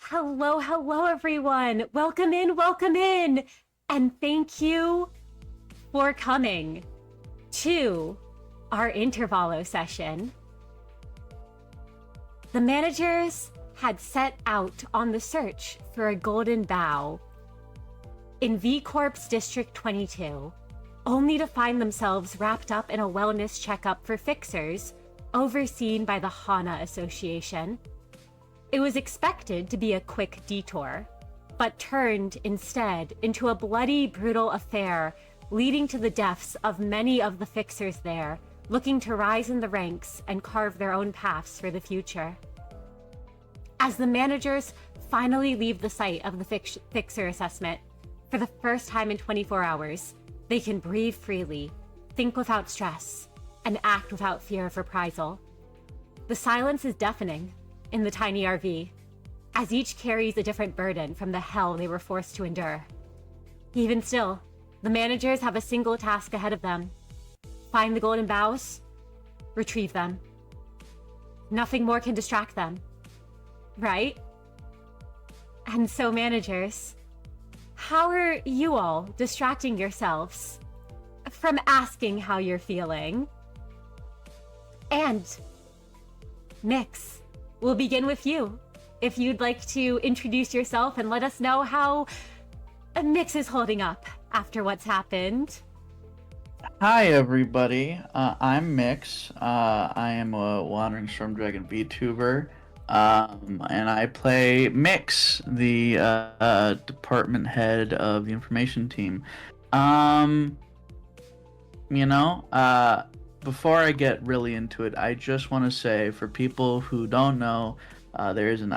Hello, hello, everyone. Welcome in. And thank you for coming to our Intervallo session. The managers had set out on the search for a Golden Bough in V Corp's District 22, only to find themselves wrapped up in a wellness checkup for fixers overseen by the Hana Association. It was expected to be a quick detour, but turned instead into a bloody, brutal affair, leading to the deaths of many of the fixers there, looking to rise in the ranks and carve their own paths for the future. As the managers finally leave the site of the fixer assessment, for the first time in 24 hours, they can breathe freely, think without stress, and act without fear of reprisal. The silence is deafening in the tiny RV, as each carries a different burden from the hell they were forced to endure. Even still, the managers have a single task ahead of them. Find the Golden Boughs, retrieve them. Nothing more can distract them, right? And so, managers, how are you all distracting yourselves from asking how you're feeling? And Miix, we'll begin with you. If you'd like to introduce yourself and let us know how Miix is holding up after what's happened. Hi everybody, I'm Miix. I am a Wandering Storm Dragon VTuber, and I play Miix, the department head of the information team. Before I get really into it, I just want to say, for people who don't know, there is an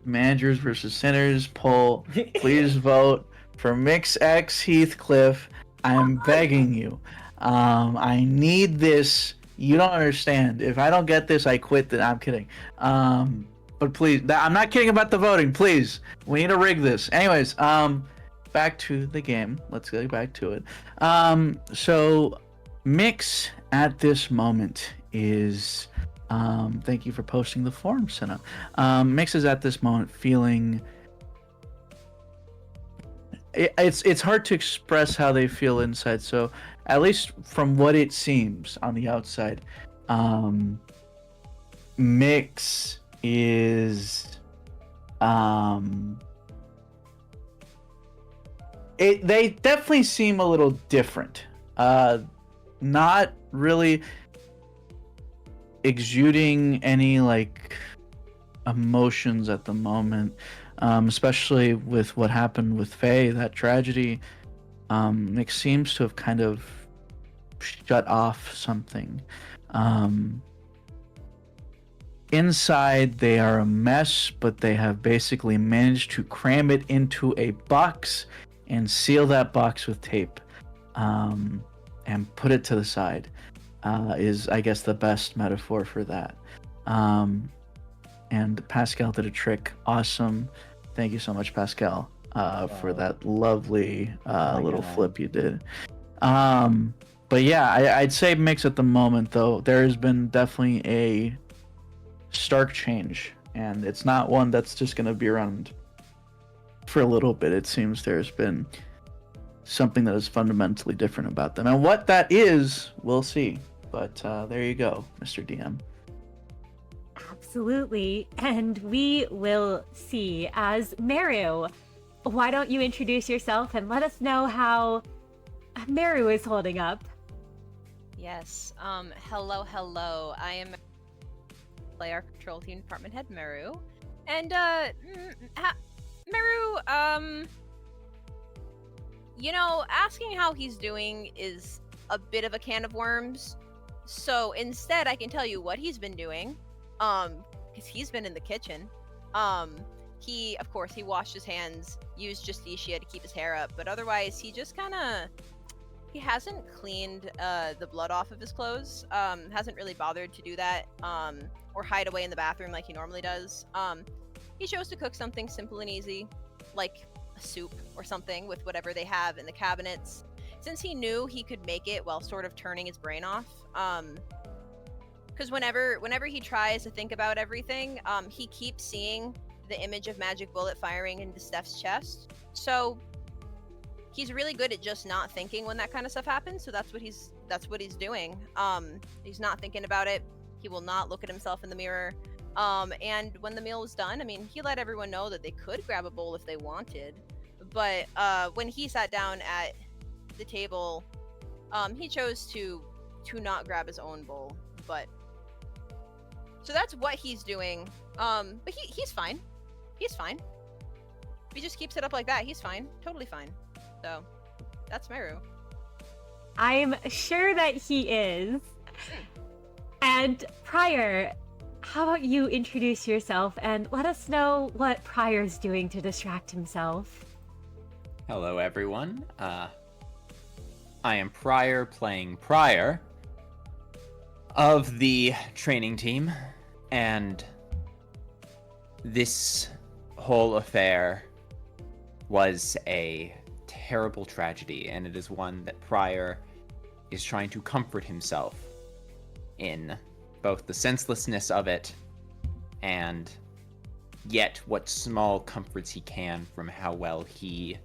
managers versus sinners poll. Please vote for Miix X Heathcliff. I'm begging you. I need this. You don't understand. If I don't get this, I quit. I'm kidding. But please, I'm not kidding about the voting. Please, we need to rig this. Anyways, back to the game. Let's get back to it. So Miix at this moment is, thank you for posting the forum, Senna. Miix is at this moment feeling. It's hard to express how they feel inside. So at least from what it seems on the outside, Miix is they definitely seem a little different. Not really exuding any like emotions at the moment. Especially with what happened with Faye, that tragedy. Miix seems to have kind of shut off something. Inside, they are a mess, but they have basically managed to cram it into a box and seal that box with tape, and put it to the side. Is, I guess, the best metaphor for that. And Pascal did a trick. Awesome. Thank you so much, Pascal, for that lovely little flip you did. But yeah, I'd say Miix at the moment, though, there has been definitely a stark change. And it's not one that's just going to be around for a little bit. It seems there's been something that is fundamentally different about them. And what that is, we'll see. But there you go, Mr. DM. Absolutely, and we will see. As Merru, why don't you introduce yourself and let us know how Merru is holding up? Yes. Hello. I am player control team department head Merru, and Merru, asking how he's doing is a bit of a can of worms. So instead, I can tell you what he's been doing. Because he's been in the kitchen. He washed his hands, used Justicia to keep his hair up, but otherwise he just he hasn't cleaned the blood off of his clothes. Hasn't really bothered to do that, or hide away in the bathroom like he normally does. He chose to cook something simple and easy, like a soup or something with whatever they have in the cabinets, since he knew he could make it while sort of turning his brain off. Because whenever he tries to think about everything, he keeps seeing the image of magic bullet firing into Steph's chest. So he's really good at just not thinking when that kind of stuff happens. So that's what he's doing. He's not thinking about it. He will not look at himself in the mirror. And when the meal was done, I mean, he let everyone know that they could grab a bowl if they wanted. But when he sat down at the table, he chose to not grab his own bowl. But so that's what he's doing. But he's fine. He's fine. If he just keeps it up like that, he's fine. Totally fine. So that's Merru. I'm sure that he is. And Prior, how about you introduce yourself and let us know what Prior's doing to distract himself? Hello, everyone. I am Prior, playing Prior of the training team, and this whole affair was a terrible tragedy, and it is one that Prior is trying to comfort himself in, both the senselessness of it and yet what small comforts he can from how well he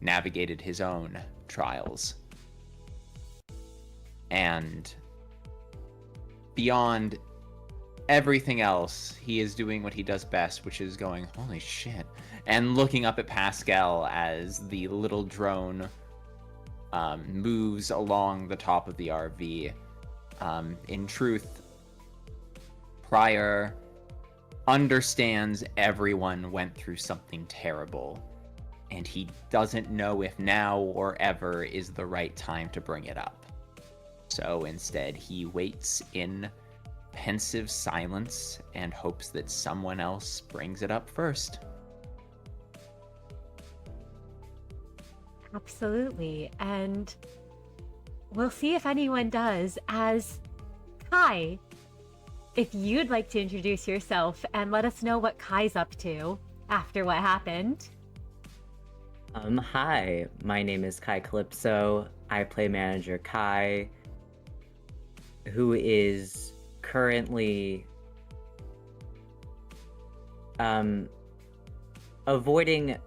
navigated his own trials. And beyond everything else, he is doing what he does best, which is going, holy shit, and looking up at Pascal as the little drone moves along the top of the RV. In truth, Prior understands everyone went through something terrible, and he doesn't know if now or ever is the right time to bring it up. So instead, he waits in pensive silence and hopes that someone else brings it up first. Absolutely. And we'll see if anyone does. As Kai, if you'd like to introduce yourself and let us know what Kai's up to after what happened. Hi, my name is Kai Calypso. I play manager Kai, who is currently avoiding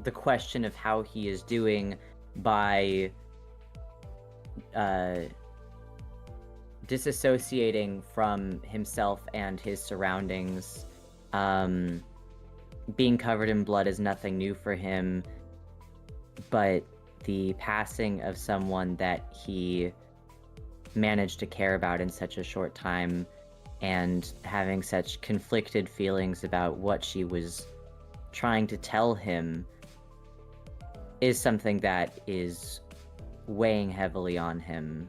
the question of how he is doing by disassociating from himself and his surroundings. Being covered in blood is nothing new for him, but the passing of someone that he managed to care about in such a short time, and having such conflicted feelings about what she was trying to tell him, is something that is weighing heavily on him.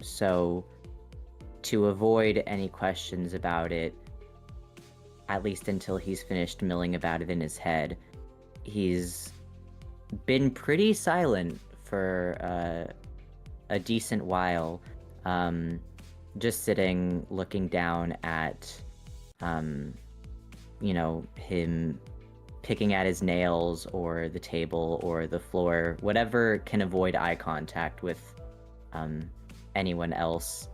So to avoid any questions about it, at least until he's finished milling about it in his head, he's been pretty silent for a decent while, just sitting, looking down at, him picking at his nails or the table or the floor, whatever can avoid eye contact with anyone else.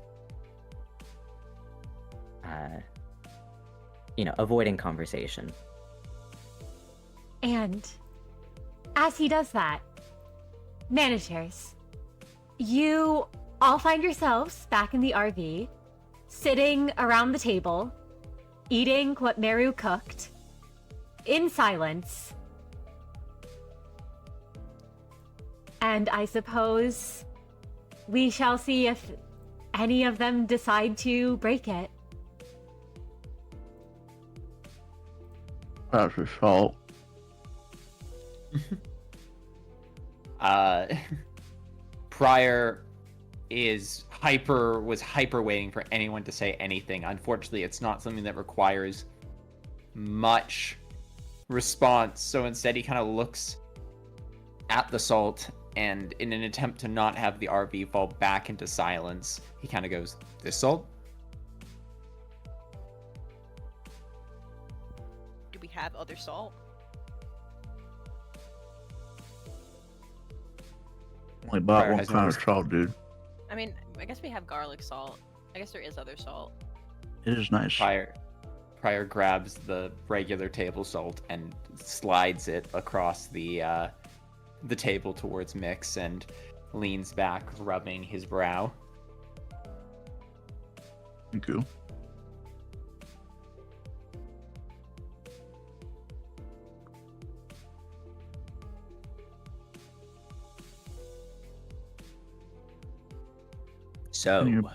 Avoiding conversation. And as he does that, managers, you all find yourselves back in the RV, sitting around the table, eating what Merru cooked, in silence. And I suppose we shall see if any of them decide to break it. That's his fault. Prior was hyper waiting for anyone to say anything. Unfortunately, it's not something that requires much response, so instead he kind of looks at the salt, and in an attempt to not have the RV fall back into silence, he kind of goes, "This salt?" Do we have other salt? Only bought Prior one has kind of noticed. salt, dude. I mean, I guess we have garlic salt. I guess there is other salt. It is nice. Prior Prior grabs the regular table salt and slides it across the table towards Miix and leans back, rubbing his brow. Thank you. So, Can you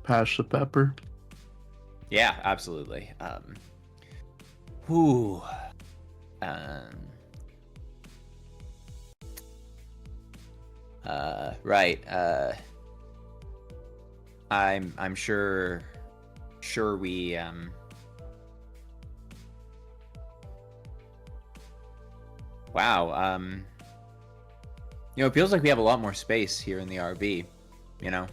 pass the pepper? yeah, absolutely. Whew. Right. I'm sure we wow. It feels like we have a lot more space here in the RV, you know.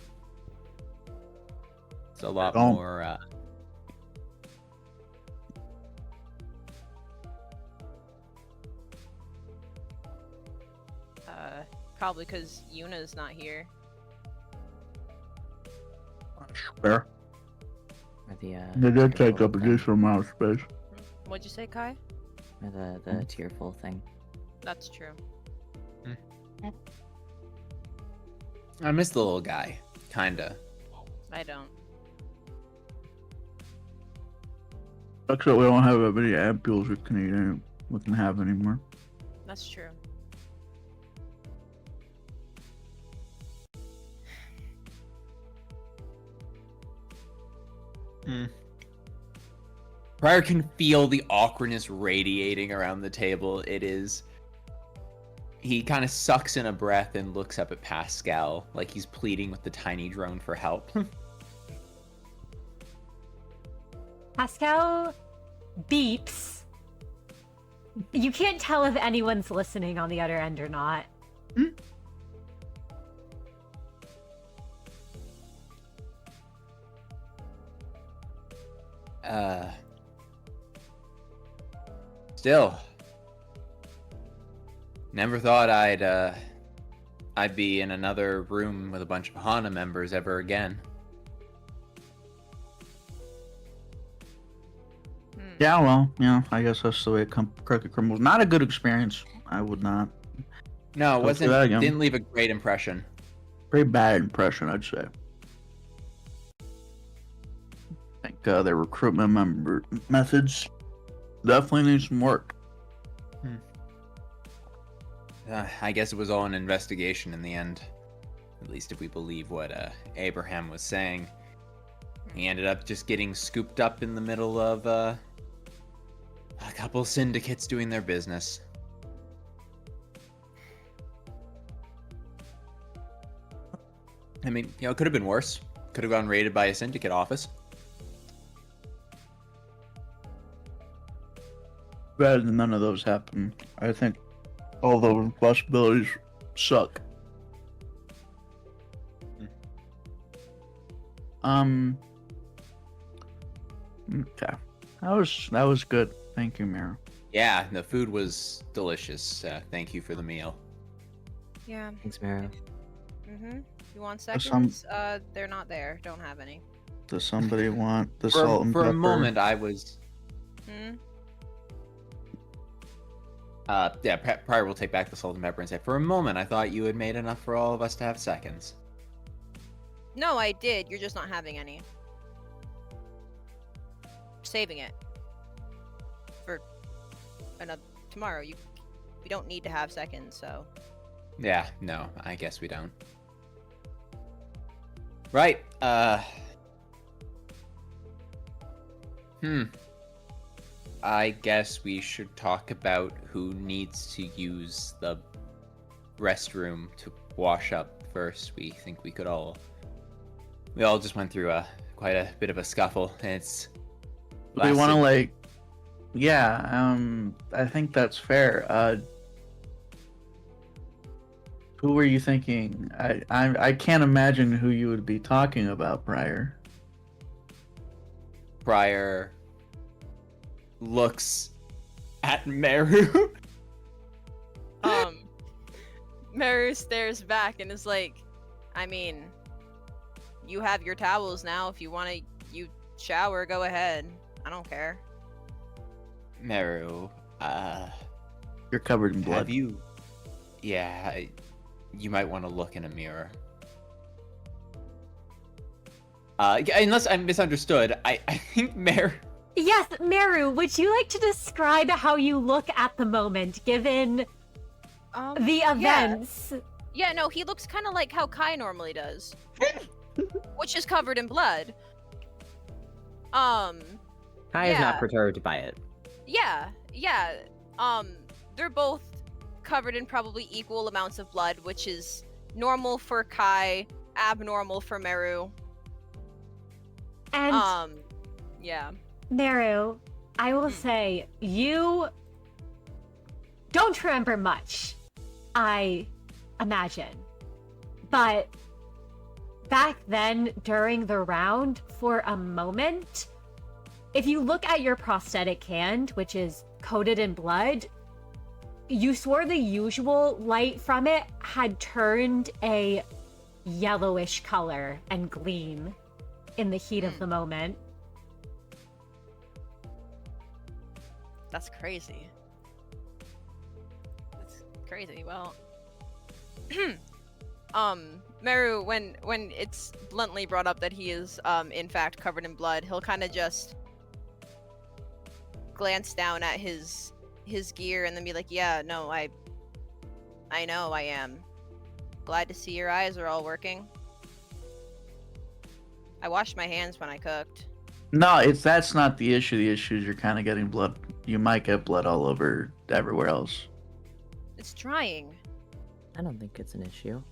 It's a lot more Probably because Yuna's not here. Fair. Or the, They did take tearful up a thing. decent amount of space. What'd you say, Kai? Or the tearful thing. That's true. I miss the little guy, kinda. I don't. Sucks that we don't have that many ampules we can have anymore. That's true. Prior can feel the awkwardness radiating around the table. He kind of sucks in a breath and looks up at Pascal like he's pleading with the tiny drone for help. Pascal beeps. You can't tell if anyone's listening on the other end or not. Still, never thought I'd be in another room with a bunch of Hana members ever again. Yeah, well, I guess that's the way crooked criminals. Not a good experience. I would not. No, it Go through that again. didn't leave a great impression. Pretty bad impression, I'd say. I think their recruitment methods definitely need some work. I guess it was all an investigation in the end. At least if we believe what Abraham was saying. He ended up just getting scooped up in the middle of a couple syndicates doing their business. I mean, it could have been worse. Could have gone raided by a syndicate office. Bad that none of those happen. I think all those possibilities suck. Okay. That was good. Thank you, Merru. Yeah, the food was delicious. Thank you for the meal. Yeah. Thanks, Merru. You want There's seconds? They're not there. Don't have any. Does somebody want the salt and For pepper? a moment, I was. Prior will take back the salt and pepper and say, for a moment, I thought you had made enough for all of us to have seconds. No, I did. You're just not having any. Saving it for another tomorrow. We don't need to have seconds, so. Yeah, no, I guess we don't. Right, I guess we should talk about who needs to use the restroom to wash up first. We think we all just went through quite a bit of a scuffle, and it's We want to I think that's fair. Who were you thinking? I can't imagine who you would be talking about, Prior. Prior looks at Merru. Merru stares back and is like, I mean, you have your towels now. If you want to shower, go ahead. I don't care. Merru, You're covered in blood. have you? Yeah, you might want to look in a mirror. Unless I'm misunderstood, I think Merru. Yes, Meru, would you like to describe how you look at the moment, given the events? Yeah, no, he looks kind of like how Kai normally does, which is covered in blood. Kai is yeah. not perturbed by it. Yeah. They're both covered in probably equal amounts of blood, which is normal for Kai, abnormal for Meru. And yeah. Meru, I will say, you don't remember much, I imagine. But back then, during the round, for a moment, if you look at your prosthetic hand, which is coated in blood, you swore the usual light from it had turned a yellowish color and gleam in the heat of the moment. That's crazy. That's crazy. Well, Meru, when it's bluntly brought up that he is in fact covered in blood, he'll kind of just glance down at his gear and then be like, "Yeah, no, I know I am. Glad to see your eyes are all working. I washed my hands when I cooked." No, that's not the issue. The issue is you're kind of getting blood. You might get blood all over everywhere else. It's drying. I don't think it's an issue.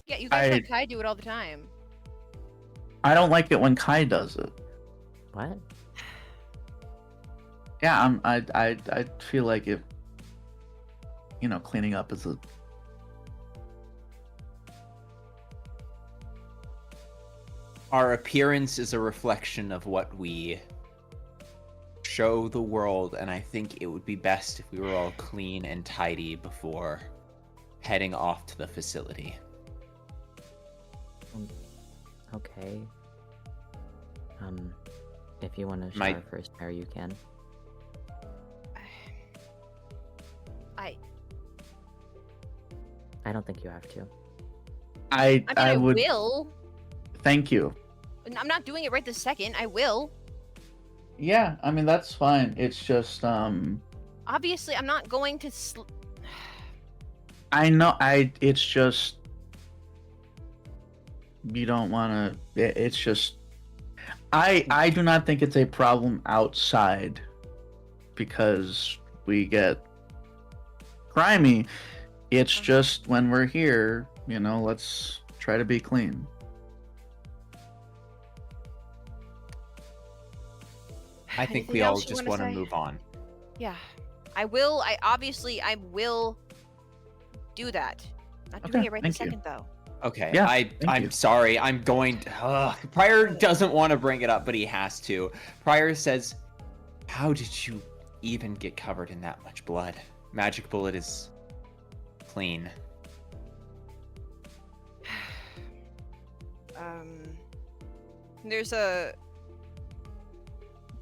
Yeah, you guys let Kai do it all the time. I don't like it when Kai does it. What? Yeah, I feel like if cleaning up is a. Our appearance is a reflection of what we show the world, and I think it would be best if we were all clean and tidy before heading off to the facility. Okay. If you want to shower first, there you can. I don't think you have to. I would. Will. Thank you. I'm not doing it right this second. I will. Yeah, I mean that's fine. It's just Obviously, I'm not going to. I know. It's just you don't want to. It's just. I do not think it's a problem outside because we get grimy. It's just when we're here, let's try to be clean. I think we all just want to move on. Yeah. I will do that. Not doing it right this second, though. Okay, Yeah, I'm sorry. I'm going to... Pryor doesn't want to bring it up, but he has to. Pryor says, how did you even get covered in that much blood? Magic Bullet is clean. There's a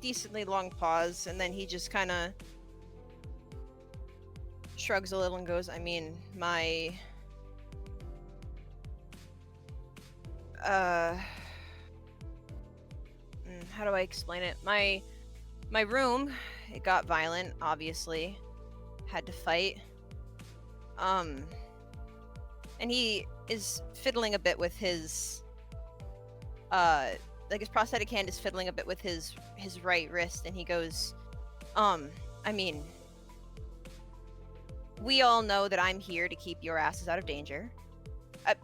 decently long pause, and then he just kind of shrugs a little and goes, I mean, my... how do I explain it? My room, it got violent, obviously. Had to fight. And he is fiddling a bit with his his prosthetic hand is fiddling a bit with his right wrist, and he goes, I mean, we all know that I'm here to keep your asses out of danger.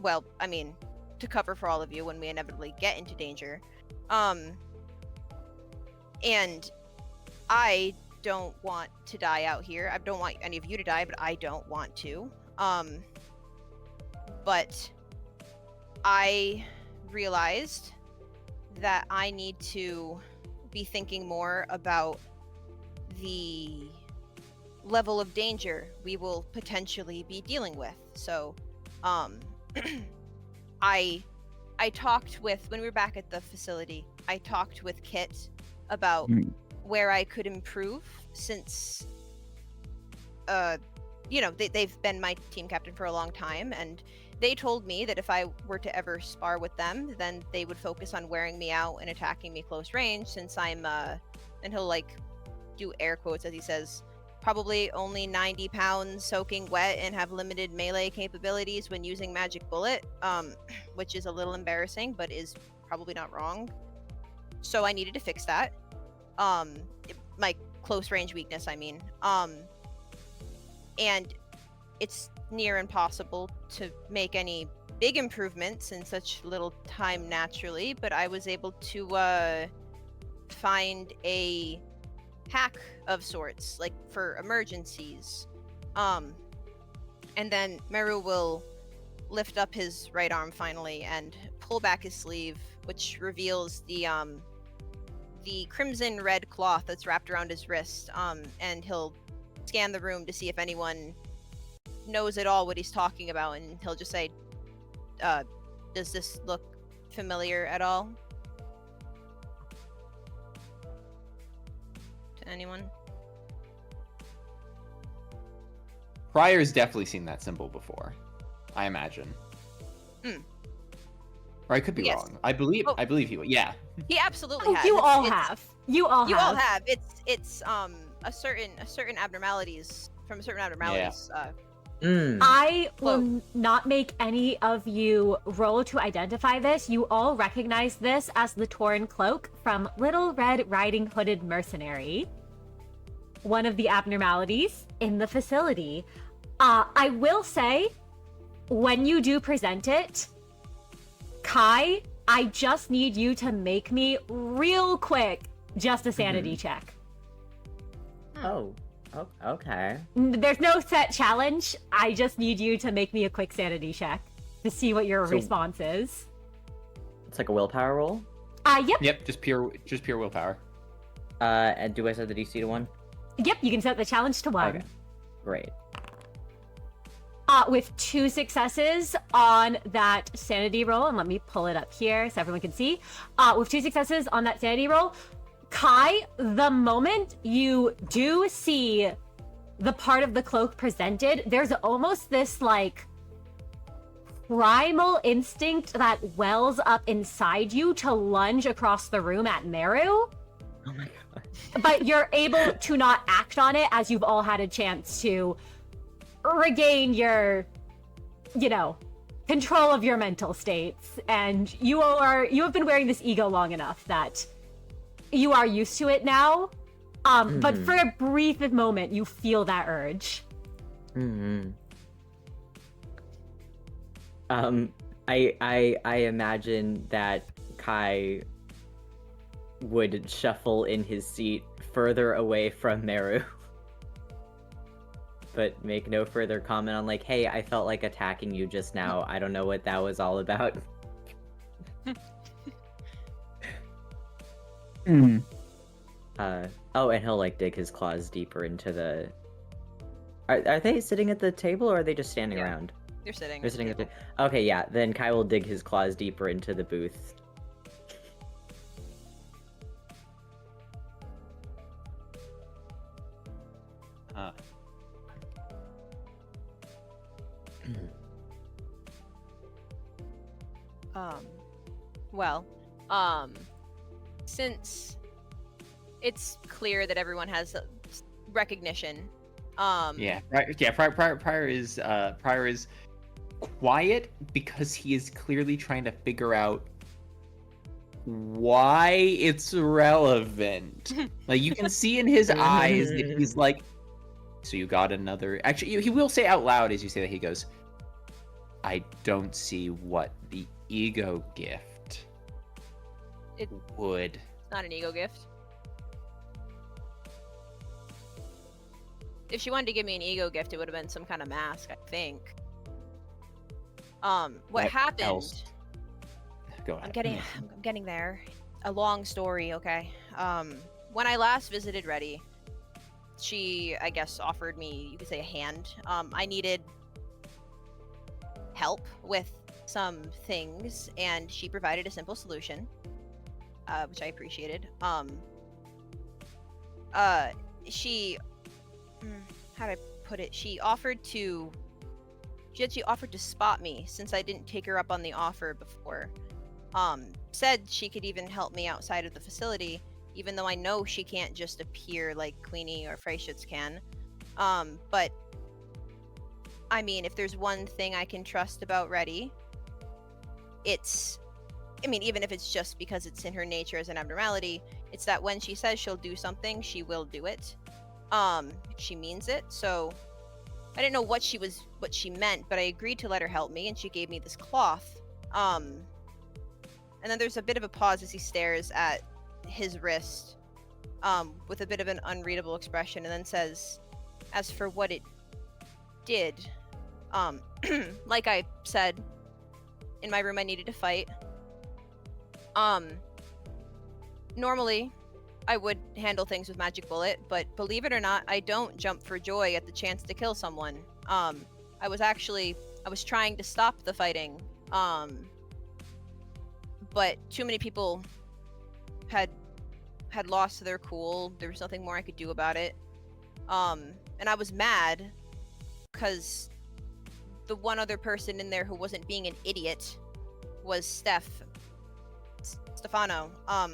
Well, I mean, to cover for all of you when we inevitably get into danger. And I don't want to die out here. I don't want any of you to die, but I don't want to. But I realized that I need to be thinking more about the level of danger we will potentially be dealing with. So, I talked with, when we were back at the facility, I talked with Kit about where I could improve, since they've been my team captain for a long time, and they told me that if I were to ever spar with them, then they would focus on wearing me out and attacking me close range, since I'm and he'll like do air quotes as he says, probably only 90 pounds soaking wet and have limited melee capabilities when using magic bullet, which is a little embarrassing, but is probably not wrong. So I needed to fix that. My close range weakness, I mean. And it's near impossible to make any big improvements in such little time naturally, but I was able to find a hack of sorts, like for emergencies. And then Merru will lift up his right arm finally and pull back his sleeve, which reveals the crimson red cloth that's wrapped around his wrist. And he'll scan the room to see if anyone knows at all what he's talking about, and he'll just say, does this look familiar at all to anyone? Pryor's definitely seen that symbol before, I imagine. Or I could be wrong. I believe he would. Yeah. He absolutely has. You all have. You all have. It's a certain abnormalities from certain abnormalities. I will not make any of you roll to identify this. You all recognize this as the torn cloak from Little Red Riding Hooded Mercenary, one of the abnormalities in the facility. I will say, when you do present it, Kai, I just need you to make me real quick just a sanity check. Oh, okay. There's no set challenge. I just need you to make me a quick sanity check to see what your response is. It's like a willpower roll? Yep. Yep, just pure willpower. And do I set the DC to 1? Yep, you can set the challenge to 1. Okay. Great. With 2 successes on that sanity roll, and let me pull it up here so everyone can see. With 2 successes on that sanity roll, Kai, the moment you do see the part of the cloak presented, there's almost this like primal instinct that wells up inside you to lunge across the room at Merru. Oh my god. But you're able to not act on it, as you've all had a chance to regain your, control of your mental states. And you have been wearing this ego long enough that you are used to it now. But for a brief moment, you feel that urge. I imagine that Kai would shuffle in his seat further away from Merru. But make no further comment on like, hey, I felt like attacking you just now. I don't know what that was all about. Oh, and he'll like dig his claws deeper into the... Are they sitting at the table, or are they just standing around? They're sitting. They're sitting at the... Okay, yeah, then Kai will dig his claws deeper into the booth. Since it's clear that everyone has recognition, Pryor is quiet because he is clearly trying to figure out why it's relevant. Like, you can see in his eyes that he's like, so you got another... Actually, he will say out loud as you say that, he goes, I don't see what the ego gift would... It's not an ego gift. If she wanted to give me an ego gift, it would have been some kind of mask, I think. What happened... else? Go ahead. I'm getting there. A long story, okay. When I last visited Reddy, she, I guess, offered me, you could say, a hand. I needed help with some things, and she provided a simple solution, which I appreciated. She, how do I put it? She actually offered to spot me since I didn't take her up on the offer before. Said she could even help me outside of the facility, even though I know she can't just appear like Queenie or Freyschutz can. But I mean, if there's one thing I can trust about Reddy, even if it's just because it's in her nature as an abnormality, it's that when she says she'll do something, she will do it. She means it. So I didn't know what she meant, but I agreed to let her help me, and she gave me this cloth. And then there's a bit of a pause as he stares at his wrist, with a bit of an unreadable expression, and then says, as for what it did, like I said, in my room I needed to fight. Normally I would handle things with magic bullet, but believe it or not, I don't jump for joy at the chance to kill someone. I was trying to stop the fighting, but too many people had lost their cool. There was nothing more I could do about it. And I was mad because the one other person in there who wasn't being an idiot was Stefano. I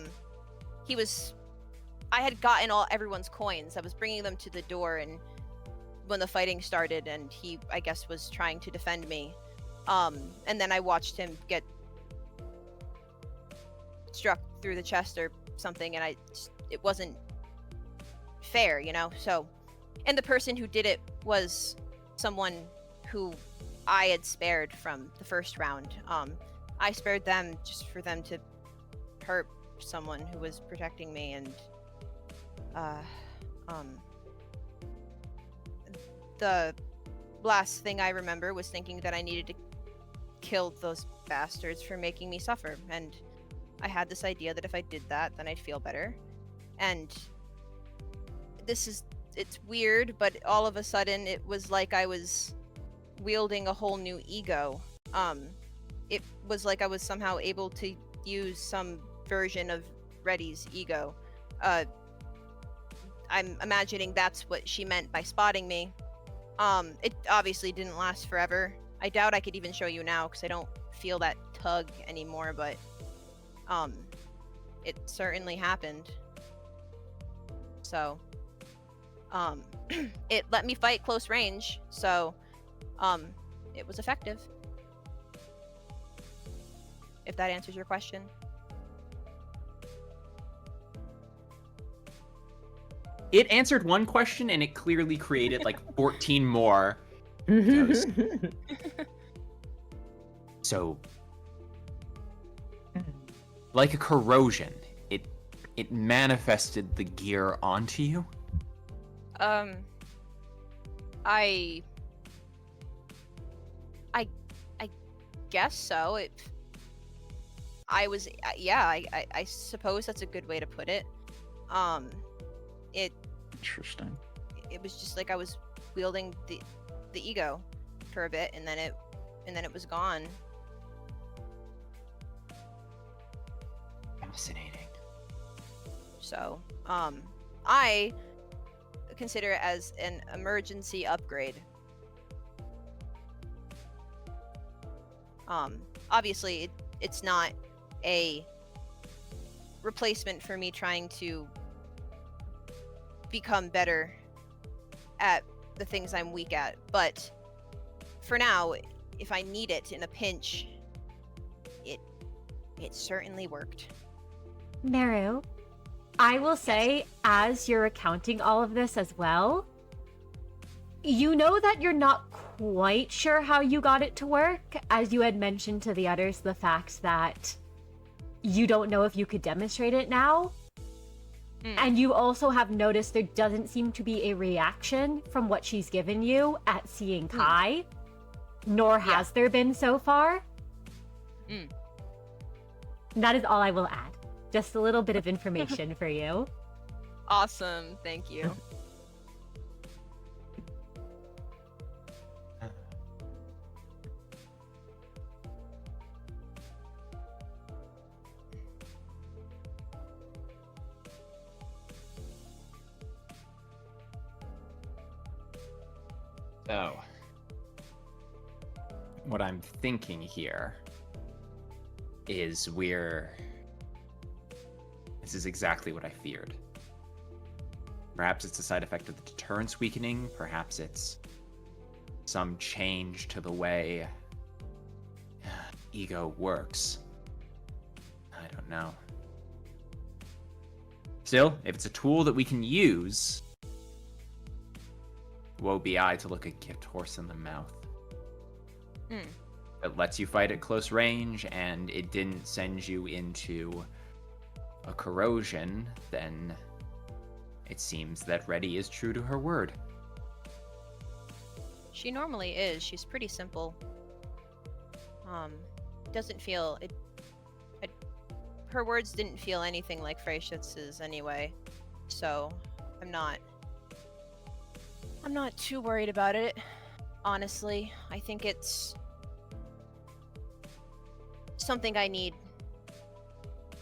had gotten everyone's coins. I was bringing them to the door, and when the fighting started, and he, I guess, was trying to defend me. And then I watched him get struck through the chest or something, and it wasn't fair, So, and the person who did it was someone who I had spared from the first round. I spared them just for them to hurt someone who was protecting me, and the last thing I remember was thinking that I needed to kill those bastards for making me suffer, and I had this idea that if I did that, then I'd feel better. And it's weird, but all of a sudden it was like I was wielding a whole new ego. It was like I was somehow able to use some version of Reddy's ego. I'm imagining that's what she meant by spotting me. It obviously didn't last forever. I doubt I could even show you now because I don't feel that tug anymore, but it certainly happened. So it let me fight close range, so it was effective. If that answers your question. It answered one question, and it clearly created like 14 more. Goes. So, like a corrosion, it manifested the gear onto you? I guess so. I suppose that's a good way to put it. Interesting. It was just like I was wielding the ego for a bit, and then it was gone. Fascinating. So, I consider it as an emergency upgrade. Obviously, it's not a replacement for me trying to become better at the things I'm weak at, but for now, if I need it in a pinch, it certainly worked. Merru, I will say, as you're recounting all of this as well, you know that you're not quite sure how you got it to work, as you had mentioned to the others the fact that you don't know if you could demonstrate it now. And you also have noticed there doesn't seem to be a reaction from what she's given you at seeing Kai, nor has there been so far. That is all I will add. Just a little bit of information for you. Awesome, thank you. Oh. What I'm thinking here is this is exactly what I feared. Perhaps it's a side effect of the deterrence weakening. Perhaps it's some change to the way ego works. I don't know. Still, if it's a tool that we can use, woe be I to look a gift horse in the mouth. It lets you fight at close range, and it didn't send you into a corrosion, then it seems that Reddy is true to her word. She normally is. She's pretty simple. Doesn't feel it. Her words didn't feel anything like Freyshitz's anyway, so I'm not too worried about it. Honestly, I think it's something I need,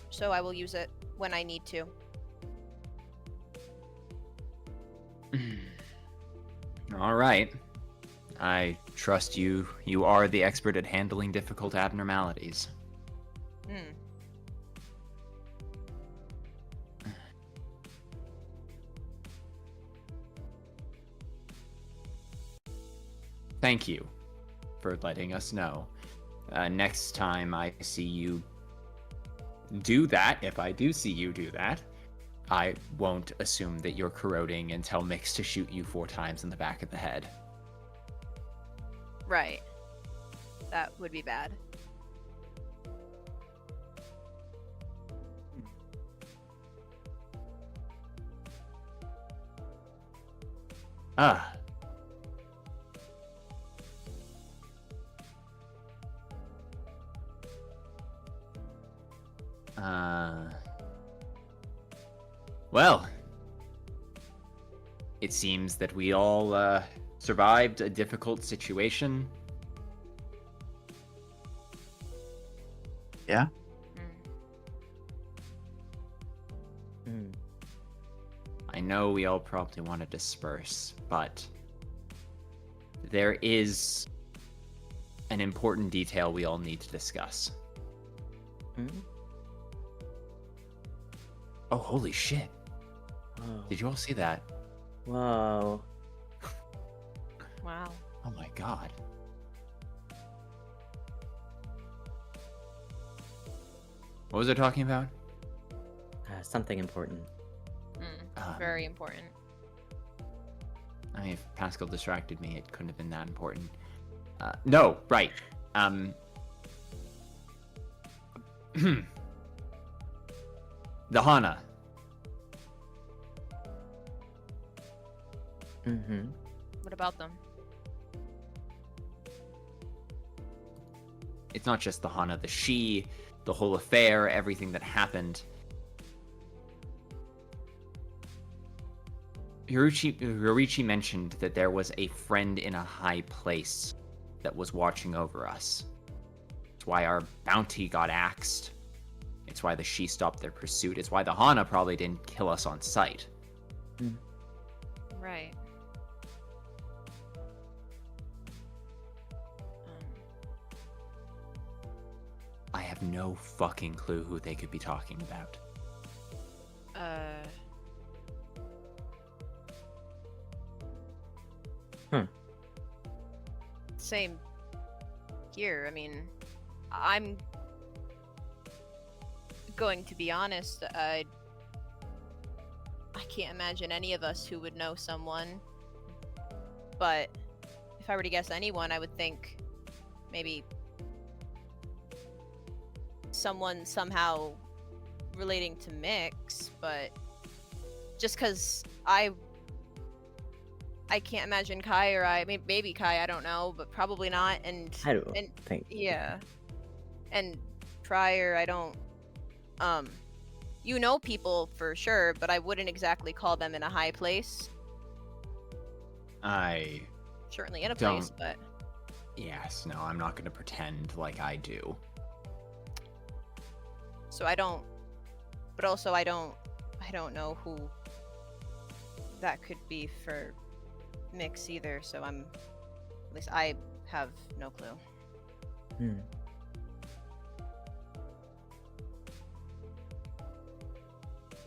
so I will use it when I need to. All right. I trust you. You are the expert at handling difficult abnormalities. Thank you for letting us know. Next time I see you do that, if I do see you do that, I won't assume that you're corroding and tell Miix to shoot you 4 times in the back of the head. Right. That would be bad. Ah. Well, it seems that we all survived a difficult situation. Yeah. I know we all probably want to disperse, but there is an important detail we all need to discuss. Oh, holy shit. Whoa. Did you all see that? Whoa. Wow. Oh my god. What was I talking about? Something important. Very important. I mean, if Pascal distracted me, it couldn't have been that important. No, right. The Hana. What about them? It's not just the Hana, the she, the whole affair, everything that happened. Yorichi mentioned that there was a friend in a high place that was watching over us. It's why our bounty got axed. It's why the she stopped their pursuit. It's why the Hana probably didn't kill us on sight. Right. I have no fucking clue who they could be talking about. Same here. I mean, I'm going to be honest. I can't imagine any of us who would know someone. But if I were to guess anyone, I would think maybe someone somehow relating to Miix, but just because I can't imagine Kai, or maybe Kai, I don't know, but probably not. And I don't think. Yeah. And prior, I don't you know people for sure, but I wouldn't exactly call them in a high place. I Certainly in a place, but yes, no, I'm not going to pretend like I do. so I don't, but also I don't know who that could be for Miix either, so I'm At least I have no clue. Hmm.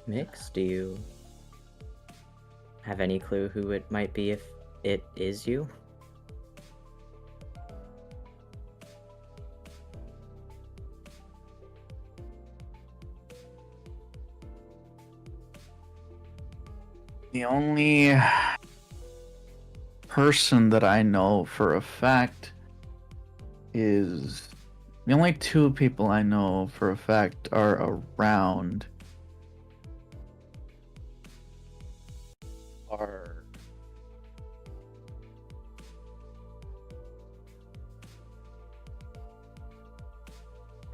Miix, do you have any clue who it might be if it is you? The only person that I know for a fact is the only two people I know for a fact are around are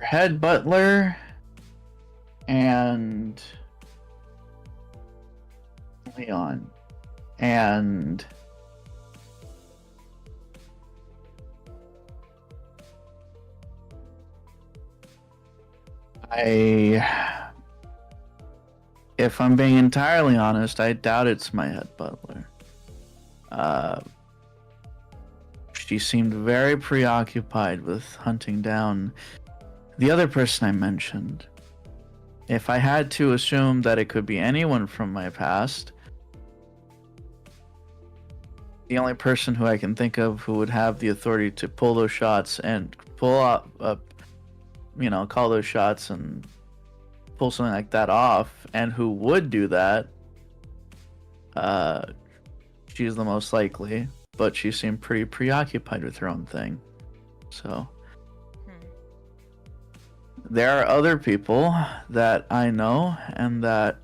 head butler and Leon, and if I'm being entirely honest, I doubt it's my head butler. She seemed very preoccupied with hunting down the other person I mentioned. If I had to assume that it could be anyone from my past, the only person who I can think of who would have the authority to pull those shots and pull up, call those shots and pull something like that off, and who would do that, she's the most likely, but she seemed pretty preoccupied with her own thing. So there are other people that I know and that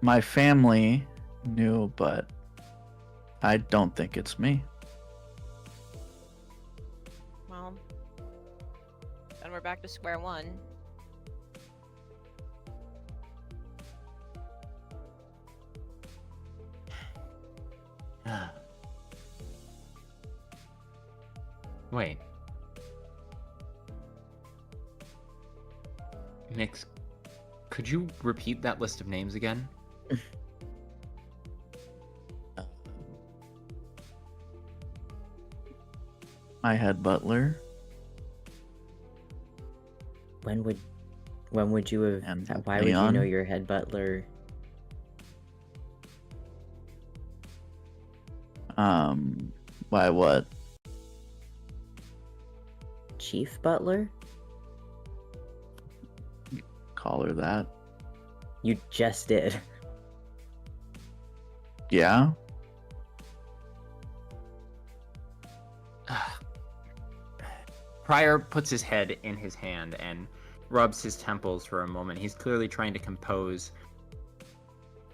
my family knew, but I don't think it's me. Well, then we're back to square one. Wait. Miix, could you repeat that list of names again? My head butler. When would you have? And Why would you know Leon. your head butler? Why what? Chief Butler? Call her that. You just did. Yeah? Pryor puts his head in his hand and rubs his temples for a moment. He's clearly trying to compose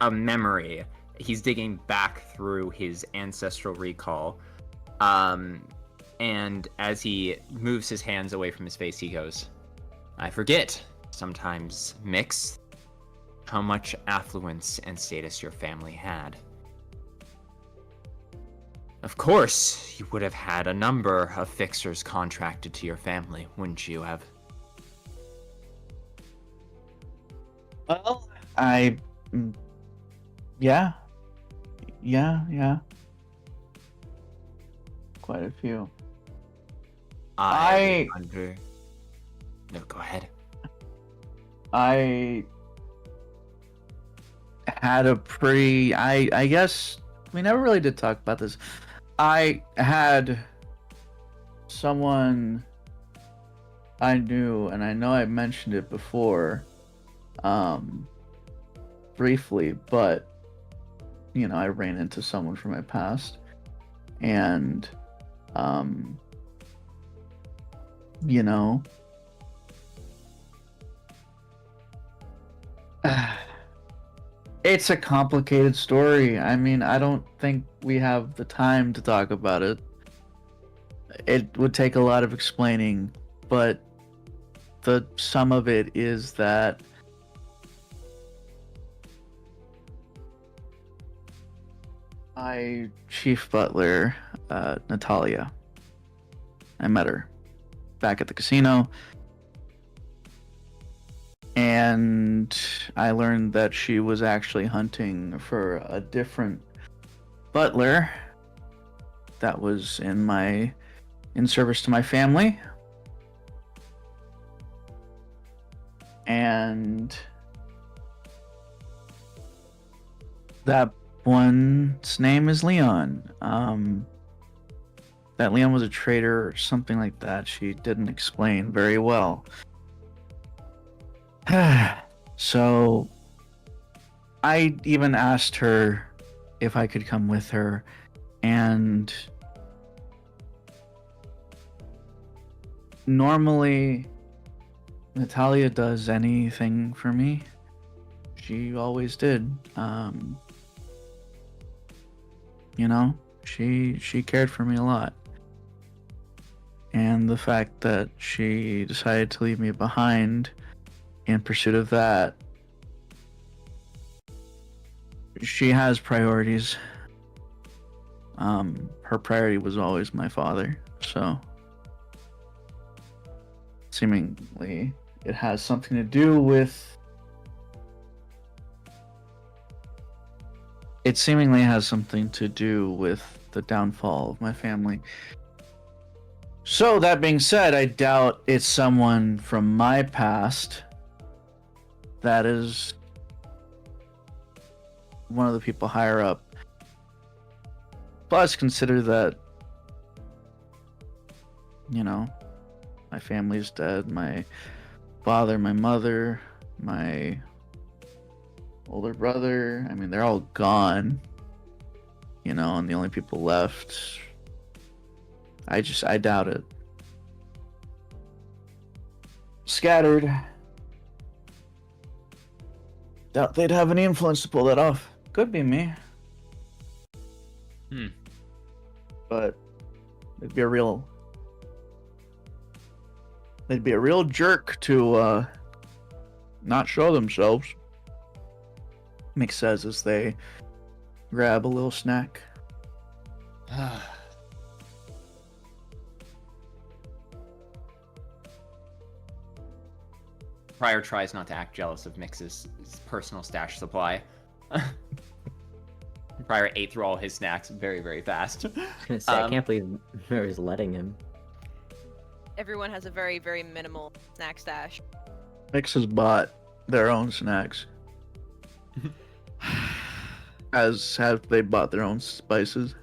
a memory. He's digging back through his ancestral recall. And as he moves his hands away from his face, he goes, I forget sometimes, Miix, how much affluence and status your family had. Of course, you would have had a number of fixers contracted to your family, wouldn't you have? Well, yeah. Quite a few. No, go ahead. I had a I guess we never really did talk about this. I had someone I knew, and I know I mentioned it before, briefly, but I ran into someone from my past, and it's a complicated story. I mean, I don't think we have the time to talk about it. It would take a lot of explaining, but the sum of it is that my chief butler, Natalia, I met her back at the casino, and I learned that she was actually hunting for a different butler that was in service to my family. And that one's name is Leon. That Leon was a traitor or something like that. She didn't explain very well. So I even asked her if I could come with her, and normally Natalia does anything for me. She always did. You know, she cared for me a lot. And the fact that she decided to leave me behind in pursuit of that, she has priorities. Her priority was always my father, so seemingly it has something to do with the downfall of my family. So that being said, I doubt it's someone from my past that is one of the people higher up. Plus, consider that, you know, my family's dead. My father, my mother, my older brother. I mean, they're all gone. You know, and the only people left. I doubt it. Scattered. Doubt they'd have any influence to pull that off. Could be me. But they'd be a real jerk to not show themselves. Miix says as they grab a little snack. Prior tries not to act jealous of Miix's personal stash supply. Prior ate through all his snacks very, very fast. I can't believe Merru's letting him. Everyone has a very, very minimal snack stash. Miix has bought their own snacks. As have they bought their own spices.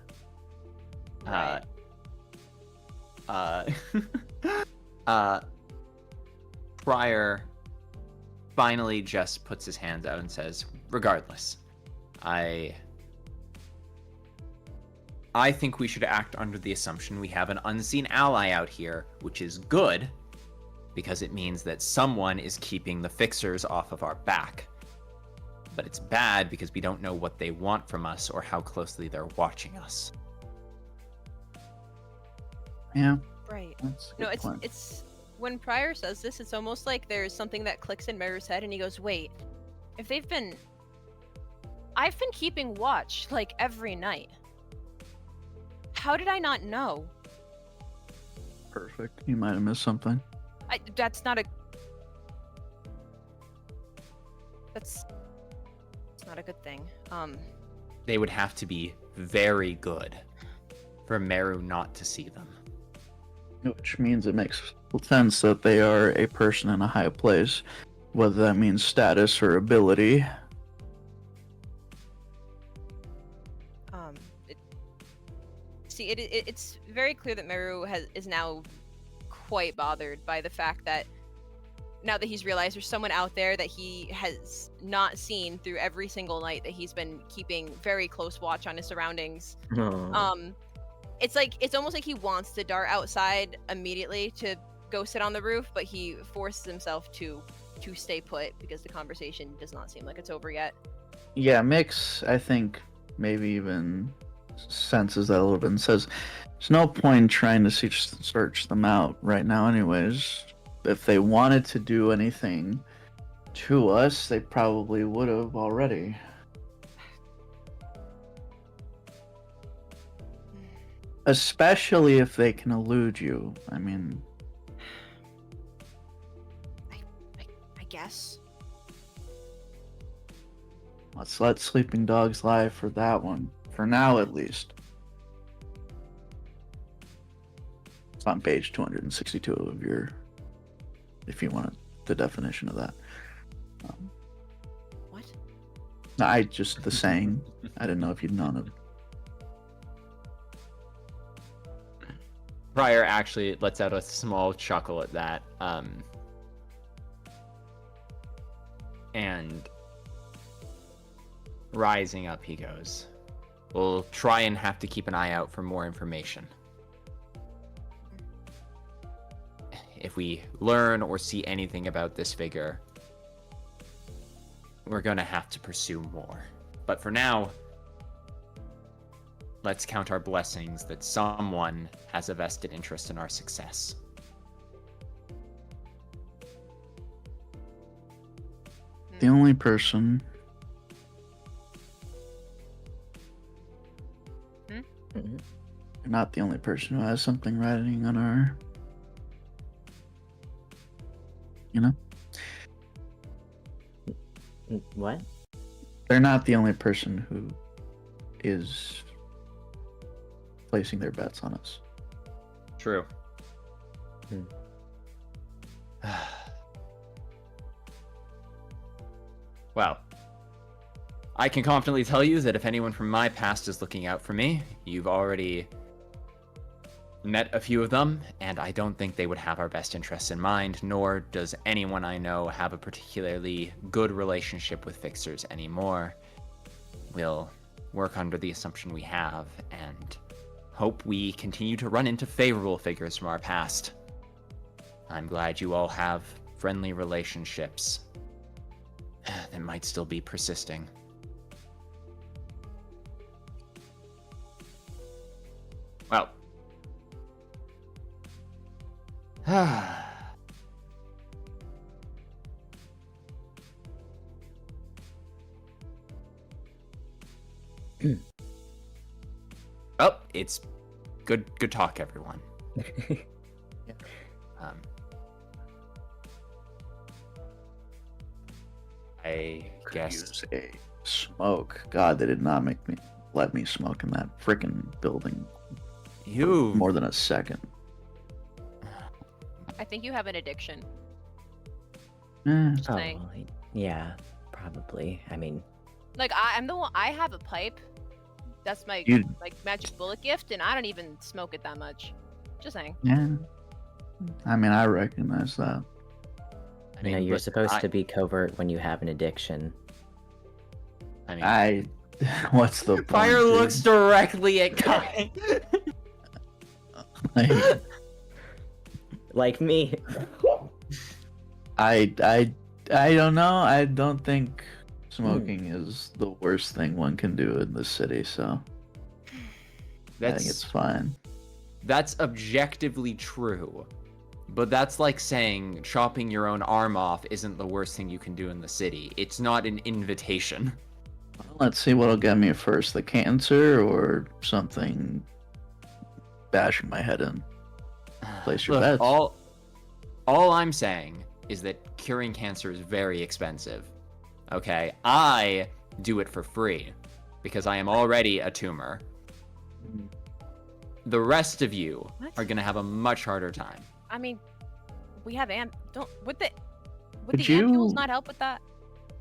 Prior finally just puts his hands out and says, regardless, I think we should act under the assumption we have an unseen ally out here, which is good, because it means that someone is keeping the fixers off of our back. But it's bad because we don't know what they want from us or how closely they're watching us. Yeah. Right. That's a No, good point. it's when Prior says this, it's almost like there's something that clicks in Merru's head, and he goes, "Wait, if I've been keeping watch like every night. How did I not know?" Perfect. You might have missed something. That's not a good thing. They would have to be very good for Merru not to see them. Which means it makes sense that they are a person in a high place, whether that means status or ability. It's very clear that Merru is now quite bothered by the fact that now that he's realized there's someone out there that he has not seen through every single night that he's been keeping very close watch on his surroundings. It's almost like he wants to dart outside immediately to go sit on the roof, but he forces himself to stay put because the conversation does not seem like it's over yet. Yeah, Miix, I think, maybe even senses that a little bit and says, there's no point trying to search them out right now anyways. If they wanted to do anything to us, they probably would have already. Especially if they can elude you. I mean... I guess. Let's let sleeping dogs lie for that one. For now, at least. on page 262 of your, if you want the definition of that. What? I just the saying. I didn't know if you'd known it. Prior actually lets out a small chuckle at that. And rising up, he goes, "We'll try and have to keep an eye out for more information. If we learn or see anything about this figure, we're gonna have to pursue more. But for now, let's count our blessings that someone has a vested interest in our success." The only person Mhm. You're not the only person who has something riding on our, What? they're not the only person who is placing their bets on us. True. Hmm. Well, I can confidently tell you that if anyone from my past is looking out for me, you've already met a few of them, and I don't think they would have our best interests in mind, nor does anyone I know have a particularly good relationship with fixers anymore. We'll work under the assumption we have, and hope we continue to run into favorable figures from our past. I'm glad you all have friendly relationships that might still be persisting. Well. Oh, it's good talk, everyone. I Could guess use a smoke. God, they did not let me smoke in that freaking building you for more than a second. I think you have an addiction. Eh, Oh, Thing. yeah, probably. I mean, Like I'm the one. I have a pipe. That's my You- like magic bullet gift, and I don't even smoke it that much. Just saying. yeah. I mean, I recognize that. you know, you're supposed to be covert when you have an addiction. I mean, What's the point? Fire dude? looks directly at Kai. Like, Like me. I don't know. I don't think smoking is the worst thing one can do in this city. So I think it's fine. That's objectively true. But that's like saying chopping your own arm off isn't the worst thing you can do in the city. It's not an invitation. Well, let's see what'll get me first: the cancer or something bashing my head in. Place your Look, bets. all I'm saying is that curing cancer is very expensive. Okay? I do it for free because I am already a tumor. The rest of you What? are going to have a much harder time. I mean, we have would the Could ampules you- not help with that?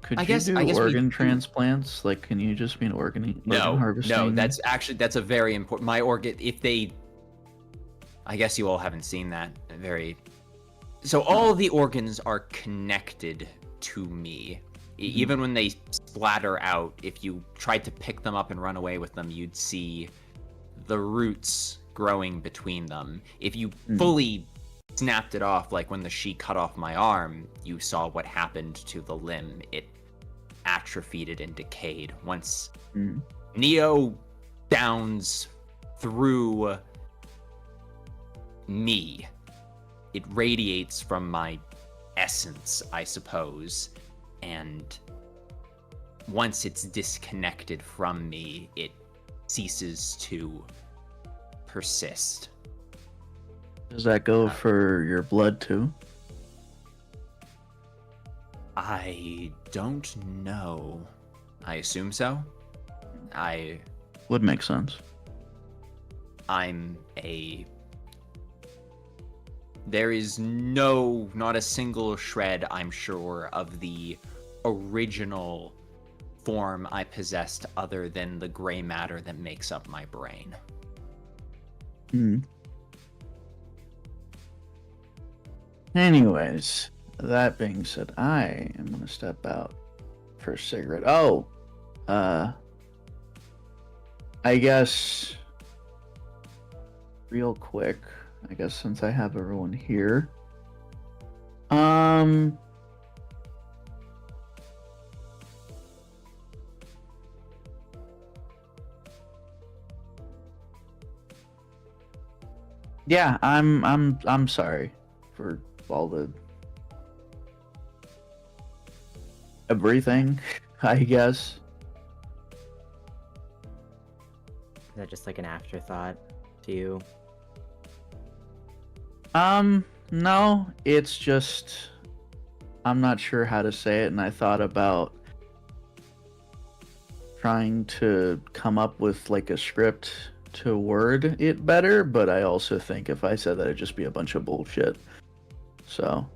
Could I you guess- do I guess we organ do- transplants? Like, can you just be an organ No, harvesting? that's a very important. My organ, I guess you all haven't seen that. So all the organs are connected to me. Even when they splatter out, if you tried to pick them up and run away with them, you'd see the roots growing between them. If you fully snapped it off, like when the she cut off my arm, you saw what happened to the limb. It atrophied it and decayed. Once Neo downs through me, it radiates from my essence, I suppose, and once it's disconnected from me, it ceases to persist. Does that go for your blood too? I don't know. I assume so. Would make sense. I'm a There is not a single shred, I'm sure, of the original form I possessed other than the gray matter that makes up my brain. Anyways, that being said, I am gonna step out for a cigarette. Oh, I guess real quick, I guess since I have everyone here, yeah, I'm sorry for all the everything, I guess. Is that just like an afterthought to you? No, it's just I'm not sure how to say it, and I thought about trying to come up with like a script to word it better, but I also think if I said that it'd just be a bunch of bullshit. So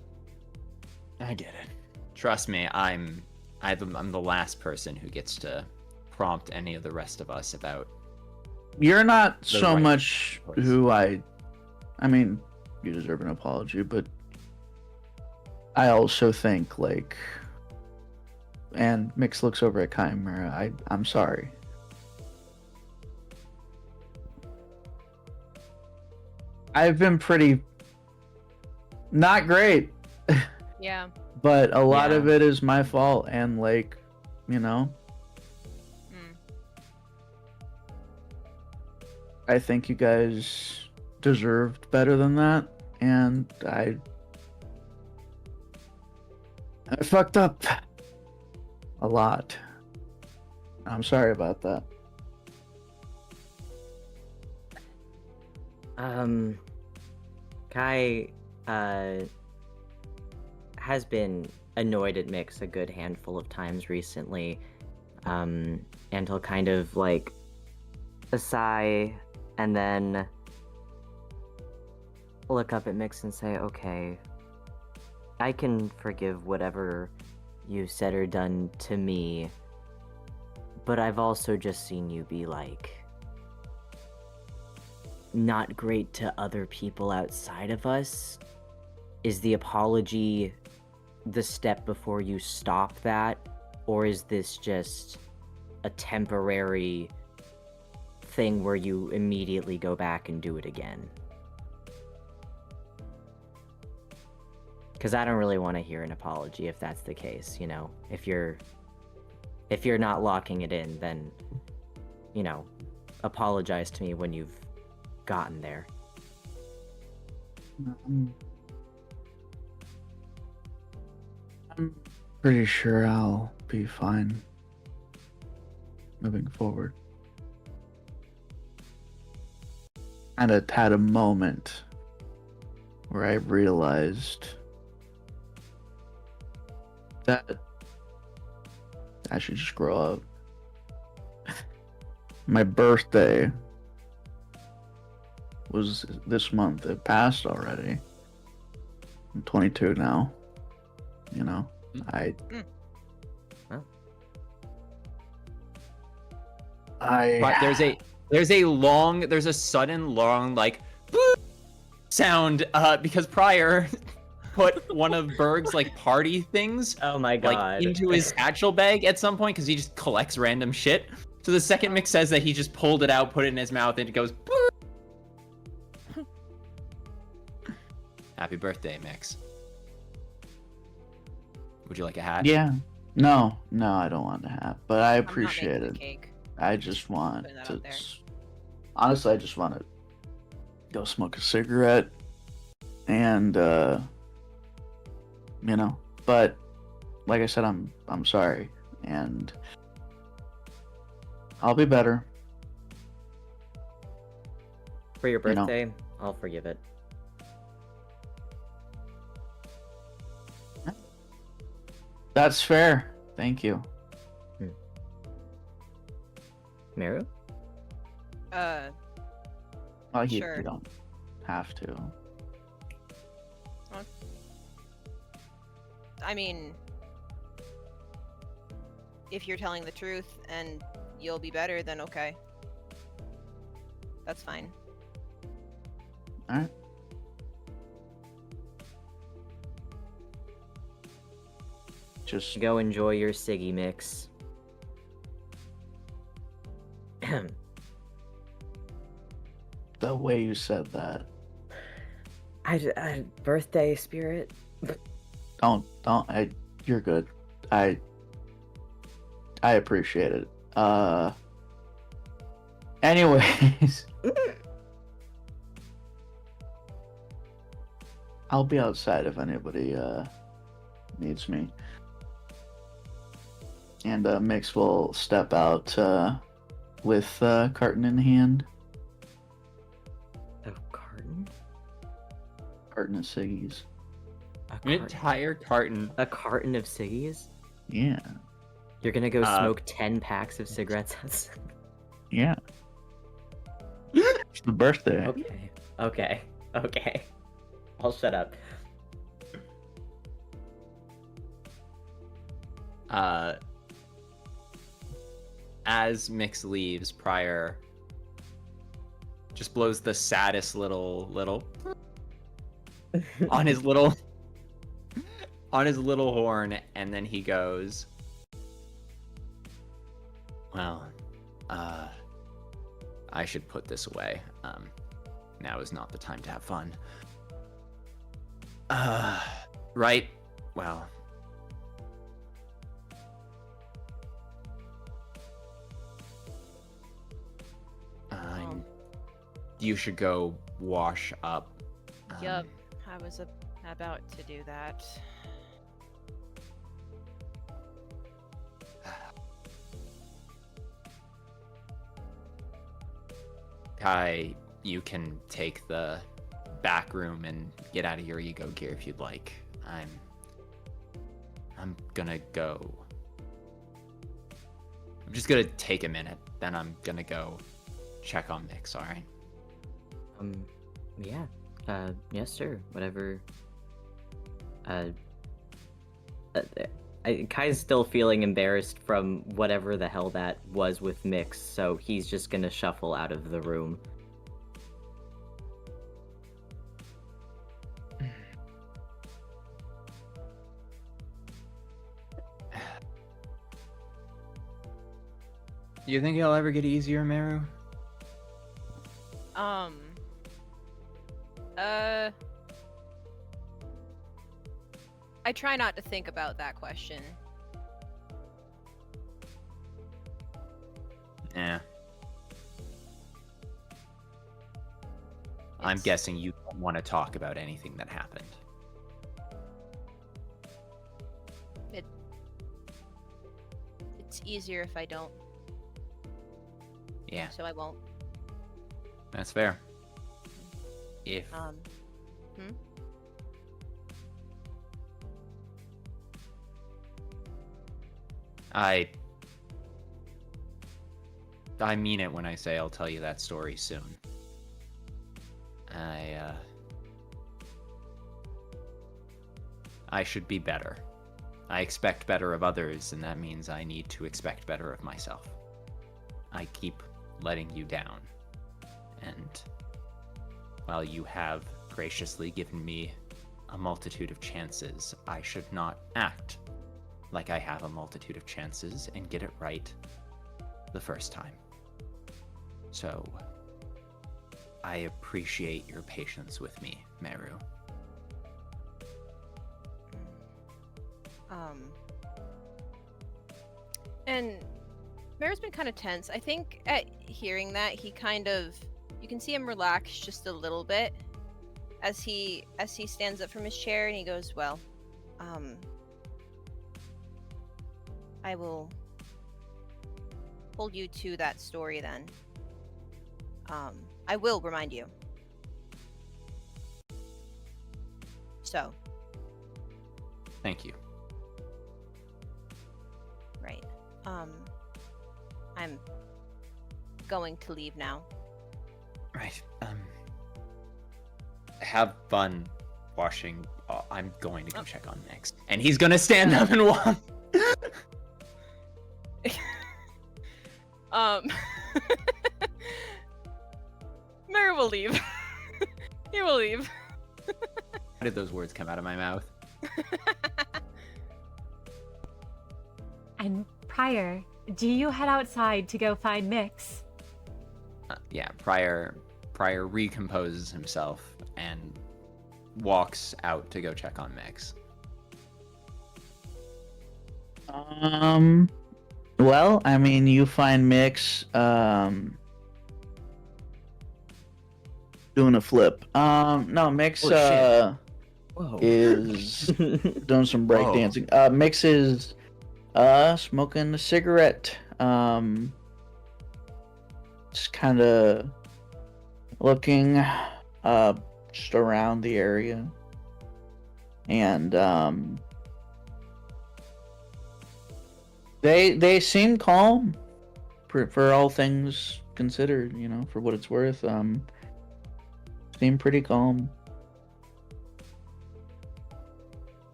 I get it. Trust me, I'm the last person who gets to prompt any of the rest of us about. you're not The so right much choice. who I mean, you deserve an apology, but I also think like, and Miix looks over at Chimera, I'm sorry. I've been pretty not great, Yeah. but a lot Yeah. of it is my fault, and like, you know, Mm. I think you guys deserved better than that, and I fucked up a lot. I'm sorry about that. Kai has been annoyed at Miix a good handful of times recently. And he'll kind of like a sigh and then look up at Miix and say, okay, I can forgive whatever you said or done to me, but I've also just seen you be like not great to other people outside of us. Is the apology the step before you stop that, or is this just a temporary thing where you immediately go back and do it again? Because I don't really want to hear an apology if that's the case, you know. If you're not locking it in, then, you know, apologize to me when you've gotten there. I'm pretty sure I'll be fine moving forward. And I had a moment where I realized that I should just grow up. My birthday was this month. It passed already. I'm 22 now. You know, I But there's a sudden long like sound because Pryor put one of Berg's like party things Oh my god. like into his satchel bag at some point because he just collects random shit. So the second Miix says that he just pulled it out, put it in his mouth, and it goes. Happy birthday, Miix. Would you like a hat? Yeah. No, I don't want to have, but I I'm not appreciate making the it. cake. I just want putting that to. out there. Honestly, I just want to go smoke a cigarette, and you know. But like I said, I'm sorry, and I'll be better. For your You know. birthday, I'll forgive it. That's fair. Thank you. Merru? Oh, you Sure. don't have to. I mean, if you're telling the truth and you'll be better, then okay. That's fine. Alright. Just Go enjoy your Siggy mix. the way you said that. I birthday spirit. You're good. I appreciate it. Anyways. I'll be outside if anybody needs me. And Miix will step out with carton in hand. A carton? Carton of ciggies. A An entire carton. A carton of ciggies? Yeah. You're gonna go smoke 10 packs of cigarettes outside? Yeah. It's the birthday. Okay. I'll shut up. As Miix leaves, Prior just blows the saddest little on his little horn, and then he goes, well, I should put this away. Now is not the time to have fun. Right? Well, you should go wash up. Yup, I was about to do that. You can take the back room and get out of your ego gear if you'd like. I'm gonna go. I'm just gonna take a minute, then I'm gonna go check on Miix, alright? Yeah. Yes, sir. Whatever. Kai's still feeling embarrassed from whatever the hell that was with Miix, so he's just gonna shuffle out of the room. Do you think it'll ever get easier, Merru? I try not to think about that question. Yeah. I'm guessing you don't want to talk about anything that happened. It's easier if I don't. Yeah, So I won't. that's fair. If I mean it when I say I'll tell you that story soon. I should be better. I expect better of others, and that means I need to expect better of myself. I keep letting you down. And while you have graciously given me a multitude of chances, I should not act like I have a multitude of chances and get it right the first time. So, I appreciate your patience with me, Merru. And Merru's been kind of tense. I think at hearing that, he kind of, you can see him relax just a little bit as he stands up from his chair and he goes, well, I will hold you to that story then. I will remind you. So. Thank you. Right. I'm going to leave now. Right. Have fun washing. Oh, I'm going to go check on Miix, and he's gonna stand up and walk. Merru will leave. He will leave. How did those words come out of my mouth? And Prior, do you head outside to go find Miix? Yeah, Prior recomposes himself and walks out to go check on Miix. Well, I mean, you find Miix, doing a flip. No, Miix, Oh, shit. Whoa. is doing some breakdancing. Miix is, smoking a cigarette. Just kind of looking, just around the area. And, they seem calm for all things considered, you know, for what it's worth. Seem pretty calm.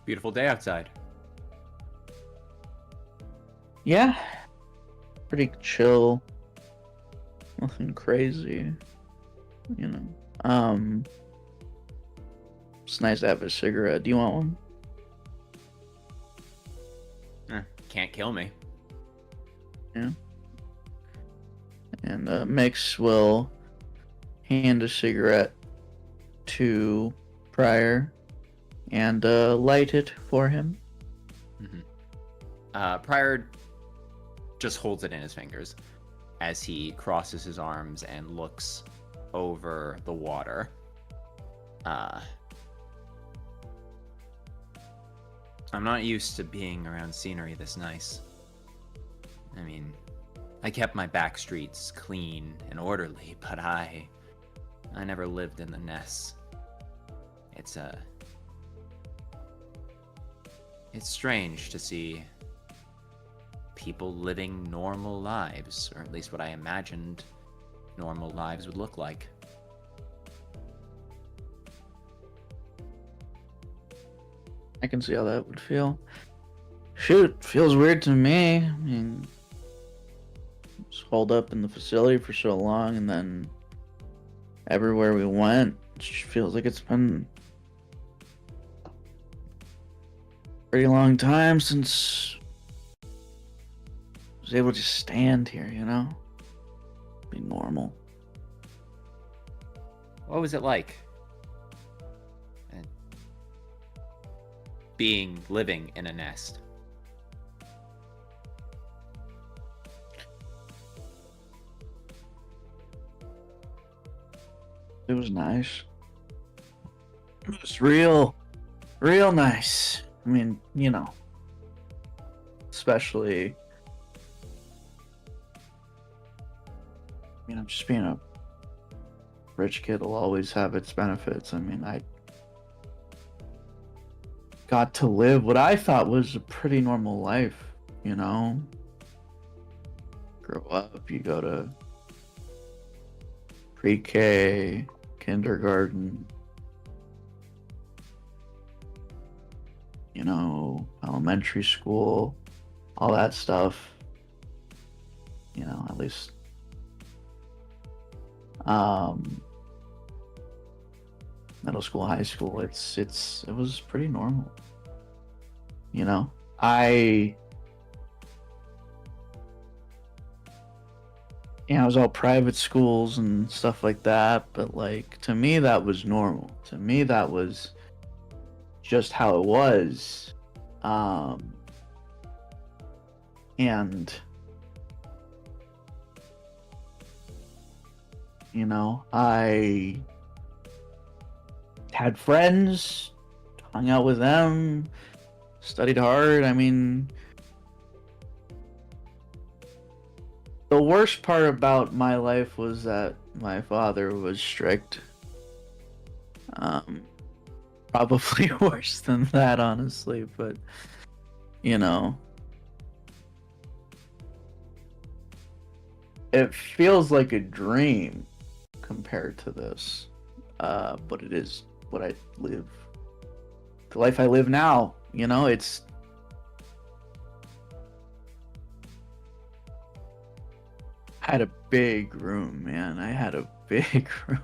Beautiful day outside. Yeah. Pretty chill. Nothing crazy. You know. It's nice to have a cigarette. Do you want one? Can't kill me. Yeah. And Miix will hand a cigarette to Prior and light it for him. Prior just holds it in his fingers as he crosses his arms and looks over the water. I'm not used to being around scenery this nice. I mean, I kept my back streets clean and orderly, but I never lived in the nests. It's strange to see people living normal lives, or at least what I imagined normal lives would look like. I can see how that would feel. Shoot, feels weird to me. I mean, just holed up in the facility for so long, and then everywhere we went, it just feels like it's been a pretty long time since I was able to just stand here, you know? Be normal. What was it like? Living in a nest. It was nice. It was real nice. I mean, you know, especially, you know, just being a rich kid will always have its benefits. I mean, I got to live what I thought was a pretty normal life, you know? Grow up, you go to pre-K, kindergarten, you know, elementary school, all that stuff. You know, at least middle school, high school, it was pretty normal. You know, it was all private schools and stuff like that, but like to me that was normal. To me that was just how it was. And you know, I had friends, hung out with them, studied hard. I mean, the worst part about my life was that my father was strict. Probably worse than that, honestly, but you know, it feels like a dream compared to this. but it is what I live, the life I live now. You know, it's I had a big room, man. I had a big room.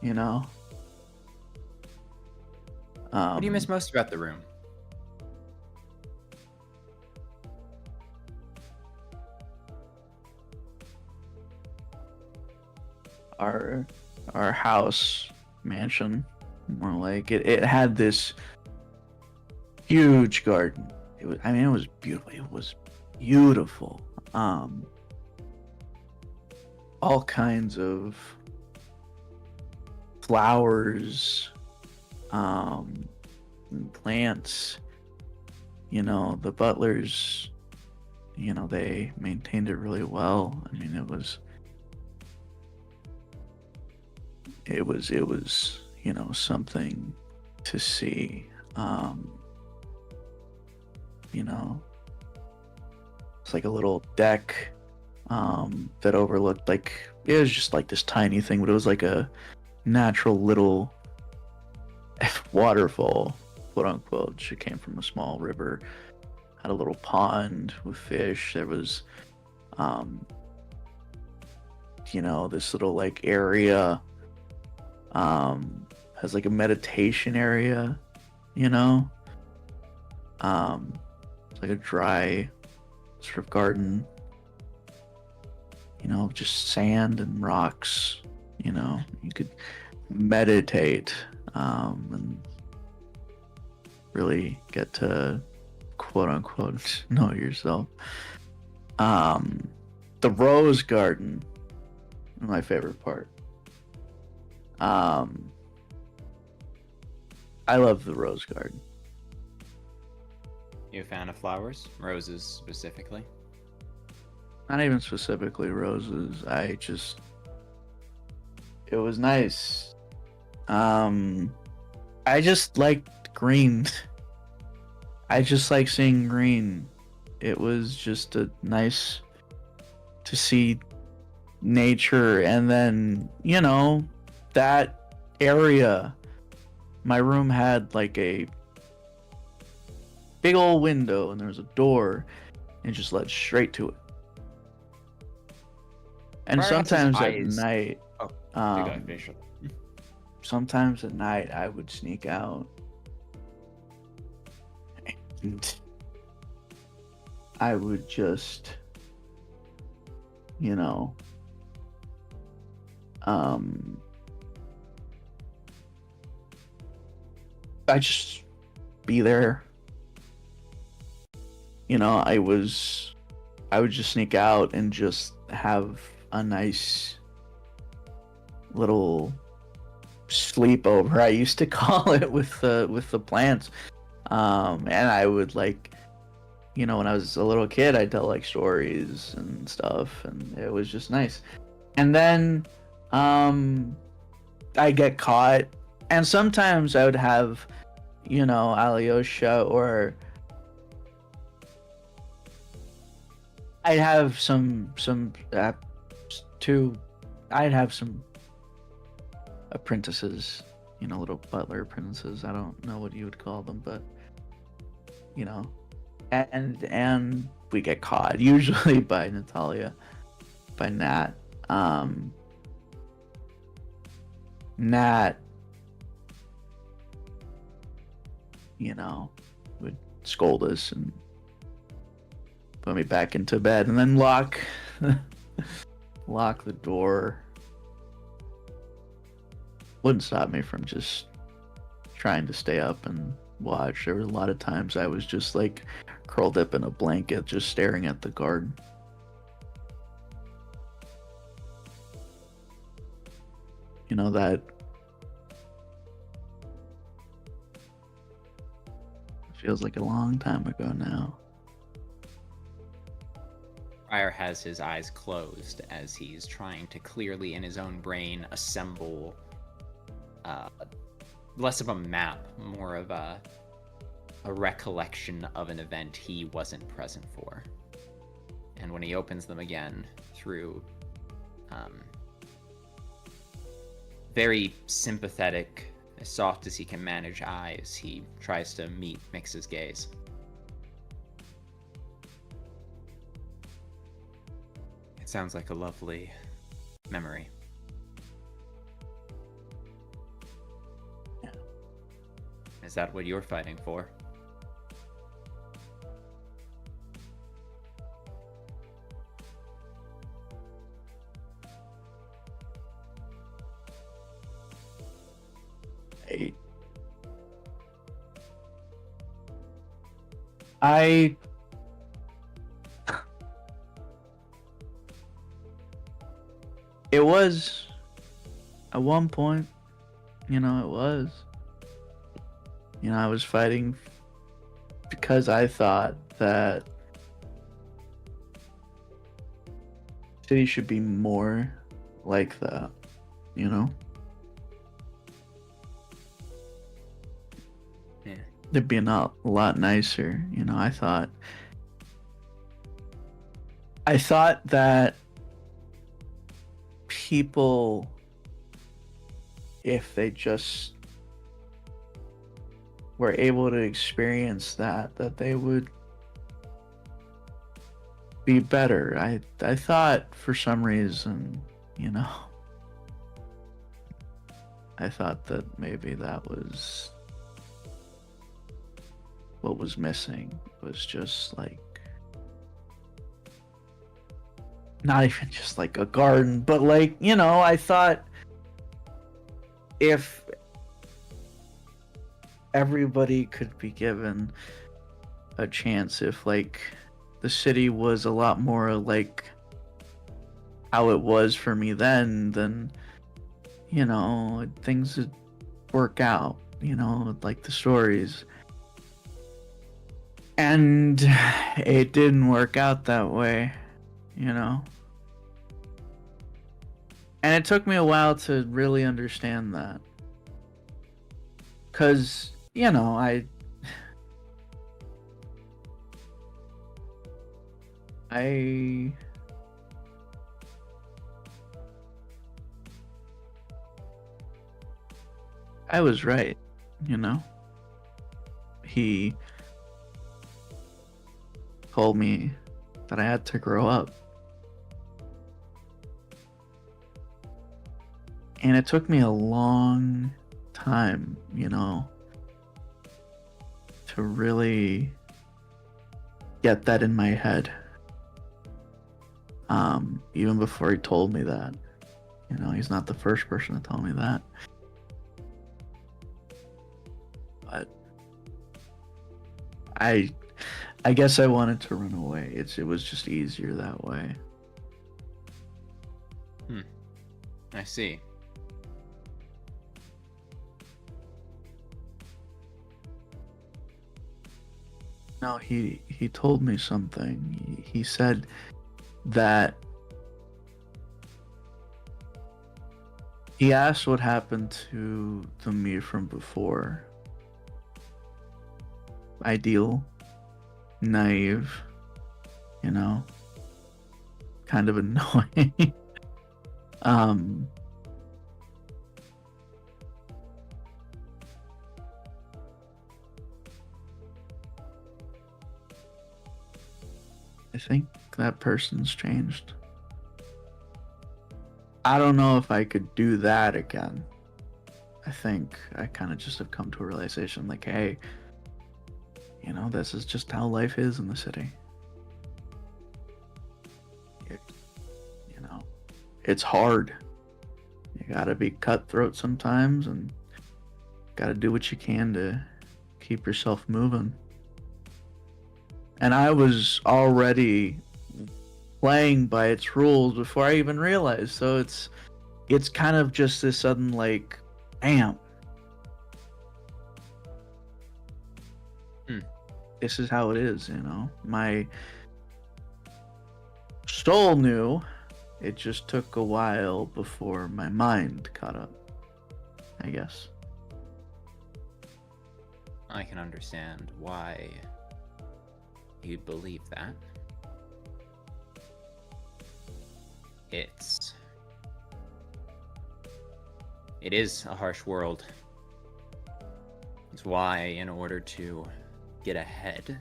You know. What do you miss most about the room? Our house, mansion, more like it had this huge garden. It was, I mean, it was beautiful. It was beautiful. All kinds of flowers, and plants. You know, the butlers, you know, they maintained it really well. I mean, it was, you know, something to see. You know, it's like a little deck that overlooked, like, it was just like this tiny thing, but it was like a natural little waterfall, quote unquote. It came from a small river, had a little pond with fish. There was you know, this little like area has like a meditation area, you know. It's like a dry sort of garden, you know, just sand and rocks. You know, you could meditate and really get to quote unquote know yourself. The rose garden, my favorite part. I love the rose garden. You a fan of flowers? Roses specifically? Not even specifically roses. It was nice. I just liked green. I just like seeing green. It was just a nice to see nature, and then, you know, that area, my room had like a big old window, and there was a door, and it just led straight to it. And Briar has his sometimes at eyes- night, Oh, you go, um, finish it. sometimes at night I would sneak out and I would just, you know, I just be there. You know, I would just sneak out and just have a nice little sleepover, I used to call it, with the plants. And I would, like, you know, when I was a little kid, I'd tell like stories and stuff, and it was just nice. And then I'd get caught, and sometimes I would have, you know, Alyosha, or I'd have some I'd have some apprentices, you know, little butler apprentices. I don't know what you would call them, but, you know, and we get caught usually by Natalia, by Nat. Nat, you know, would scold us and put me back into bed, and then lock the door. Wouldn't stop me from just trying to stay up and watch. There were a lot of times I was just like curled up in a blanket, just staring at the garden. You know, that feels like a long time ago now. Briar has his eyes closed as he's trying to clearly in his own brain assemble less of a map, more of a recollection of an event he wasn't present for. And when he opens them again through very sympathetic, as soft as he can manage eyes, he tries to meet Miix's gaze. It sounds like a lovely memory. Is that what you're fighting for? I it was at one point, it was. I was fighting because I thought that city should be more like that, Yeah. It'd be a lot nicer. I thought that people, if they just were able to experience that they would be better. I thought for some reason, I thought that maybe that was what was missing, was just like not even just like a garden, but like, I thought if everybody could be given a chance, if like the city was a lot more like how it was for me then things would work out, like the stories. And it didn't work out that way, And it took me a while to really understand that. 'Cause, I was right, He told me that I had to grow up. And it took me a long time, to really get that in my head. Even before he told me that. He's not the first person to tell me that. But I guess I wanted to run away. It was just easier that way. I see. No, he told me something. He said that he asked what happened to the me from before. Ideal, naive, kind of annoying. I think that person's changed. I don't know if I could do that again. I think I kind of just have come to a realization like, hey, this is just how life is in the city. It's hard. You gotta be cutthroat sometimes and gotta do what you can to keep yourself moving. And I was already playing by its rules before I even realized. So it's kind of just this sudden like, damn. This is how it is, My soul knew. It just took a while before my mind caught up, I guess. I can understand why you'd believe that. It is a harsh world. It's why, in order to get ahead,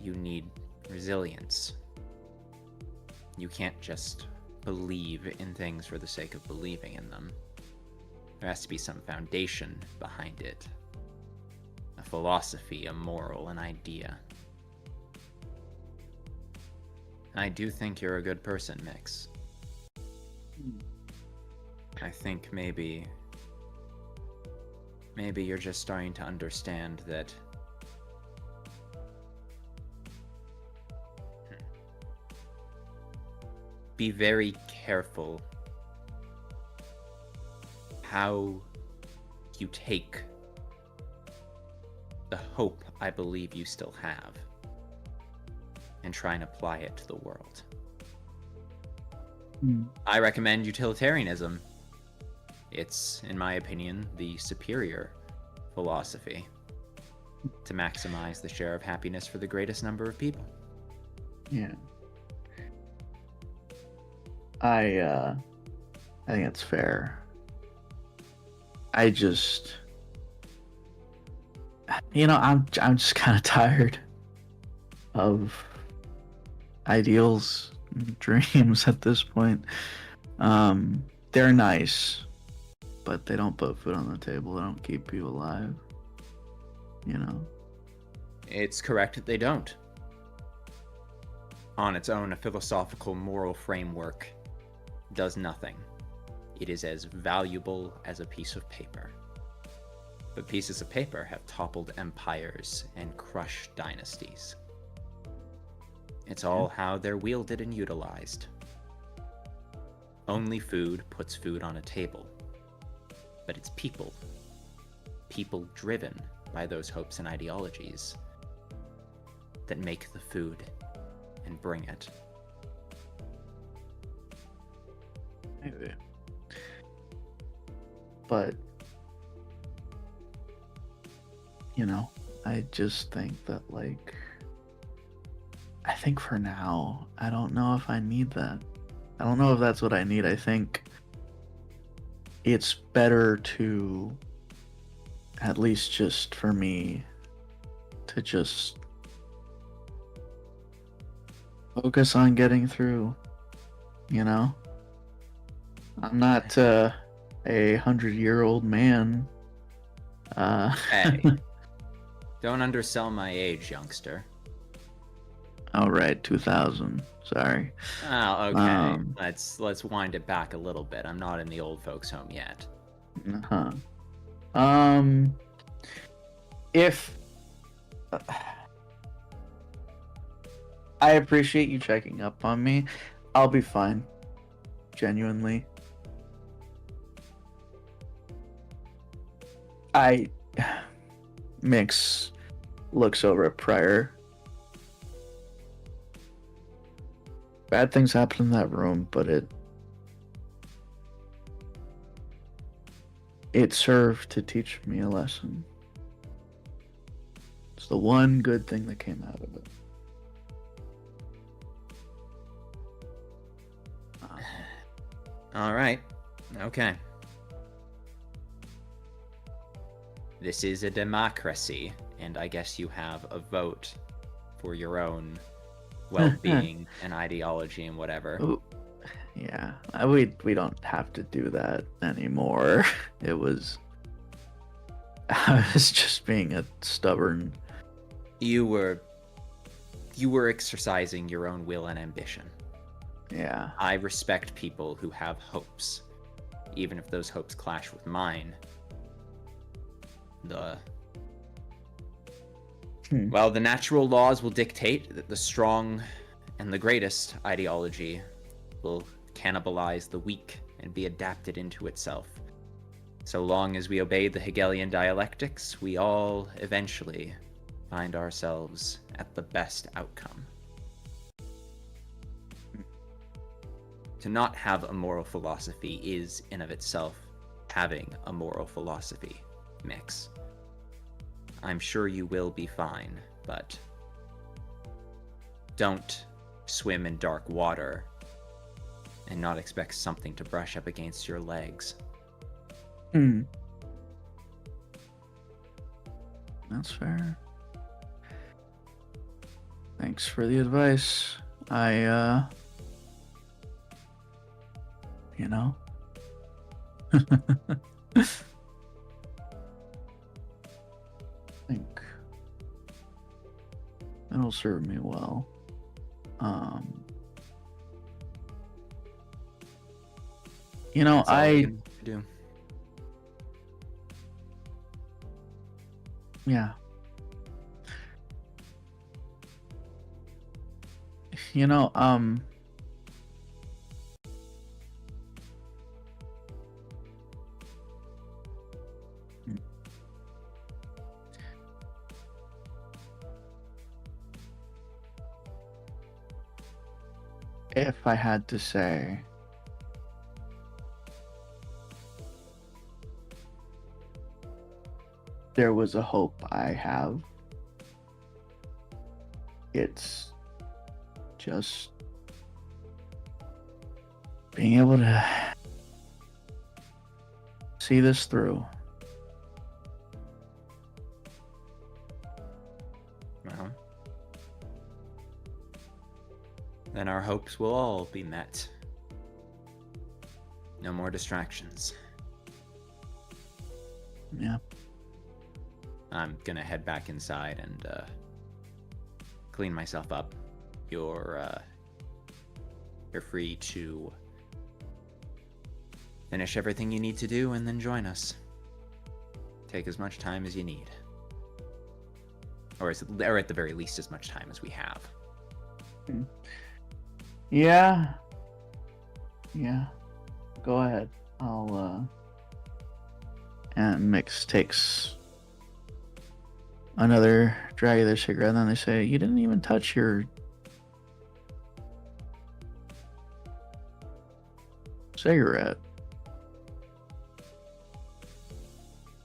you need resilience. You can't just believe in things for the sake of believing in them. There has to be some foundation behind it. A philosophy, a moral, an idea. I do think you're a good person, Miix. I think maybe you're just starting to understand that be very careful how you take the hope I believe you still have and try and apply it to the world. I recommend utilitarianism. It's, in my opinion, the superior philosophy to maximize the share of happiness for the greatest number of people. Yeah. I think it's fair. I just, I'm just kind of tired of ideals and dreams at this point. They're nice, but they don't put food on the table. They don't keep you alive. It's correct that they don't. On its own, a philosophical moral framework does nothing. It is as valuable as a piece of paper. But pieces of paper have toppled empires and crushed dynasties. It's all how they're wielded and utilized. Only food puts food on a table. But it's people driven by those hopes and ideologies, that make the food and bring it. Maybe. But, I just think that, I think for now, I don't know if I need that. I don't know if that's what I need. I think it's better to, at least just for me, to just focus on getting through, I'm not a 100-year-old man. Hey, don't undersell my age, youngster. Oh, right, 2000. Sorry. Oh, okay. Let's wind it back a little bit. I'm not in the old folks' home yet. Uh-huh. If I appreciate you checking up on me, I'll be fine. Genuinely. Miix looks over at Pryor. Bad things happen in that room, but it served to teach me a lesson. It's the one good thing that came out of it. All right. Okay. This is a democracy, and I guess you have a vote for your own well-being and ideology and whatever. Ooh. Yeah, we don't have to do that anymore. I was just being a stubborn. You were exercising your own will and ambition. Yeah. I respect people who have hopes, even if those hopes clash with mine. Well, the natural laws will dictate that the strong and the greatest ideology will cannibalize the weak and be adapted into itself. So long as we obey the Hegelian dialectics, we all eventually find ourselves at the best outcome. To not have a moral philosophy is, in of itself, having a moral philosophy. Miix. I'm sure you will be fine, but don't swim in dark water and not expect something to brush up against your legs. Hmm. That's fair. Thanks for the advice. You know. Think it'll serve me well. You know, That's all we can do. Yeah. You know, if I had to say, there was a hope I have, it's just being able to see this through. Well, then our hopes will all be met. No more distractions. Yeah. I'm gonna head back inside and clean myself up. You're free to finish everything you need to do and then join us. Take as much time as you need. Or at the very least as much time as we have. Yeah. Yeah. Go ahead. I'll and Miix takes another drag of their cigarette, and then they say, "You didn't even touch your cigarette.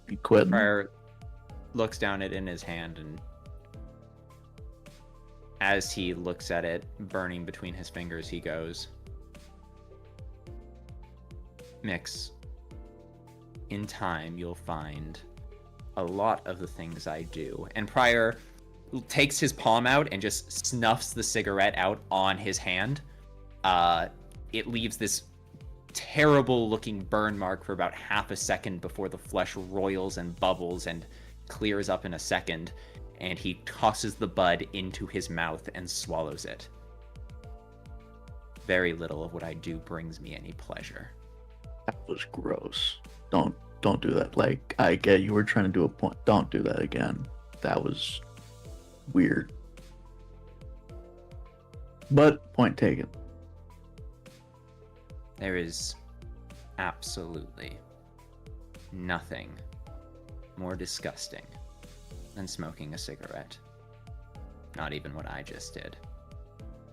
You quitting?" Friar looks down it in his hand, and as he looks at it burning between his fingers, he goes, "Miix, in time you'll find a lot of the things I do." And Prior takes his palm out and just snuffs the cigarette out on his hand. It leaves this terrible looking burn mark for about half a second before the flesh roils and bubbles and clears up in a second, and he tosses the bud into his mouth and swallows it. Very little of what I do brings me any pleasure. That was gross. Don't do that. Like, I get you were trying to do a point. Don't do that again. That was weird. But point taken. There is absolutely nothing more disgusting than smoking a cigarette. Not even what I just did.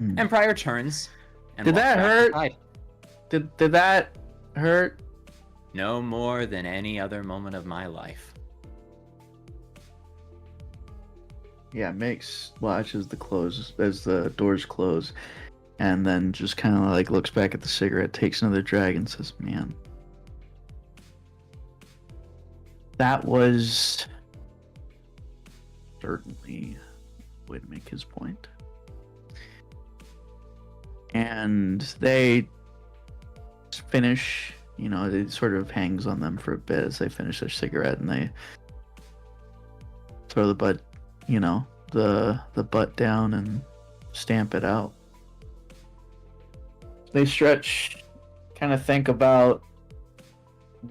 And Prior turns and Did walks that back hurt? inside. Did that hurt? No more than any other moment of my life. Yeah, Miix watches the close as the doors close, and then just kind of like looks back at the cigarette, takes another drag, and says, "Man, that was certainly a way to make his point." And they finish, it sort of hangs on them for a bit as they finish their cigarette, and they throw the butt, the butt down and stamp it out. They stretch, kind of think about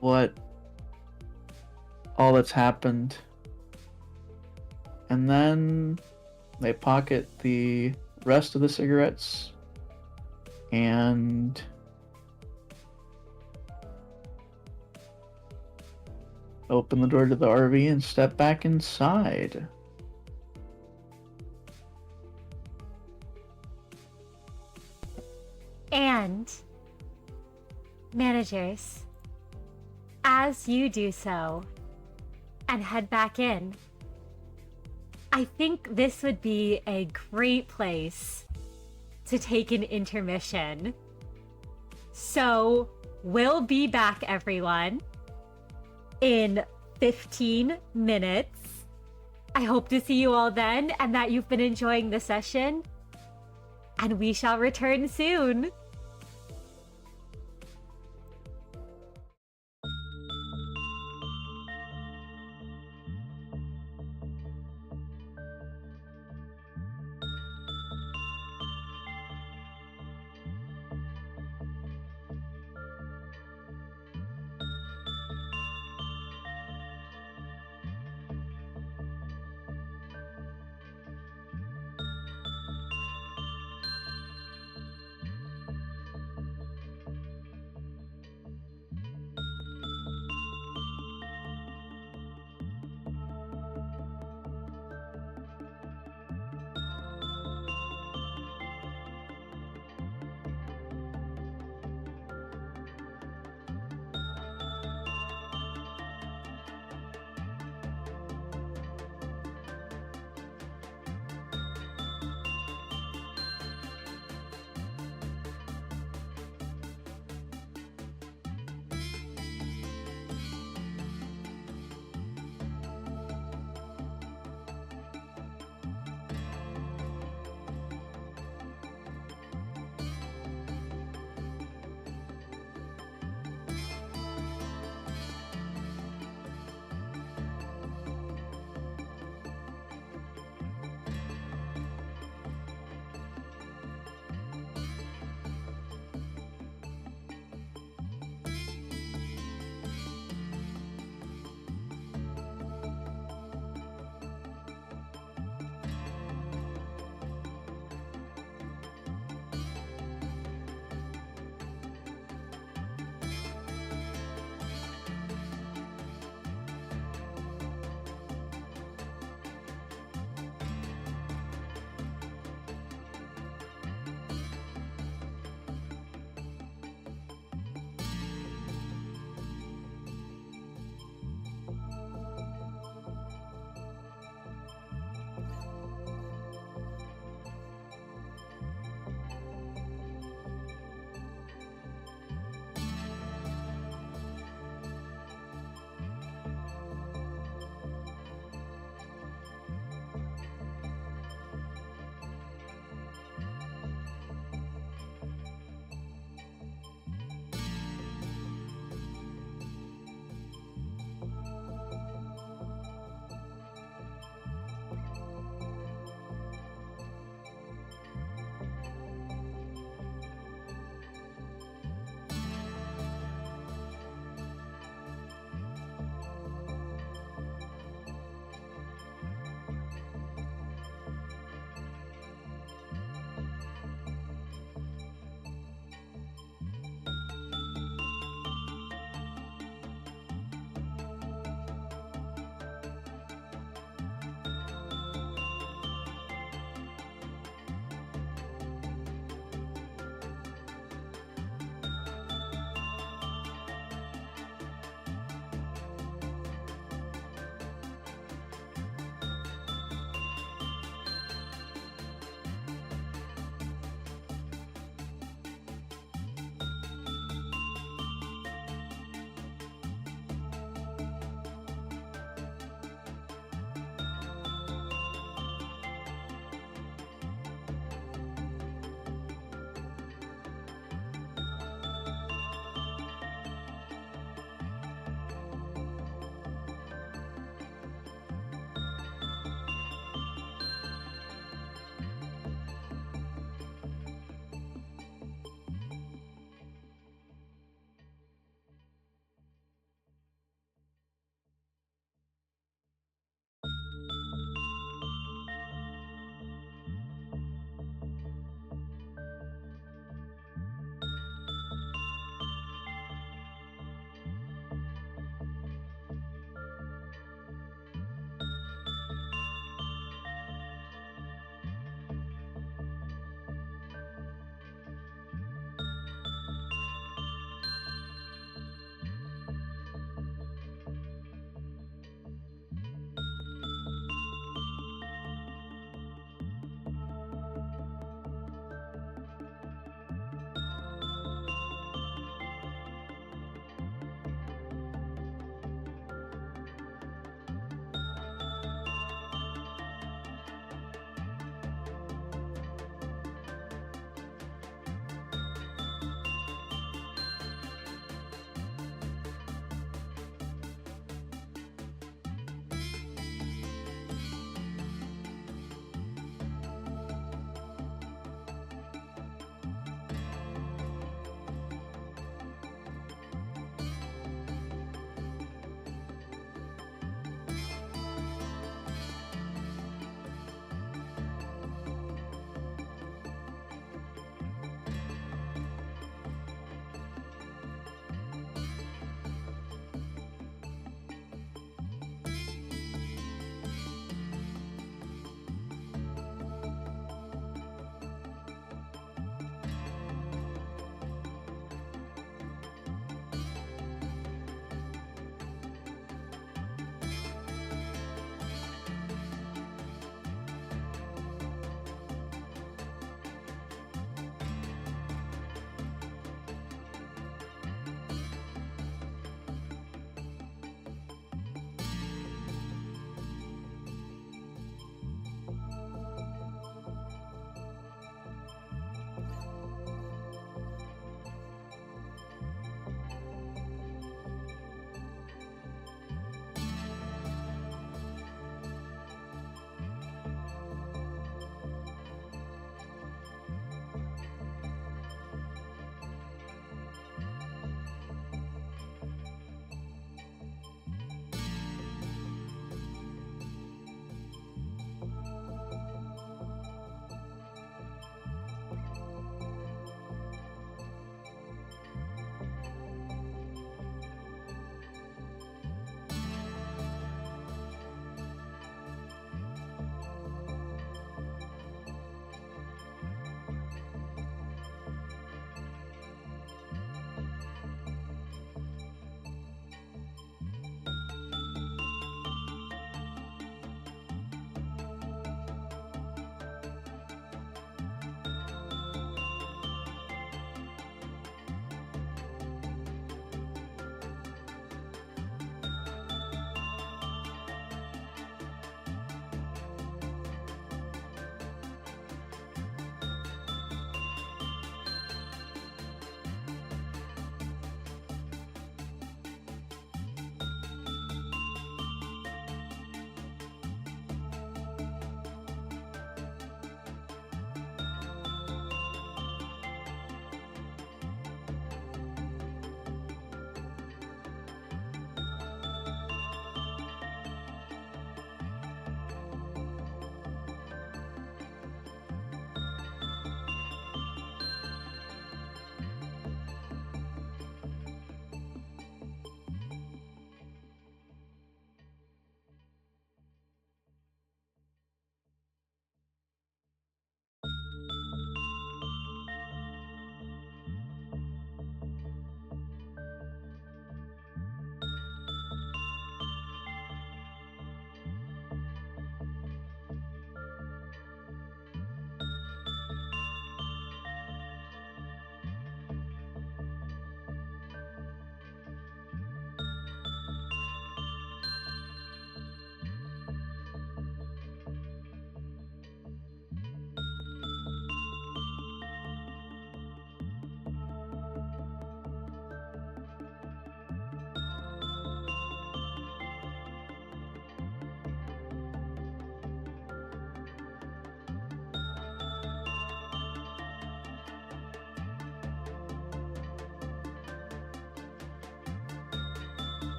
what all that's happened, and then they pocket the rest of the cigarettes and open the door to the RV and step back inside. And, managers, as you do so and head back in, I think this would be a great place to take an intermission. So, we'll be back, everyone. in 15 minutes. I hope to see you all then and that you've been enjoying the session. And we shall return soon.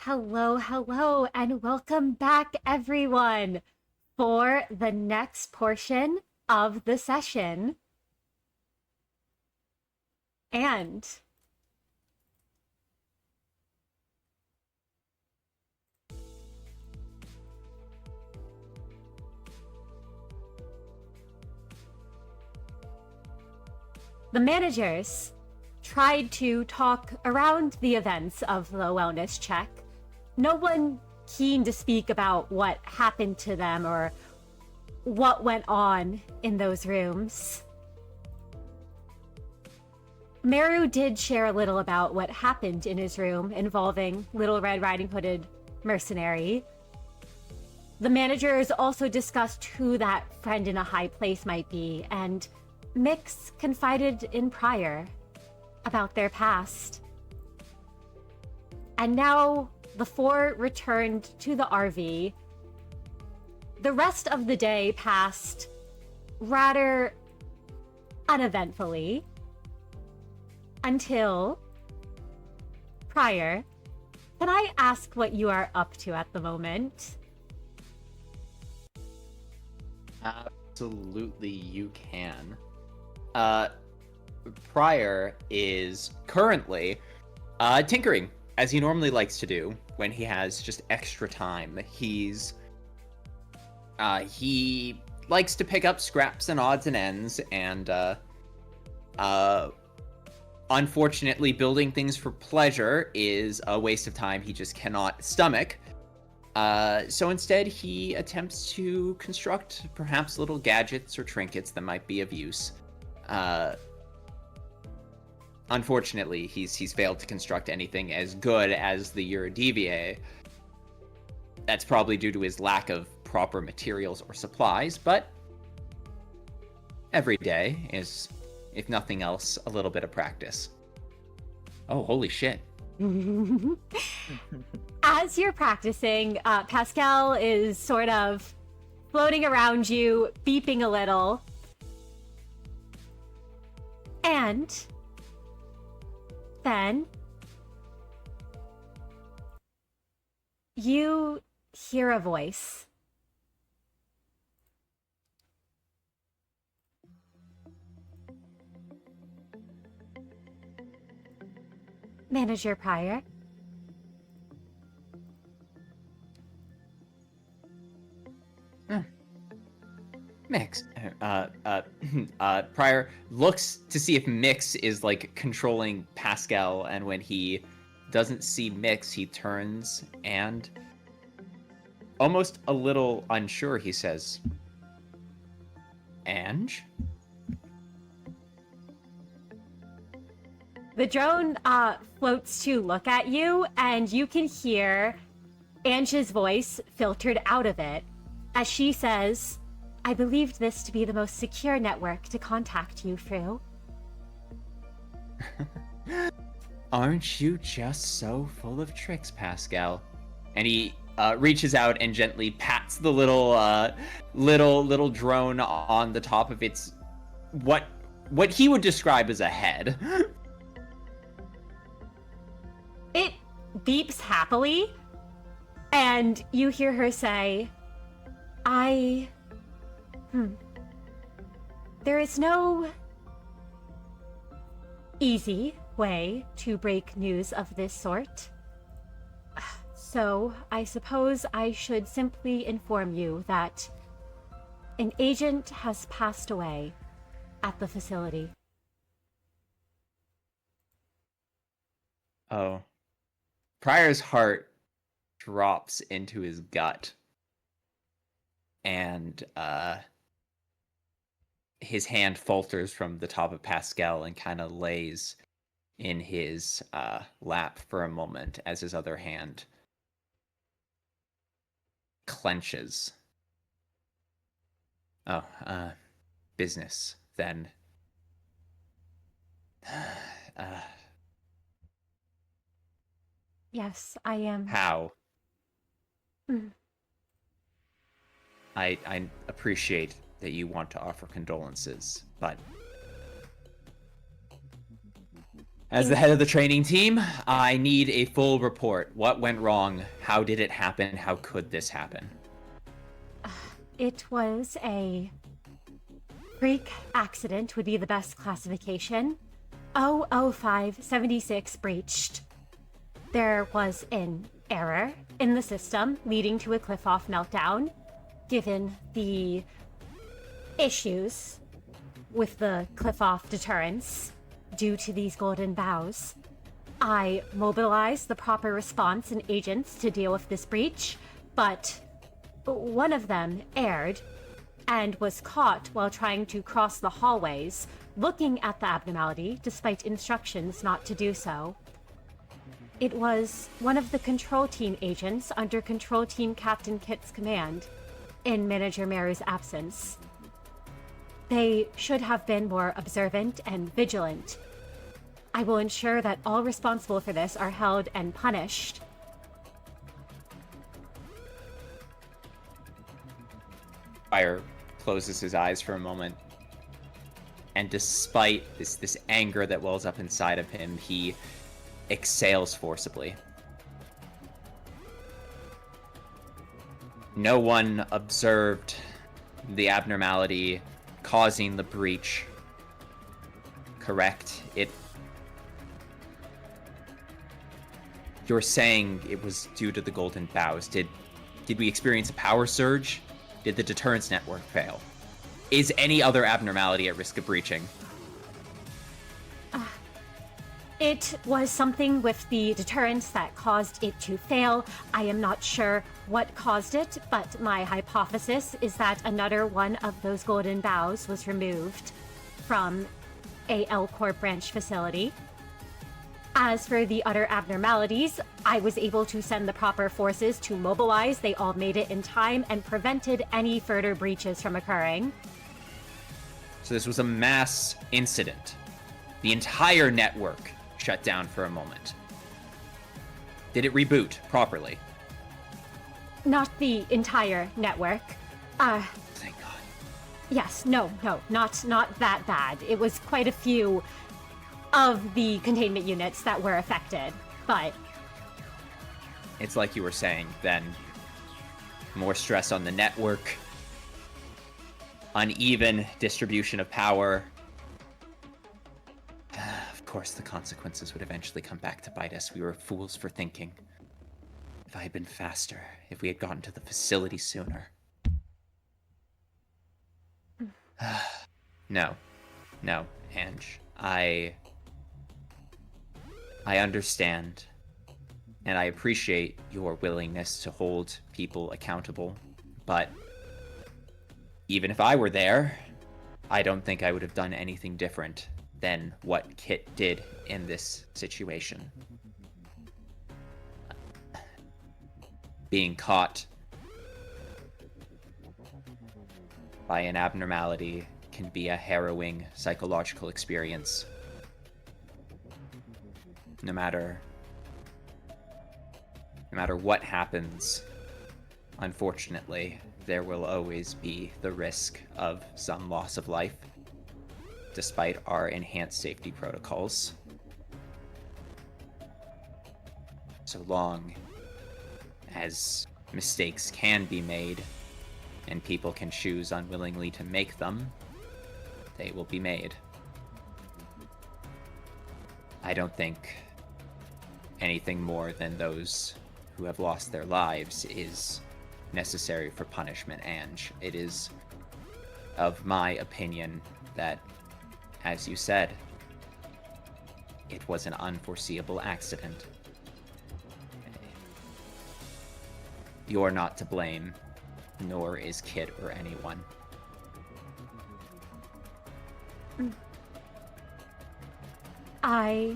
Hello, hello, and welcome back, everyone, for the next portion of the session. And the managers tried to talk around the events of the wellness check. No one keen to speak about what happened to them or what went on in those rooms. Merru did share a little about what happened in his room involving Little Red Riding Hooded mercenary. The managers also discussed who that friend in a high place might be, and Miix confided in Prior about their past. And now the four returned to the RV. The rest of the day passed rather uneventfully until Prior. Can I ask what you are up to at the moment? Absolutely, you can. Prior is currently tinkering, as he normally likes to do when he has just extra time. He likes to pick up scraps and odds and ends, and unfortunately, building things for pleasure is a waste of time he just cannot stomach. So instead, he attempts to construct perhaps little gadgets or trinkets that might be of use. Unfortunately, he's failed to construct anything as good as the Eurydiviae. That's probably due to his lack of proper materials or supplies, but every day is, if nothing else, a little bit of practice. Oh, holy shit. As you're practicing, Pascal is sort of floating around you, beeping a little. And then you hear a voice. Manager Prior. Miix. Prior looks to see if Miix is like controlling Pascal, and when he doesn't see Miix, he turns and, almost a little unsure, he says, Ange? The drone floats to look at you, and you can hear Ange's voice filtered out of it as she says, I believed this to be the most secure network to contact you through. Aren't you just so full of tricks, Pascal? And he reaches out and gently pats the little drone on the top of its what he would describe as a head. It beeps happily, and you hear her say, there is no easy way to break news of this sort. So I suppose I should simply inform you that an agent has passed away at the facility. Oh. Prior's heart drops into his gut. And his hand falters from the top of Pascal and kind of lays in his lap for a moment as his other hand clenches. Oh, business, then. Yes, I am. How? I appreciate that you want to offer condolences, but As the head of the training team, I need a full report. What went wrong? How did it happen? How could this happen? It was a freak accident would be the best classification. 00576 breached. There was an error in the system leading to a cliff-off meltdown. Given the issues with the cliff-off deterrence due to these Golden Boughs, I mobilized the proper response and agents to deal with this breach, but one of them erred and was caught while trying to cross the hallways, looking at the abnormality despite instructions not to do so. It was one of the control team agents under control team Captain Kit's command in Manager Merru's absence. They should have been more observant and vigilant. I will ensure that all responsible for this are held and punished. Fire closes his eyes for a moment, and despite this anger that wells up inside of him, he exhales forcibly. No one observed the abnormality causing the breach. Correct? You're saying it was due to the Golden Boughs. Did we experience a power surge? Did the deterrence network fail? Is any other abnormality at risk of breaching? It was something with the deterrence that caused it to fail. I am not sure what caused it, but my hypothesis is that another one of those Golden Boughs was removed from a L Corp branch facility. As for the other abnormalities, I was able to send the proper forces to mobilize. They all made it in time and prevented any further breaches from occurring. So this was a mass incident. The entire network shut down for a moment. Did it reboot properly? Not the entire network. Thank God. Yes, no, not that bad. It was quite a few of the containment units that were affected, but... It's like you were saying, then. More stress on the network. Uneven distribution of power. Of course, the consequences would eventually come back to bite us. We were fools for thinking. If I had been faster, if we had gotten to the facility sooner. No, Ange. I understand, and I appreciate your willingness to hold people accountable, but even if I were there, I don't think I would have done anything different than what Kit did in this situation. Being caught by an abnormality can be a harrowing psychological experience. No matter what happens, unfortunately, there will always be the risk of some loss of life, despite our enhanced safety protocols. So long as mistakes can be made, and people can choose unwillingly to make them, they will be made. I don't think anything more than those who have lost their lives is necessary for punishment, Ange. It is of my opinion that, as you said, it was an unforeseeable accident. You're not to blame, nor is Kit or anyone. I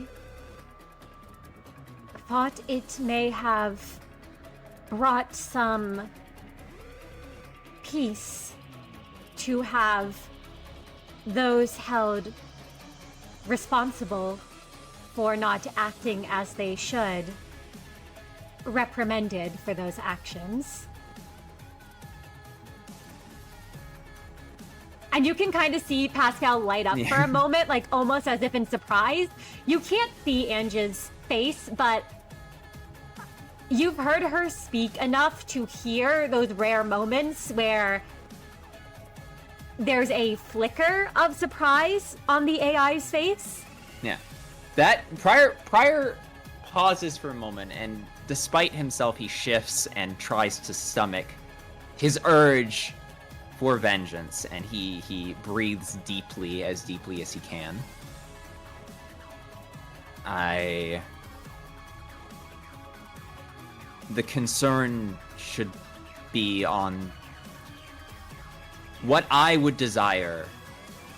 thought it may have brought some peace to have those held responsible for not acting as they should reprimanded for those actions. And you can kind of see Pascal light up for a moment, like almost as if in surprise. You can't see Ange's face, but you've heard her speak enough to hear those rare moments where there's a flicker of surprise on the AI's face. Yeah. That prior pauses for a moment, and despite himself, he shifts and tries to stomach his urge for vengeance, and he breathes deeply as he can. The concern should be on what I would desire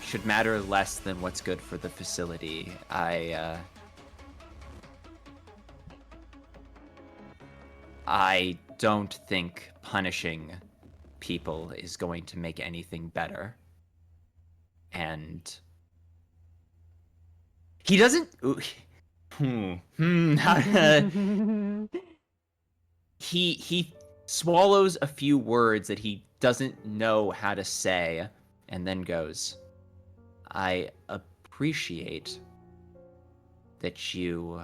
should matter less than what's good for the facility. I don't think punishing people is going to make anything better. And he doesn't he swallows a few words that he doesn't know how to say, and then goes, I appreciate that you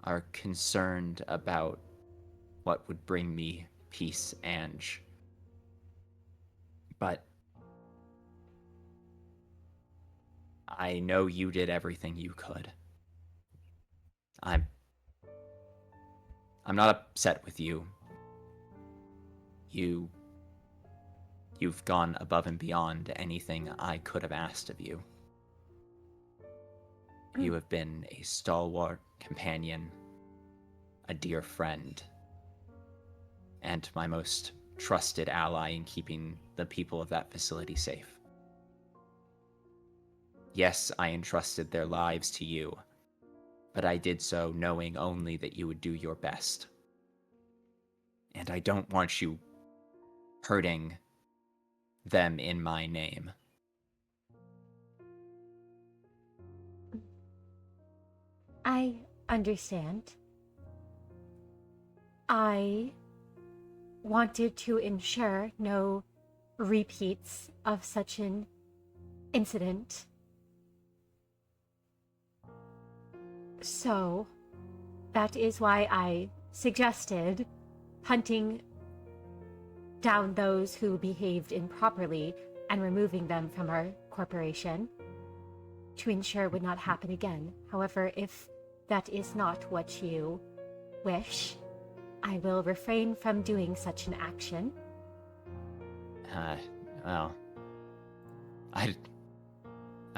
are concerned about what would bring me peace, Ange. But I know you did everything you could. I'm not upset with you. You've gone above and beyond anything I could have asked of you. You have been a stalwart companion, a dear friend, and my most trusted ally in keeping the people of that facility safe. Yes, I entrusted their lives to you, but I did so knowing only that you would do your best. And I don't want you hurting them in my name. I understand. I wanted to ensure no repeats of such an incident. So, that is why I suggested hunting down those who behaved improperly and removing them from our corporation to ensure it would not happen again. However, if that is not what you wish, I will refrain from doing such an action. Well, I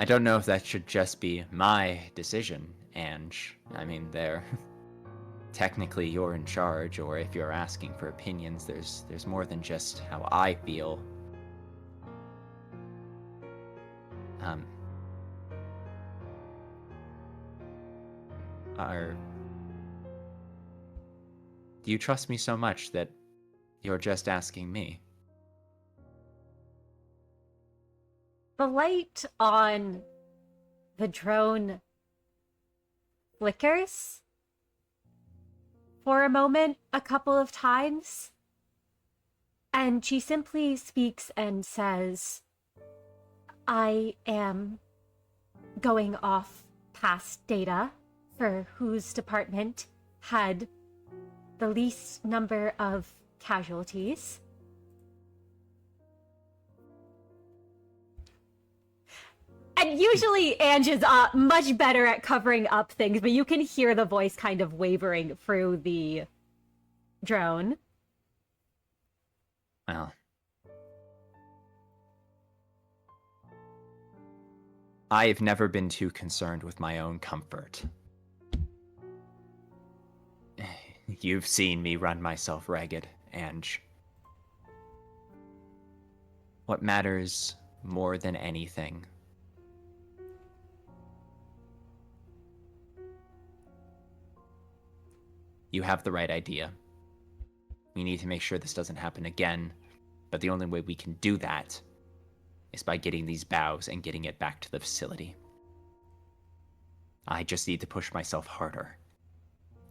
don't know if that should just be my decision, Ange. I mean, technically you're in charge, or if you're asking for opinions, there's more than just how I feel. Do you trust me so much that you're just asking me? The light on the drone flickers for a moment, a couple of times, and she simply speaks and says, I am going off past data for whose department had the least number of casualties. And usually Ange is much better at covering up things, but you can hear the voice kind of wavering through the drone. Well, I've never been too concerned with my own comfort. You've seen me run myself ragged, Ange. What matters more than anything you have the right idea. We need to make sure this doesn't happen again, but the only way we can do that is by getting these boughs and getting it back to the facility. I just need to push myself harder.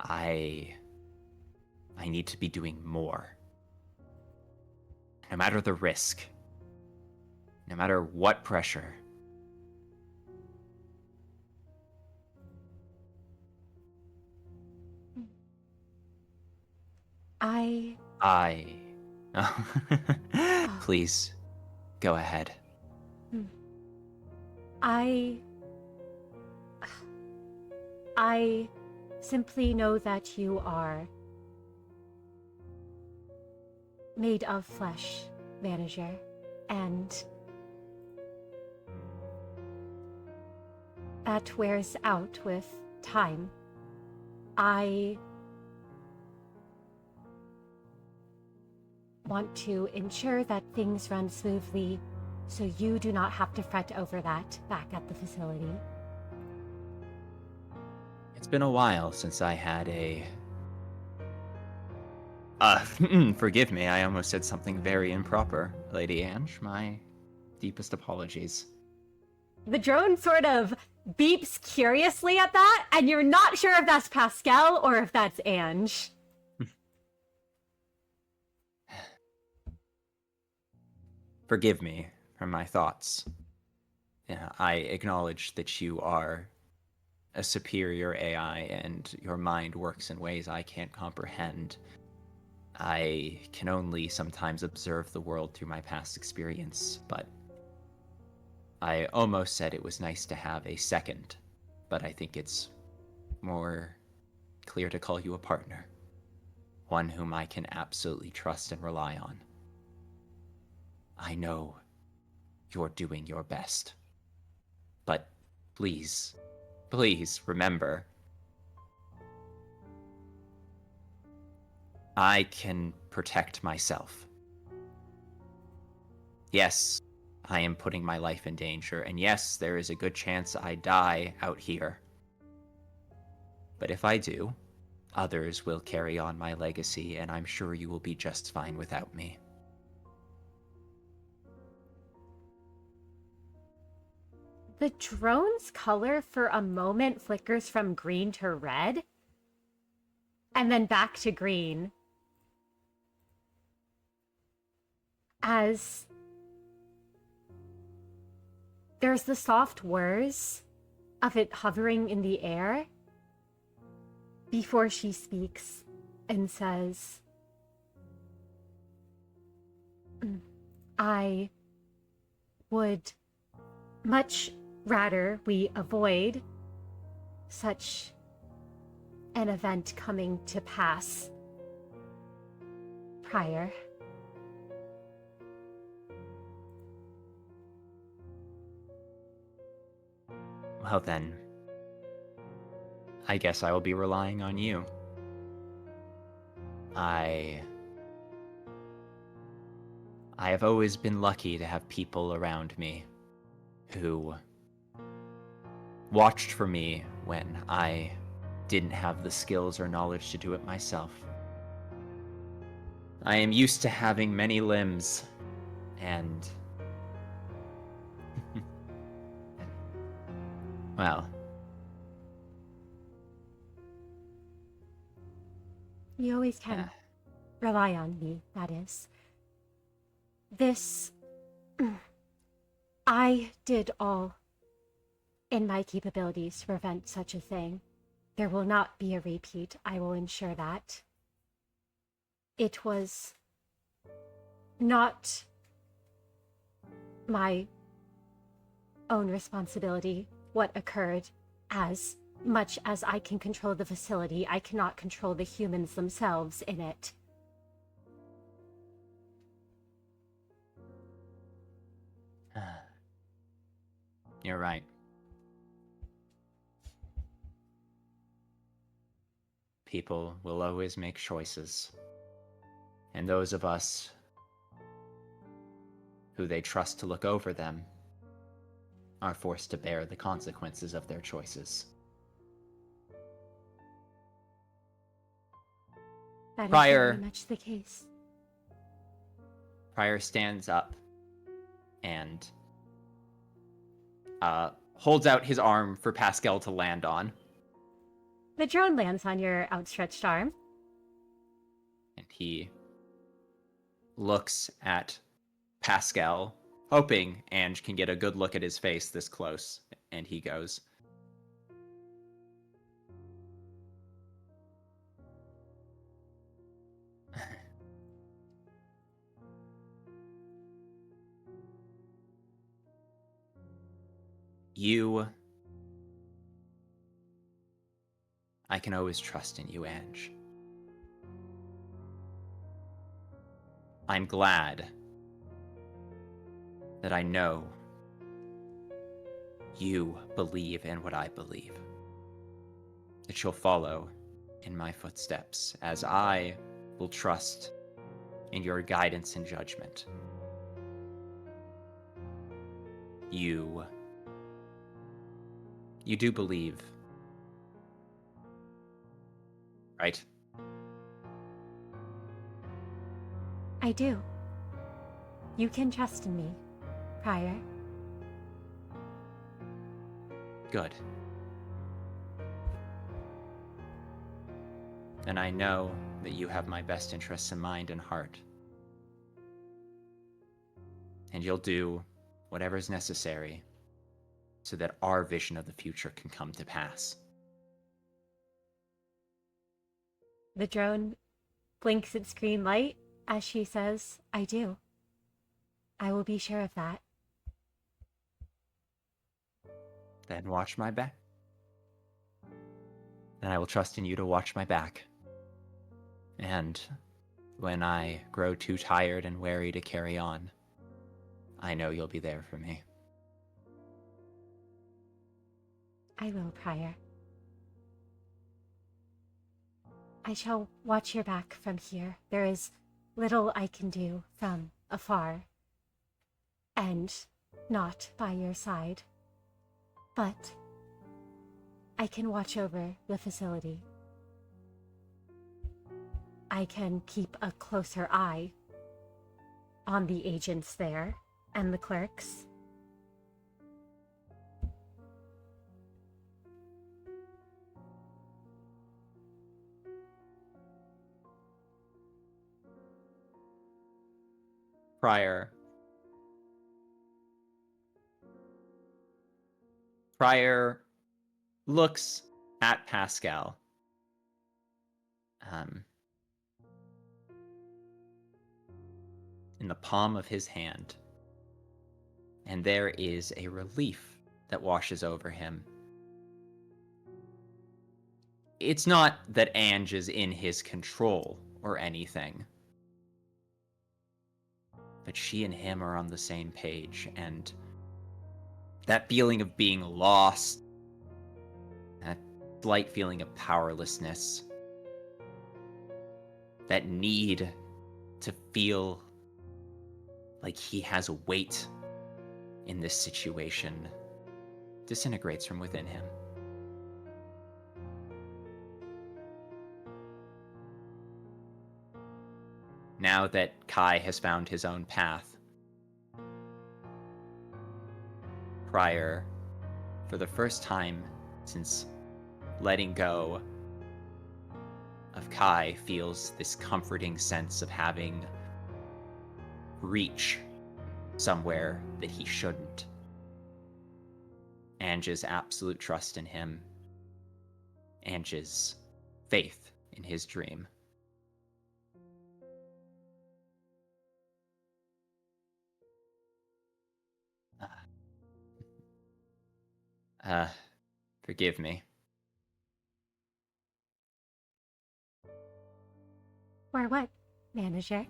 I need to be doing more. No matter the risk, no matter what pressure. I Please, go ahead. I simply know that you are made of flesh, manager, and that wears out with time. I want to ensure that things run smoothly so you do not have to fret over that back at the facility. It's been a while since I had a... forgive me, I almost said something very improper, Lady Ange. My deepest apologies. The drone sort of beeps curiously at that, and you're not sure if that's Pascal or if that's Ange. Forgive me for my thoughts. Yeah, I acknowledge that you are a superior AI and your mind works in ways I can't comprehend. I can only sometimes observe the world through my past experience, but I almost said it was nice to have a second, but I think it's more clear to call you a partner. One whom I can absolutely trust and rely on. I know you're doing your best. But please, please remember, I can protect myself. Yes, I am putting my life in danger, and yes, there is a good chance I die out here. But if I do, others will carry on my legacy, and I'm sure you will be just fine without me. The drone's color for a moment flickers from green to red, and then back to green. As there's the soft whirs of it hovering in the air before she speaks and says, I would much rather we avoid such an event coming to pass prior. Well then, I guess I will be relying on you. I have always been lucky to have people around me who watched for me when I didn't have the skills or knowledge to do it myself. I am used to having many limbs, and well, You always can rely on me, that is. This... I did all in my capabilities to prevent such a thing. There will not be a repeat, I will ensure that. It was not my own responsibility what occurred. As much as I can control the facility, I cannot control the humans themselves in it. You're right. People will always make choices. And those of us who they trust to look over them are forced to bear the consequences of their choices. That is Prior- very much the case. Pryor stands up and holds out his arm for Pascal to land on. The drone lands on your outstretched arm. And he looks at Pascal hoping Ange can get a good look at his face this close, and he goes, I can always trust in you, Ange. I'm glad that I know you believe in what I believe. That you'll follow in my footsteps, as I will trust in your guidance and judgment. You do believe, right? I do. You can trust in me, Prior. Good. And I know that you have my best interests in mind and heart. And you'll do whatever's necessary so that our vision of the future can come to pass. The drone blinks its green light as she says, I do. I will be sure of that. Then watch my back. Then I will trust in you to watch my back. And when I grow too tired and weary to carry on, I know you'll be there for me. I will, Prior. I shall watch your back from here. There is little I can do from afar, and not by your side. But I can watch over the facility. I can keep a closer eye on the agents there and the clerks. Prior looks at Pascal. In the palm of his hand. And there is a relief that washes over him. It's not that Ange is in his control or anything. But she and him are on the same page, and that feeling of being lost, that slight feeling of powerlessness, that need to feel like he has a weight in this situation, disintegrates from within him. Now that Kai has found his own path, Prior, for the first time since letting go of Kai, feels this comforting sense of having reach somewhere that he shouldn't. Ange's absolute trust in him. Ange's faith in his dream. Forgive me. Or what, manager?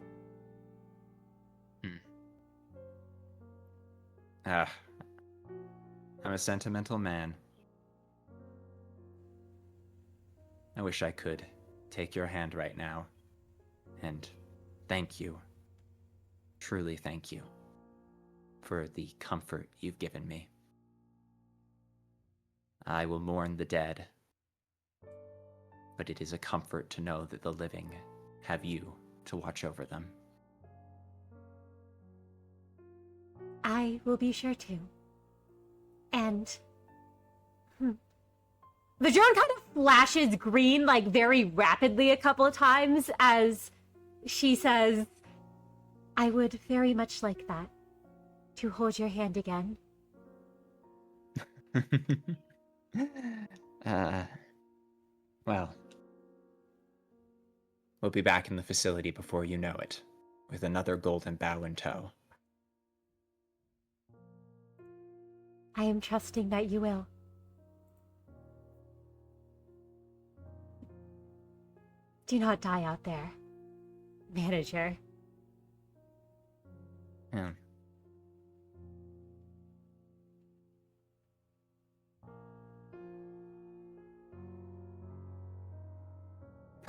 I'm a sentimental man. I wish I could take your hand right now and thank you, truly thank you, for the comfort you've given me. I will mourn the dead, but it is a comfort to know that the living have you to watch over them. I will be sure to. And the drone kind of flashes green, like, very rapidly a couple of times as she says, I would very much like that. to hold your hand again. uh, well, we'll be back in the facility before you know it, with another Golden Bough in tow. I am trusting that you will. Do not die out there, manager. Yeah.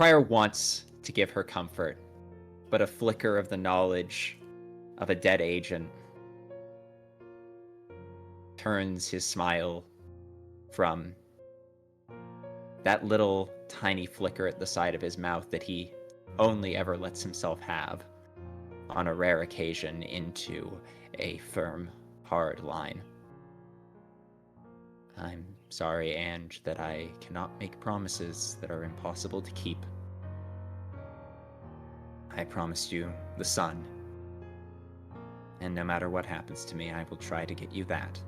Pryor wants to give her comfort, but a flicker of the knowledge of a dead agent turns his smile from that little tiny flicker at the side of his mouth that he only ever lets himself have on a rare occasion into a firm, hard line. I'm sorry, Ange, that I cannot make promises that are impossible to keep. I promised you the sun, and no matter what happens to me, I will try to get you that.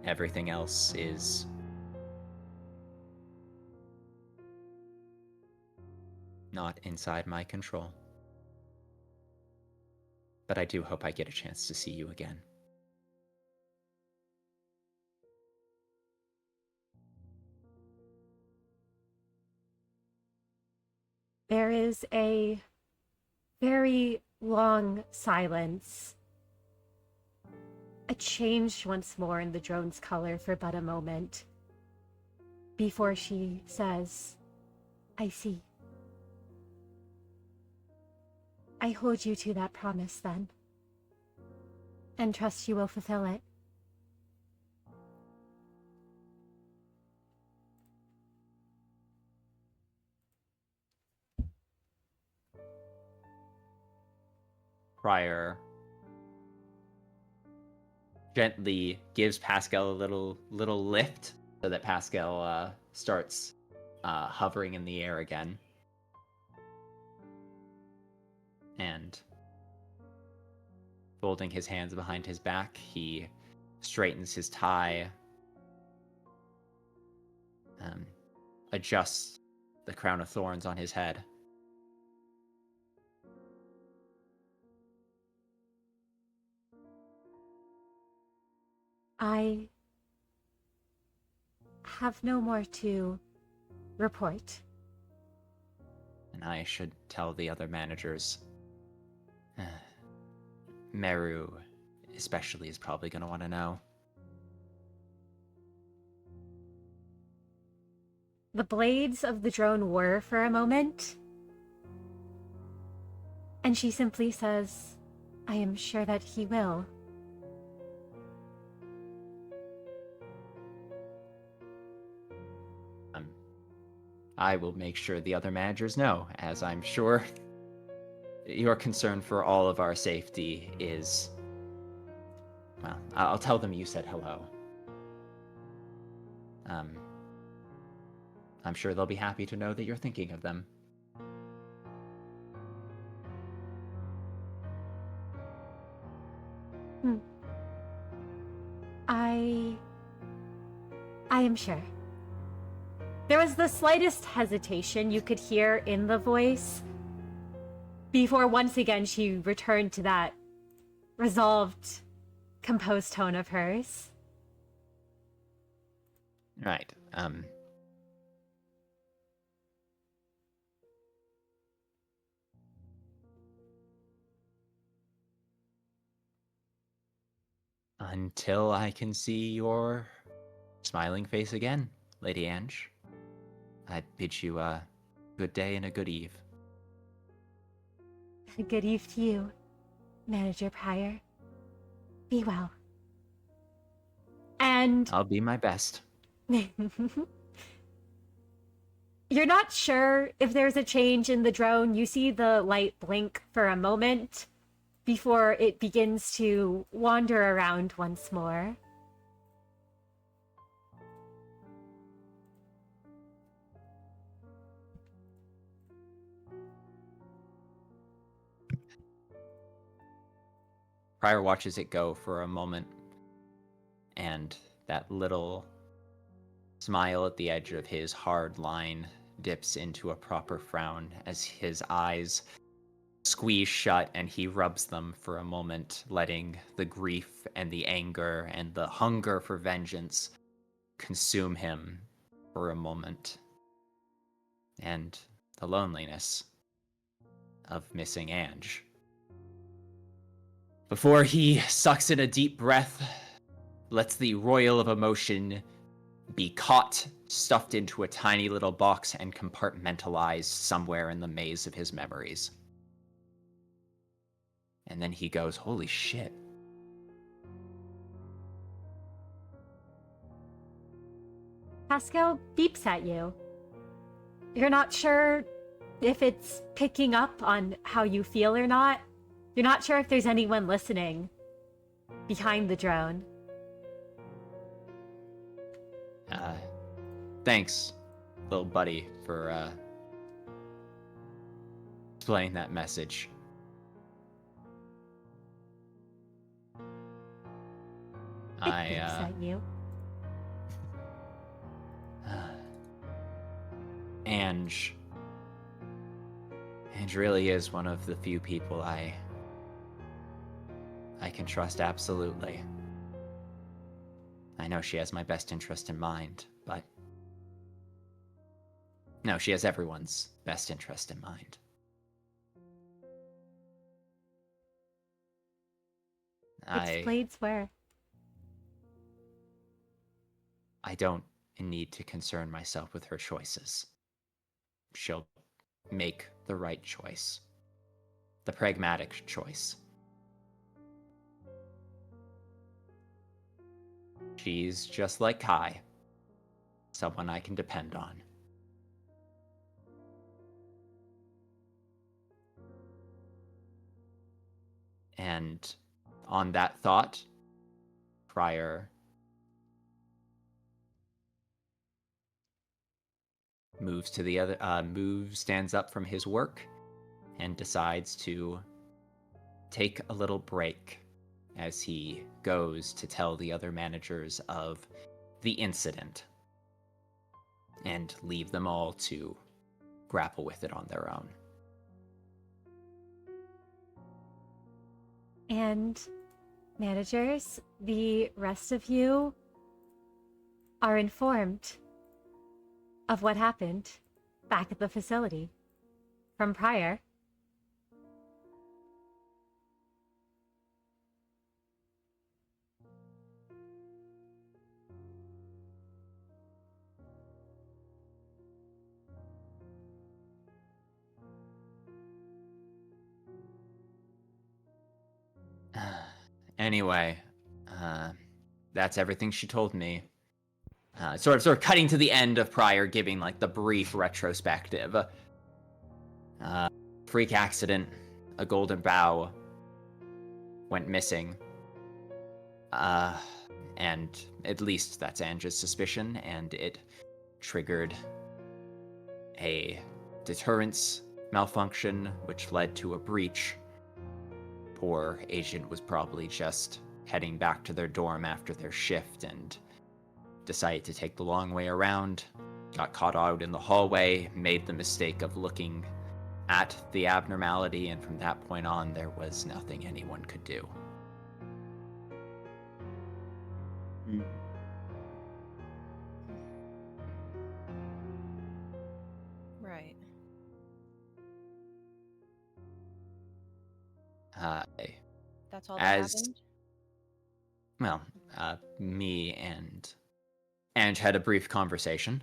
Everything else is not inside my control. But I do hope I get a chance to see you again. There is a very long silence. A change once more in the drone's color for but a moment, before she says, I see. I hold you to that promise then, and trust you will fulfill it. Pryor gently gives Pascal a little lift so that Pascal starts hovering in the air again. And folding his hands behind his back, he straightens his tie, adjusts the crown of thorns on his head. I have no more to report. And I should tell the other managers. Merru especially is probably going to want to know. The blades of the drone whir for a moment, and she simply says, I am sure that he will. I will make sure the other managers know, as I'm sure your concern for all of our safety is... Well, I'll tell them you said hello. I'm sure they'll be happy to know that you're thinking of them. I am sure. There was the slightest hesitation you could hear in the voice before once again she returned to that resolved, composed tone of hers. Right. Until I can see your smiling face again, Lady Ange, I bid you a good day and a good eve. A good eve to you, Manager Pryor. Be well. And I'll be my best. you're not sure if there's a change in the drone. You see the light blink for a moment before it begins to wander around once more. Prior watches it go for a moment, and that little smile at the edge of his hard line dips into a proper frown as his eyes squeeze shut and he rubs them for a moment, letting the grief and the anger and the hunger for vengeance consume him for a moment. And the loneliness of missing Ange. Before he sucks in a deep breath, lets the royal of emotion be caught, stuffed into a tiny little box, and compartmentalized somewhere in the maze of his memories. And then he goes, holy shit. Pascal beeps at you. You're not sure if it's picking up on how you feel or not. You're not sure if there's anyone listening behind the drone. Thanks, little buddy, for displaying that message. It beeps at you. Ange really is one of the few people I can trust absolutely. I know she has my best interest in mind, but no, she has everyone's best interest in mind. Explains where. I don't need to concern myself with her choices. She'll make the right choice. The pragmatic choice. She's just like Kai. Someone I can depend on. And on that thought, Prior stands up from his work and decides to take a little break as he goes to tell the other managers of the incident and leave them all to grapple with it on their own. And managers, the rest of you are informed of what happened back at the facility from Prior. Anyway, that's everything she told me. Sort of cutting to the end of Prior giving like the brief retrospective. Freak accident, a golden bough went missing. And at least that's Ange's suspicion, and it triggered a deterrence malfunction, which led to a breach. Poor agent was probably just heading back to their dorm after their shift and decided to take the long way around, got caught out in the hallway, made the mistake of looking at the abnormality, and from that point on, there was nothing anyone could do. Right. That's all that happened? Well, me and Ange had a brief conversation.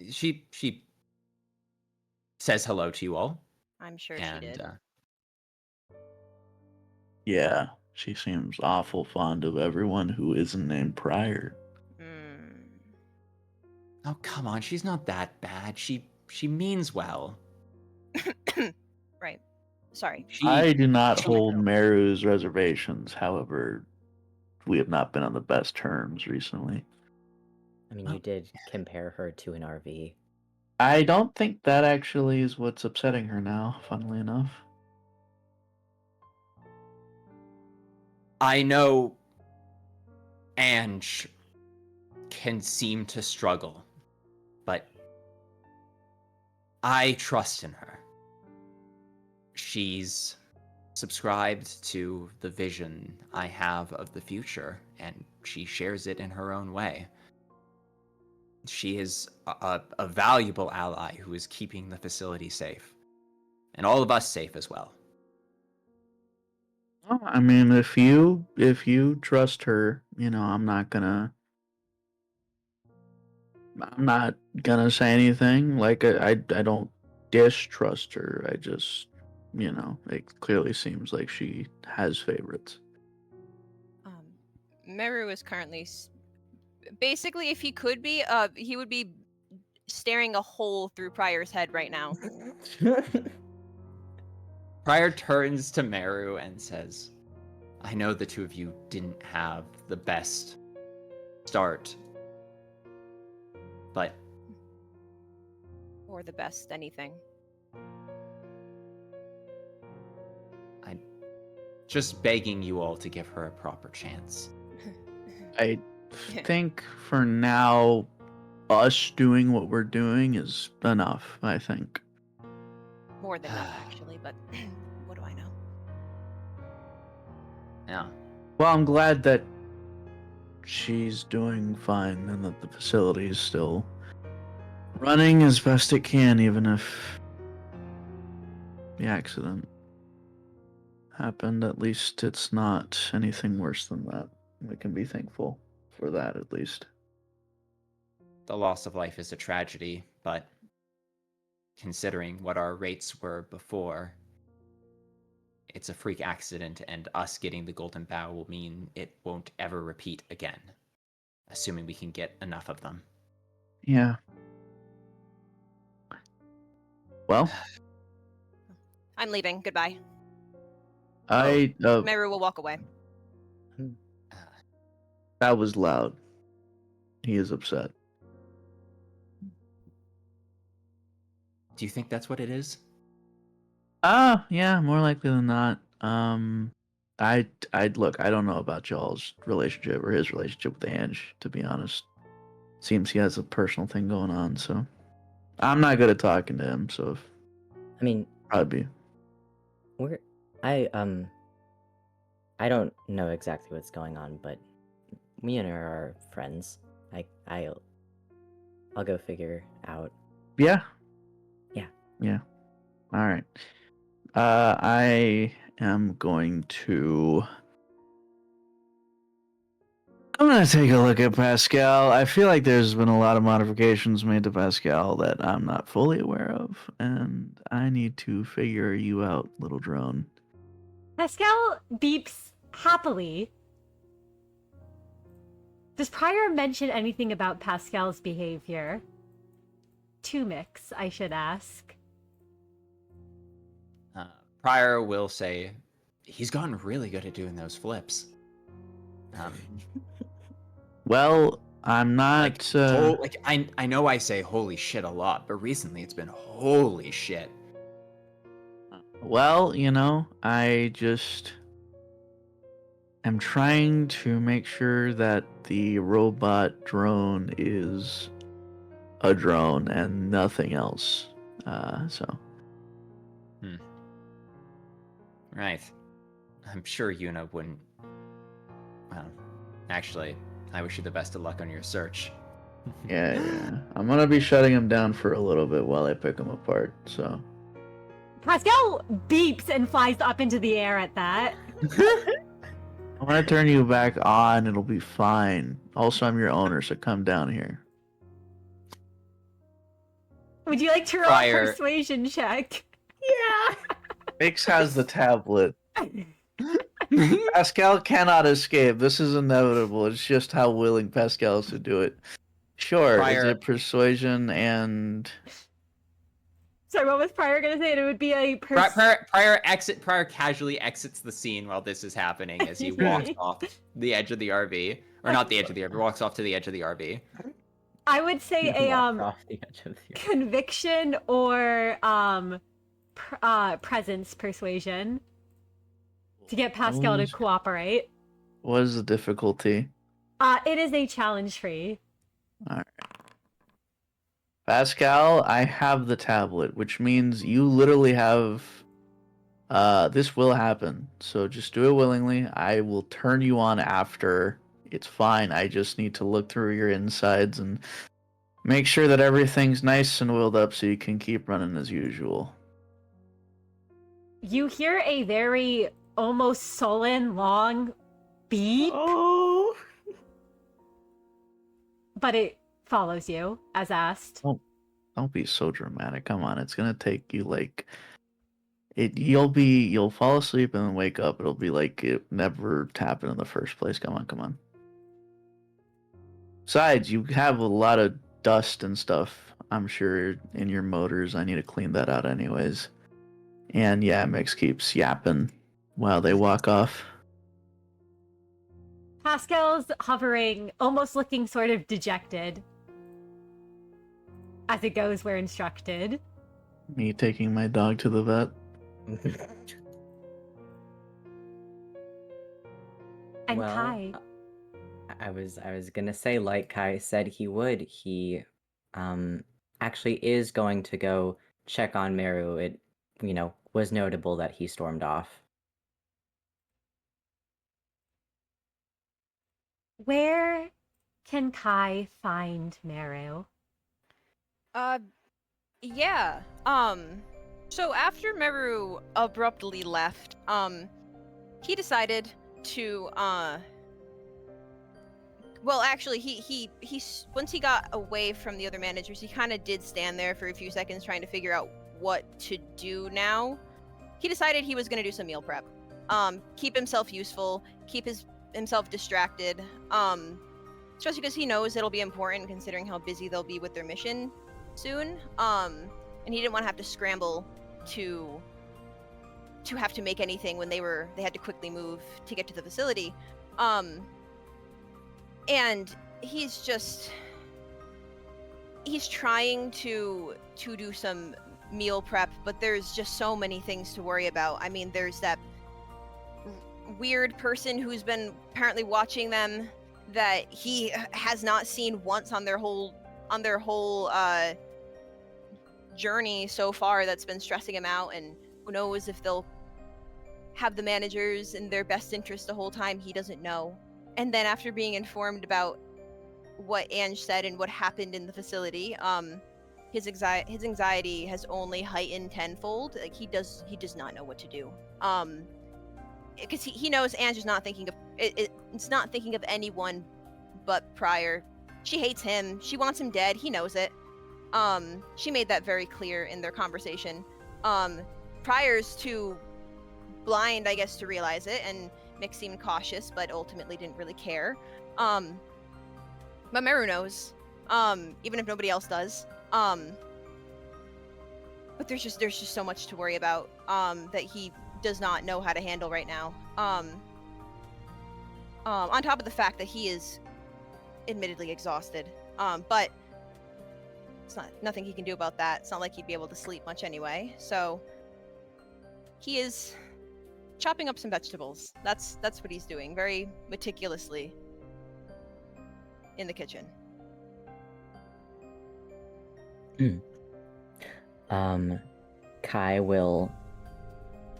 She says hello to you all. I'm sure she did. Yeah, she seems awful fond of everyone who isn't named Prior. Oh, come on, she's not that bad. She means well. Right. Sorry. I do not hold Merru's reservations. However, we have not been on the best terms recently. I mean, you did compare her to an RV. I don't think that actually is what's upsetting her now, funnily enough. I know Ange can seem to struggle, but I trust in her. She's subscribed to the vision I have of the future, and she shares it in her own way. She is a valuable ally who is keeping the facility safe, and all of us safe as well. Well, I mean, if you trust her, I'm not gonna say anything. Like I don't distrust her. I just, it clearly seems like she has favorites. Merru is currently basically, if he could be, he would be staring a hole through Pryor's head right now. Pryor turns to Merru and says, I know the two of you didn't have the best start, but... Or the best anything. I'm just begging you all to give her a proper chance. I think for now, us doing what we're doing is enough, I think. More than that, actually, but what do I know? Yeah. Well, I'm glad that she's doing fine and that the facility is still running as best it can, even if the accident happened. At least it's not anything worse than that. We can be thankful for that, at least. The loss of life is a tragedy, but considering what our rates were before, it's a freak accident, and us getting the Golden Bough will mean it won't ever repeat again, assuming we can get enough of them. Yeah. Well, I'm leaving. Goodbye. Meru will walk away. That was loud. He is upset. Do you think that's what it is? Yeah, more likely than not. I'd look, I don't know about y'all's relationship or his relationship with Ange, to be honest. Seems he has a personal thing going on, so I'm not good at talking to him, so if I mean, probably I don't know exactly what's going on, but me and her are friends. I'll go figure out. Yeah. Yeah. Yeah. All right. I am going to. I'm going to take a look at Pascal. I feel like there's been a lot of modifications made to Pascal that I'm not fully aware of, and I need to figure you out, little drone. Pascal beeps happily. Does Pryor mention anything about Pascal's behavior? To Miix, I should ask. Pryor will say, he's gotten really good at doing those flips. Well, I'm not. I know I say holy shit a lot, but recently it's been holy shit. Well, I just am trying to make sure that the robot drone is a drone and nothing else. Right. I'm sure Yuna wouldn't. Well, actually, I wish you the best of luck on your search. Yeah. I'm gonna be shutting him down for a little bit while I pick him apart, so. Pascal beeps and flies up into the air at that. I'm gonna turn you back on, it'll be fine. Also, I'm your owner, so come down here. Would you like to roll a persuasion check? Yeah. Miix has the tablet. Pascal cannot escape. This is inevitable. It's just how willing Pascal is to do it. Sure, is it persuasion and... Sorry, what was Pryor gonna say? It would be a Pryor casually exits the scene while this is happening as he walks off the edge of the RV. Or not the edge of the RV, walks off to the edge of the RV. I would say conviction or presence persuasion to get Pascal to cooperate. What is the difficulty? It is a challenge free. All right. Pascal, I have the tablet, which means you literally have. This will happen, so just do it willingly. I will turn you on after. It's fine. I just need to look through your insides and make sure that everything's nice and oiled up so you can keep running as usual. You hear a very almost sullen, long beep, Oh. but it follows you as asked. Don't be so dramatic. Come on, it's gonna take you like you'll fall asleep and then wake up. It'll be like it never happened in the first place. Come on. Besides, you have a lot of dust and stuff, I'm sure, in your motors. I need to clean that out anyways. And yeah, Miix keeps yapping while they walk off. Pascal's hovering, almost looking sort of dejected as it goes where instructed. Me taking my dog to the vet. And Well, Kai, I was gonna say, like Kai said he would. He actually is going to go check on Merru. It was notable that he stormed off. where can Kai find Merru? Yeah. So after Meru abruptly left, he decided to, well, actually, he once he got away from the other managers, he kind of did stand there for a few seconds trying to figure out what to do now. He decided he was going to do some meal prep. Keep himself useful, keep himself distracted, especially because he knows it'll be important considering how busy they'll be with their mission soon. And he didn't want to have to scramble to have to make anything when they had to quickly move to get to the facility. And he's trying to do some meal prep, but there's just so many things to worry about. I mean, there's that weird person who's been apparently watching them that he has not seen once on their whole journey so far, that's been stressing him out, and who knows if they'll have the managers in their best interest the whole time. He doesn't know. And then after being informed about what Ange said and what happened in the facility, his anxiety has only heightened tenfold. Like he does not know what to do. Because he knows Ange is not thinking of it's not thinking of anyone but Prior. She hates him. She wants him dead. He knows it. She made that very clear in their conversation. Prior's too blind, I guess, to realize it, and Miix seemed cautious, but ultimately didn't really care. But Merru knows, even if nobody else does. But there's just so much to worry about, that he does not know how to handle right now. On top of the fact that he is admittedly exhausted. But it's nothing he can do about that. It's not like he'd be able to sleep much anyway. So he is chopping up some vegetables. That's what he's doing, very meticulously in the kitchen. Kai will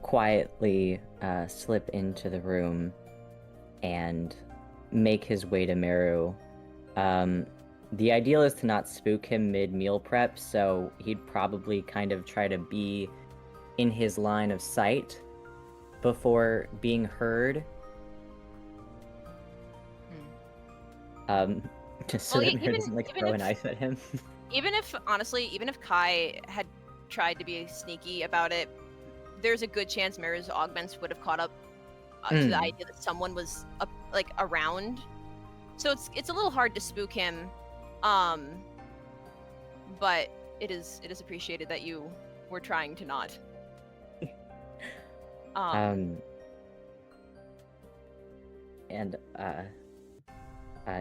quietly slip into the room and make his way to Merru. The ideal is to not spook him mid-meal prep, so he'd probably kind of try to be in his line of sight before being heard. Just so that Merru doesn't throw a knife at him. Even if Kai had tried to be sneaky about it, there's a good chance Merru's augments would have caught up to the idea that someone was around. So it's a little hard to spook him, but it is appreciated that you were trying to not.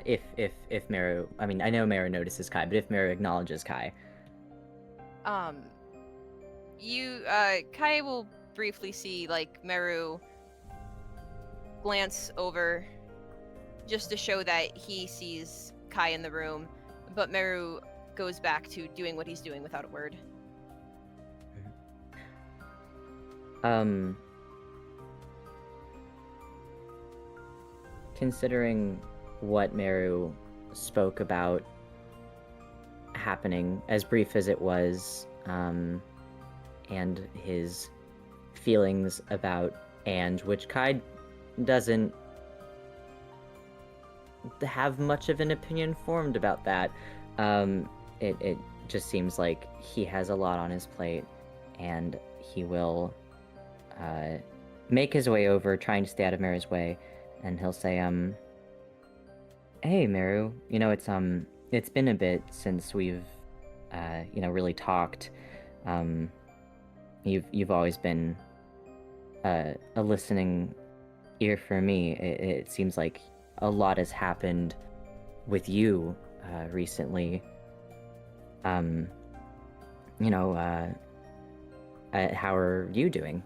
If Merru, I mean, I know Merru notices Kai, but if Merru acknowledges Kai, Kai will briefly see Merru glance over just to show that he sees Kai in the room, but Merru goes back to doing what he's doing without a word. Considering what Merru spoke about happening, as brief as it was, and his feelings about Ange, which Kai doesn't have much of an opinion formed about that. It just seems like he has a lot on his plate, and he will make his way over, trying to stay out of Meru's way, and he'll say, "Hey, Merru, it's been a bit since we've, really talked. You've always been a listening ear for me. It seems like a lot has happened with you recently. How are you doing?"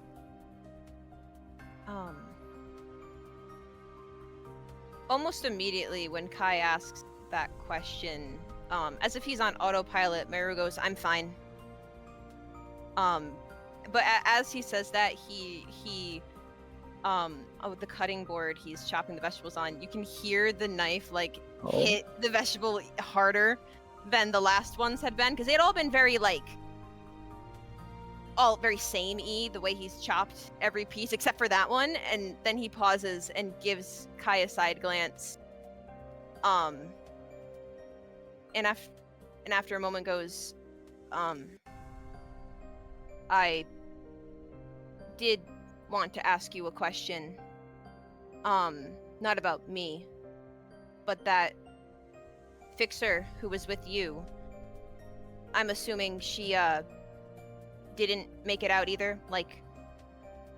Almost immediately when Kai asks that question, as if he's on autopilot, Merru goes, "I'm fine." But as he says that, he the cutting board he's chopping the vegetables on, you can hear the knife hit the vegetable harder than the last ones had been, because they had all been very all very samey, the way he's chopped every piece except for that one. And then he pauses and gives Kai a side glance, and after a moment goes, "I did want to ask you a question, not about me, but that fixer who was with you, I'm assuming she didn't make it out either,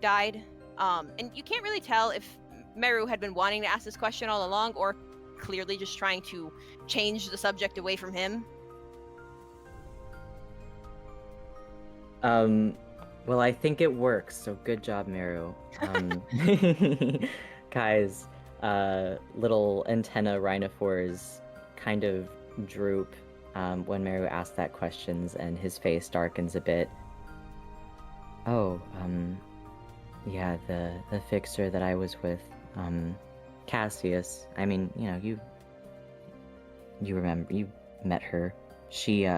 died." And you can't really tell if Merru had been wanting to ask this question all along, or clearly just trying to change the subject away from him. Well, I think it works, so good job, Merru. Kai's little antenna rhinophores kind of droop when Merru asks that questions, and his face darkens a bit. "Oh, yeah, the fixer that I was with, Cassius. I mean, you remember, you met her. She,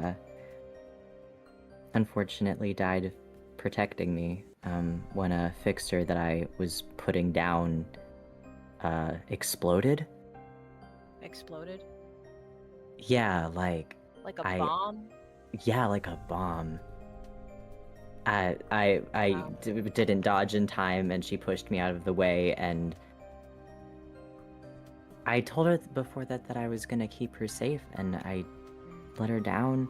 unfortunately died protecting me, when a fixer that I was putting down, exploded." Exploded? Yeah, Like a bomb? Yeah, like a bomb. I Wow. didn't dodge in time, and she pushed me out of the way, and I told her before that I was gonna keep her safe, and I let her down.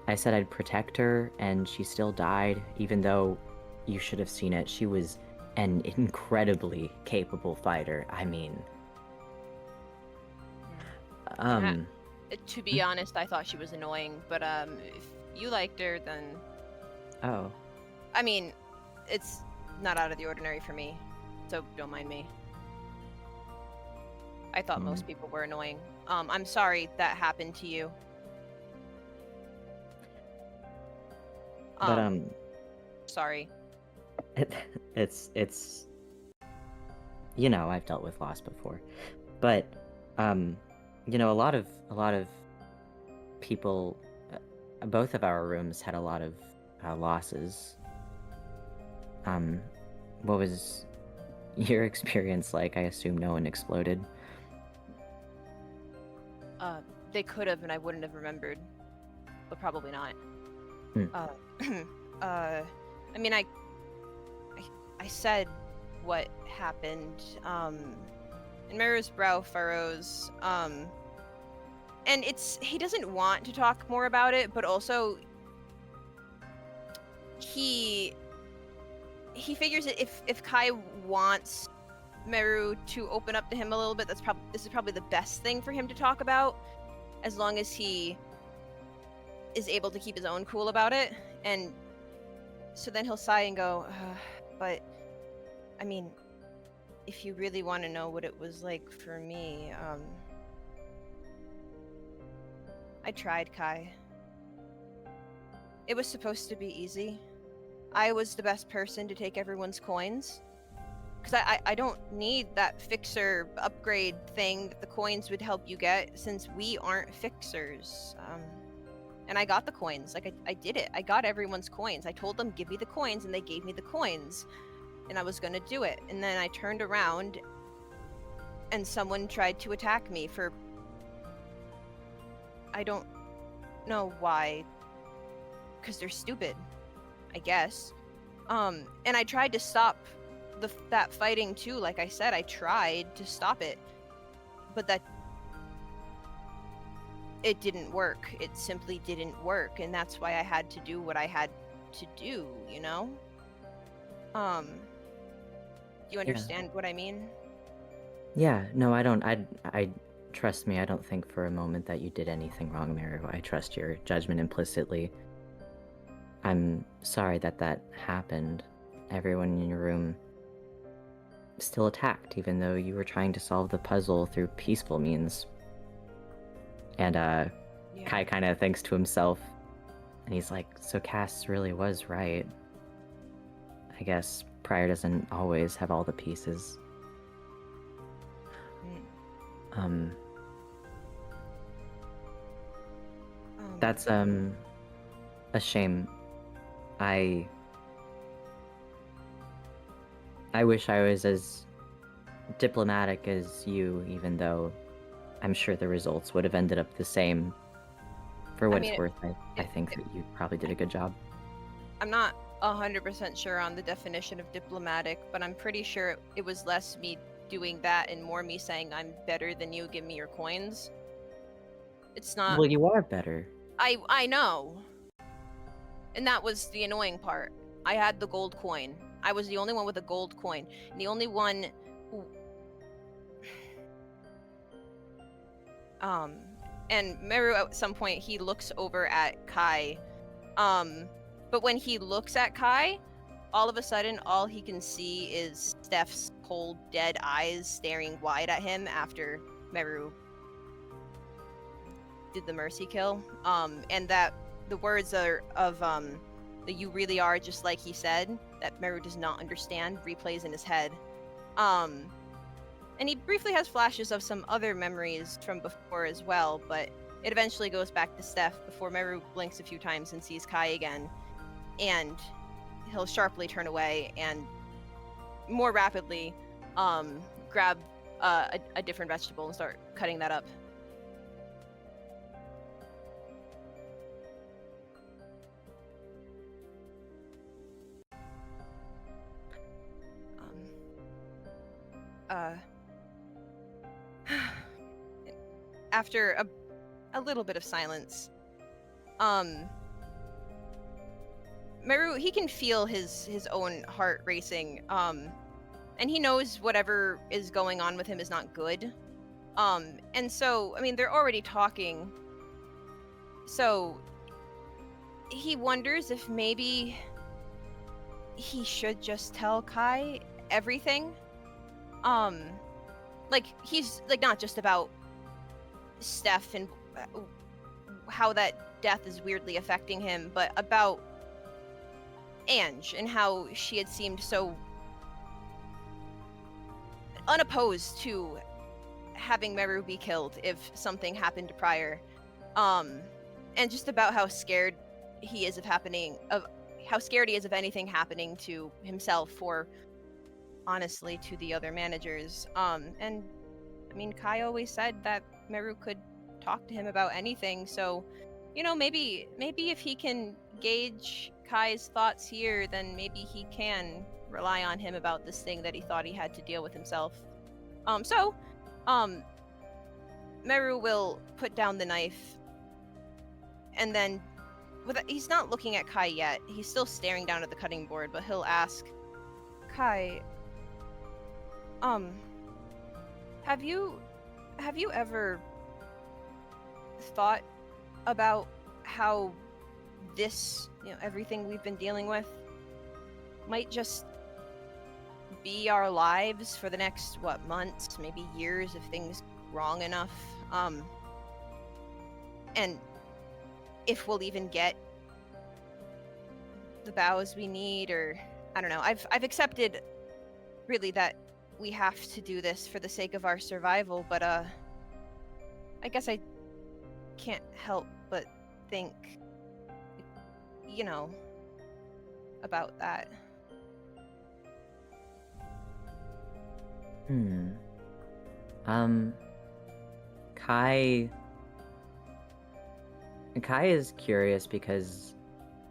I said I'd protect her, and she still died, even though you should have seen it. She was an incredibly capable fighter. I mean, To be honest, I thought she was annoying, but if you liked her, then oh, I mean, it's not out of the ordinary for me, so don't mind me. I thought most people were annoying. I'm sorry that happened to you. but Sorry. it's I've dealt with loss before, but a lot of people, both of our rooms had a lot of losses. What was your experience like? I assume no one exploded. They could have, and I wouldn't have remembered, but probably not. I mean, I said what happened, and Merru's brow furrows, and he doesn't want to talk more about it, but also he figures that if Kai wants Merru to open up to him a little bit, this is probably the best thing for him to talk about, as long as he is able to keep his own cool about it. And so then he'll sigh and go, "But I mean, if you really want to know what it was like for me, I tried, Kai. It was supposed to be easy. I was the best person to take everyone's coins. Because I don't need that fixer upgrade thing that the coins would help you get, since we aren't fixers. And I got the coins. Like, I did it. I got everyone's coins. I told them, give me the coins, and they gave me the coins. And I was gonna do it. And then I turned around, and someone tried to attack me for... I don't know why. Because they're stupid, I guess. And I tried to stop that fighting too. Like I said, I tried to stop it, but it didn't work. It simply didn't work, and that's why I had to do what I had to do, you know? You understand what I mean? Yeah, no, I don't. I trust me, I don't think for a moment that you did anything wrong, Merru. I trust your judgment implicitly. I'm sorry that happened. Everyone in your room still attacked, even though you were trying to solve the puzzle through peaceful means. And Kai kind of thinks to himself, and he's like, so Cass really was right. I guess Prior doesn't always have all the pieces. That's a shame. I wish I was as diplomatic as you, even though I'm sure the results would have ended up the same. For what it's worth, I think that you probably did a good job. I'm not 100% sure on the definition of diplomatic, but I'm pretty sure it was less me doing that and more me saying, I'm better than you, give me your coins. It's not... Well, you are better. I know. And that was the annoying part. I had the gold coin. I was the only one with a gold coin. And the only one who... And Merru, at some point, he looks over at Kai. But when he looks at Kai, all of a sudden, all he can see is Steph's cold, dead eyes staring wide at him after Merru did the mercy kill. And that the words are of that you really are just like he said, that Merru does not understand, replays in his head. And he briefly has flashes of some other memories from before as well, but it eventually goes back to Steph before Merru blinks a few times and sees Kai again. And he'll sharply turn away and more rapidly grab a different vegetable and start cutting that up. After a little bit of silence, Merru, he can feel his own heart racing, and he knows whatever is going on with him is not good. And so, I mean, they're already talking, so he wonders if maybe he should just tell Kai everything. Like, he's, like, not just about Steph and how that death is weirdly affecting him, but about Ange and how she had seemed so unopposed to having Merru be killed if something happened to Prior. And just about how scared he is of anything happening to himself or honestly to the other managers. And I mean, Kai always said that Merru could talk to him about anything, so you know, maybe if he can gauge Kai's thoughts here, then maybe he can rely on him about this thing that he thought he had to deal with himself. Merru will put down the knife, and then he's not looking at Kai yet. He's still staring down at the cutting board, but he'll ask, Kai, have you ever thought about how this, you know, everything we've been dealing with might just be our lives for the next, what, months, maybe years if things go wrong enough. And if we'll even get the boughs we need, or I don't know. I've accepted really that we have to do this for the sake of our survival, but I guess I can't help but think, you know, about that. Kai is curious because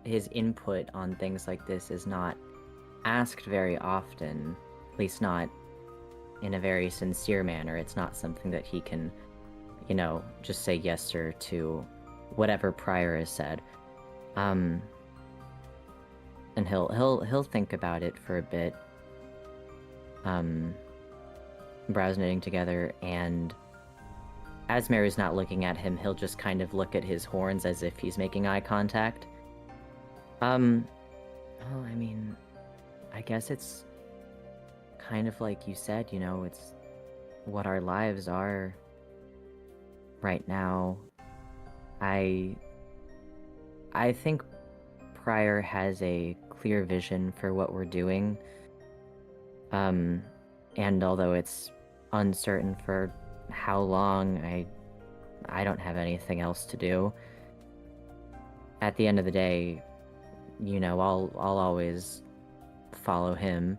his input on things like this is not asked very often, at least not in a very sincere manner. It's not something that he can, just say yes sir to whatever Prior has said. And he'll think about it for a bit. Brows knitting together, and as Merru's not looking at him, he'll just kind of look at his horns as if he's making eye contact. Well, I mean, I guess it's kind of like you said, it's what our lives are right now. I think Prior has a clear vision for what we're doing. And although it's uncertain for how long, I don't have anything else to do. At the end of the day, I'll always follow him.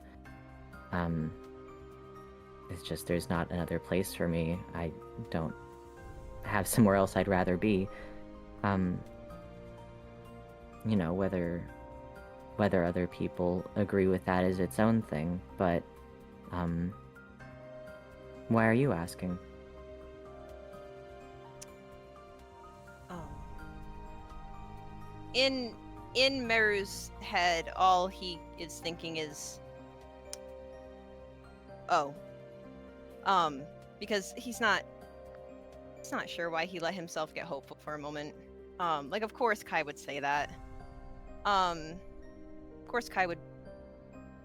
It's just there's not another place for me. I don't have somewhere else I'd rather be. Whether other people agree with that is its own thing, but why are you asking? In Merru's head, all he is thinking is, because he's not sure why he let himself get hopeful for a moment. Of course Kai would say that. Of course Kai would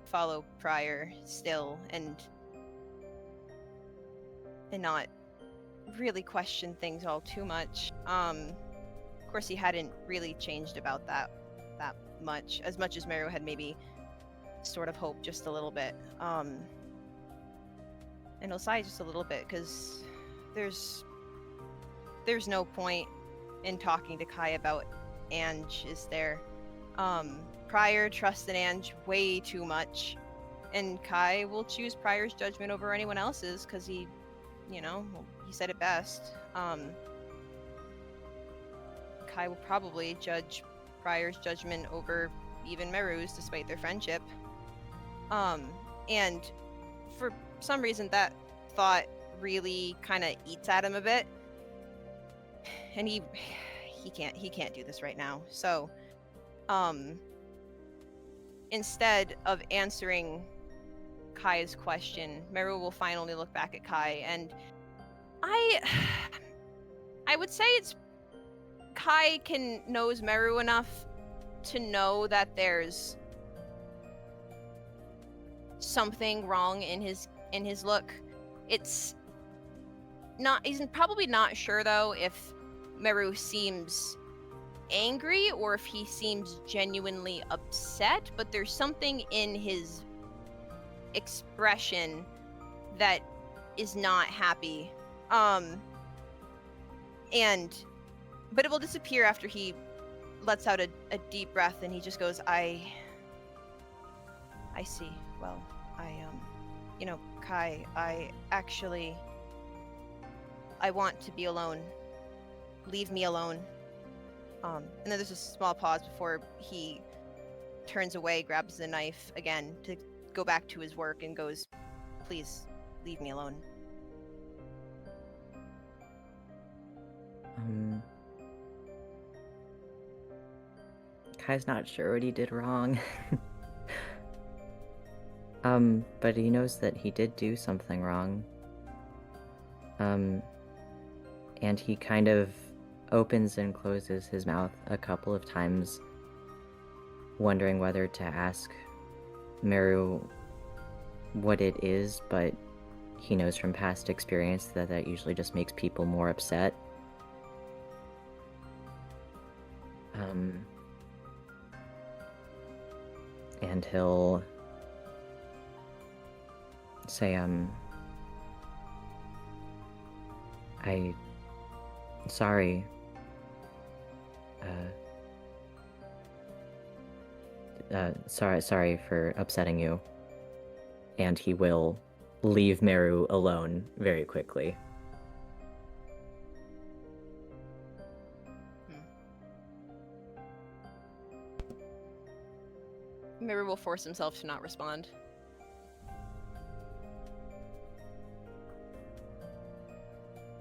follow Prior still and not really question things all too much. Of course he hadn't really changed about that much as Merru had maybe sort of hoped just a little bit. And he'll sigh just a little bit because there's no point in talking to Kai about Ange, is there? Prior trusts in Ange way too much, and Kai will choose Prior's judgment over anyone else's because he said it best. Kai will probably judge Prior's judgment over even Merru's, despite their friendship. And for some reason, that thought really kind of eats at him a bit, and he can't do this right now. So, instead of answering Kai's question, Merru will finally look back at Kai, and I would say it's Kai knows Merru enough to know that there's something wrong in his look. He's probably not sure though if Merru seems angry or if he seems genuinely upset, but there's something in his expression that is not happy. But it will disappear after he lets out a deep breath, and he just goes, I see. Well, Kai, I want to be alone. Leave me alone. And then there's a small pause before he turns away, grabs the knife again to go back to his work, and goes, please, leave me alone. Kai's not sure what he did wrong. But he knows that he did do something wrong. And he kind of opens and closes his mouth a couple of times, wondering whether to ask Merru what it is, but he knows from past experience that that usually just makes people more upset. And he'll say, sorry. Sorry for upsetting you. And he will leave Merru alone very quickly. Merru will force himself to not respond.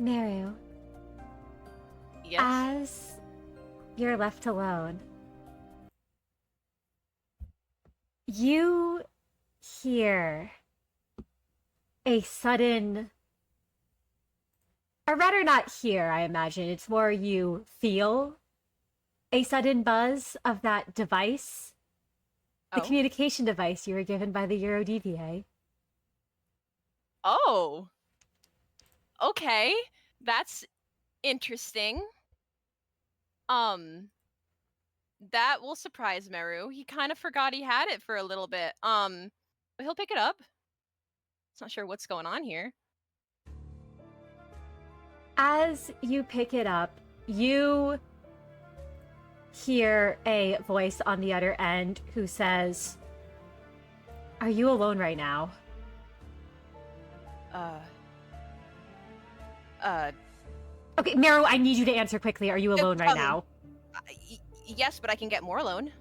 Merru, Yes. as you're left alone, you hear a sudden, or rather not hear, I imagine, it's more you feel a sudden buzz of that device, the Oh. communication device you were given by the EuroDVA. Oh. Okay. That's interesting. That will surprise Merru. He kind of forgot he had it for a little bit. But he'll pick it up. He's not sure what's going on here. As you pick it up, you hear a voice on the other end who says, "Are you alone right now?" Okay, Merru, I need you to answer quickly. Are you alone right now? Yes, but I can get more alone.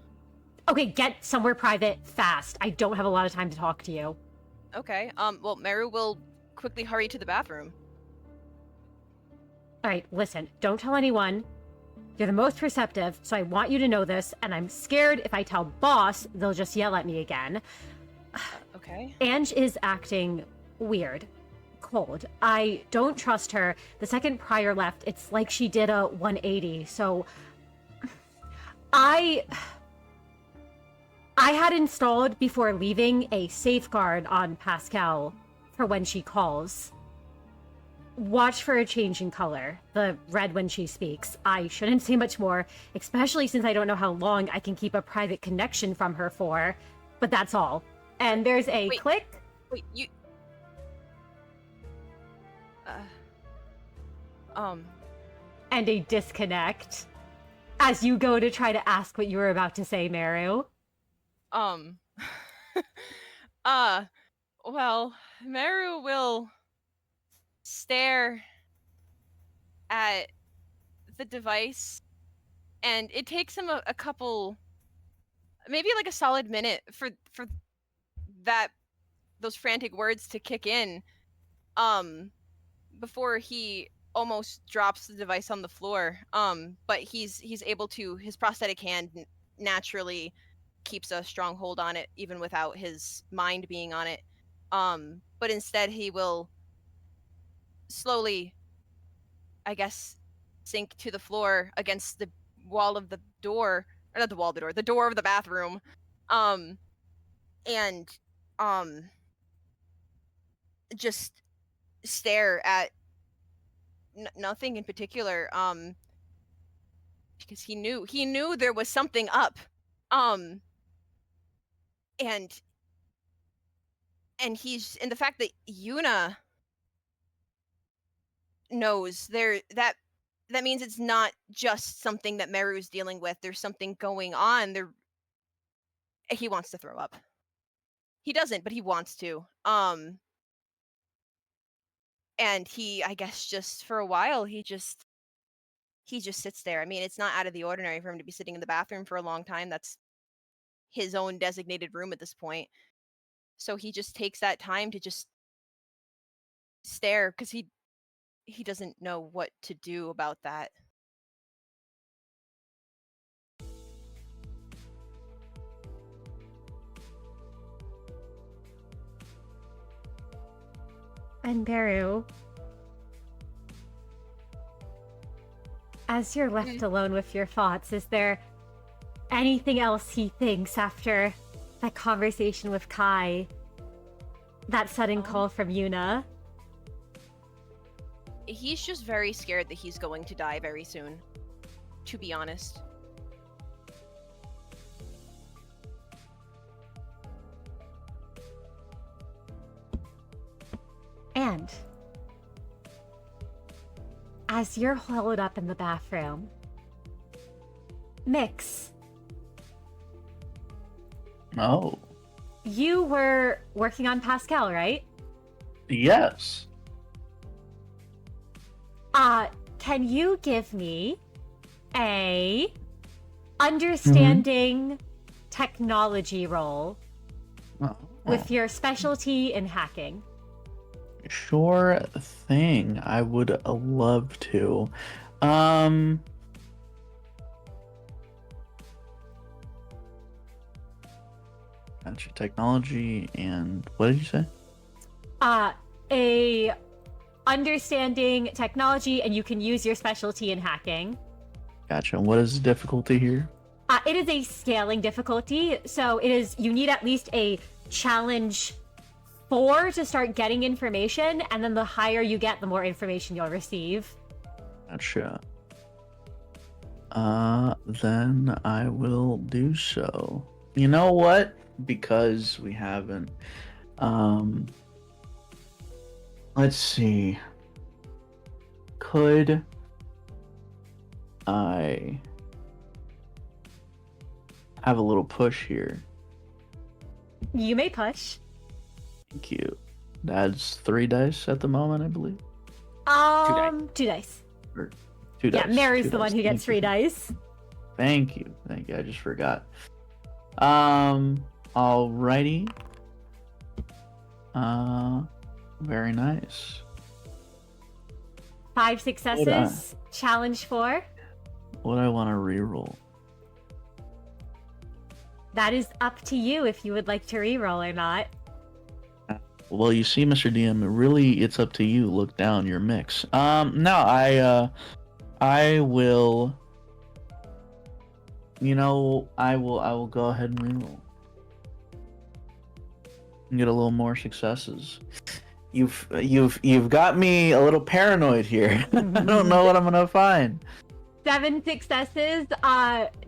Okay, get somewhere private fast. I don't have a lot of time to talk to you. Okay. Well, Merru will quickly hurry to the bathroom. All right, listen, don't tell anyone. You're the most receptive, so I want you to know this, and I'm scared if I tell boss, they'll just yell at me again. Okay. Ange is acting weird. Cold. I don't trust her. The second Prior left, it's like she did a 180, so... I had installed before leaving a safeguard on Pascal for when she calls. Watch for a change in color, the red when she speaks. I shouldn't say much more, especially since I don't know how long I can keep a private connection from her for, but that's all. And there's a Wait. click. Wait, you... And a disconnect as you go to try to ask what you were about to say, Merru. Well, Merru will stare at the device, and it takes him a couple, maybe like a solid minute for those frantic words to kick in, before he almost drops the device on the floor. But he's able to, his prosthetic hand naturally keeps a strong hold on it even without his mind being on it. But instead he will slowly, I guess, sink to the floor against the wall of the door, or not the wall of the door, the door of the bathroom. And just stare at nothing in particular, because he knew there was something up, and he's, and the fact that Yuna knows there, that means it's not just something that Meru's dealing with. There's something going on there. He wants to throw up. He doesn't, but he wants to. And he, I guess, just for a while, he just sits there. I mean, it's not out of the ordinary for him to be sitting in the bathroom for a long time. That's his own designated room at this point. So he just takes that time to just stare, because he doesn't know what to do about that. And Merru, as you're left alone with your thoughts, is there anything else he thinks after that conversation with Kai that sudden call from Yuna. He's just very scared that he's going to die very soon, to be honest. And as you're holed up in the bathroom, Miix, Oh, you were working on Pascal, right? yes. Can you give me a understanding technology roll Oh, with your specialty in hacking? sure thing. I would love to. Gotcha. Technology and what did you say? A understanding technology, and you can use your specialty in hacking. Gotcha. And what is the difficulty here? It is a scaling difficulty, so you need at least a challenge 4 to start getting information, and then the higher you get, the more information you'll receive. Gotcha. Then I will do so. You know what? Because we haven't, let's see. Could I have a little push here? You may push. Thank you. That's 3 dice at the moment, I believe. 2 dice. Or 2 Yeah, dice. Mary's 2 the one dice. who gets Thank 3 you. dice. Thank you. Thank you. I just forgot. Alrighty. Very nice. 5 successes. Challenge 4. What do I want to reroll? That is up to you if you would like to reroll or not. Well, you see, Mr. DM, it's up to you. Look down your mix. No, I will. I will go ahead and reroll. And get a little more successes. You've got me a little paranoid here. I don't know what I'm gonna find. 7 successes.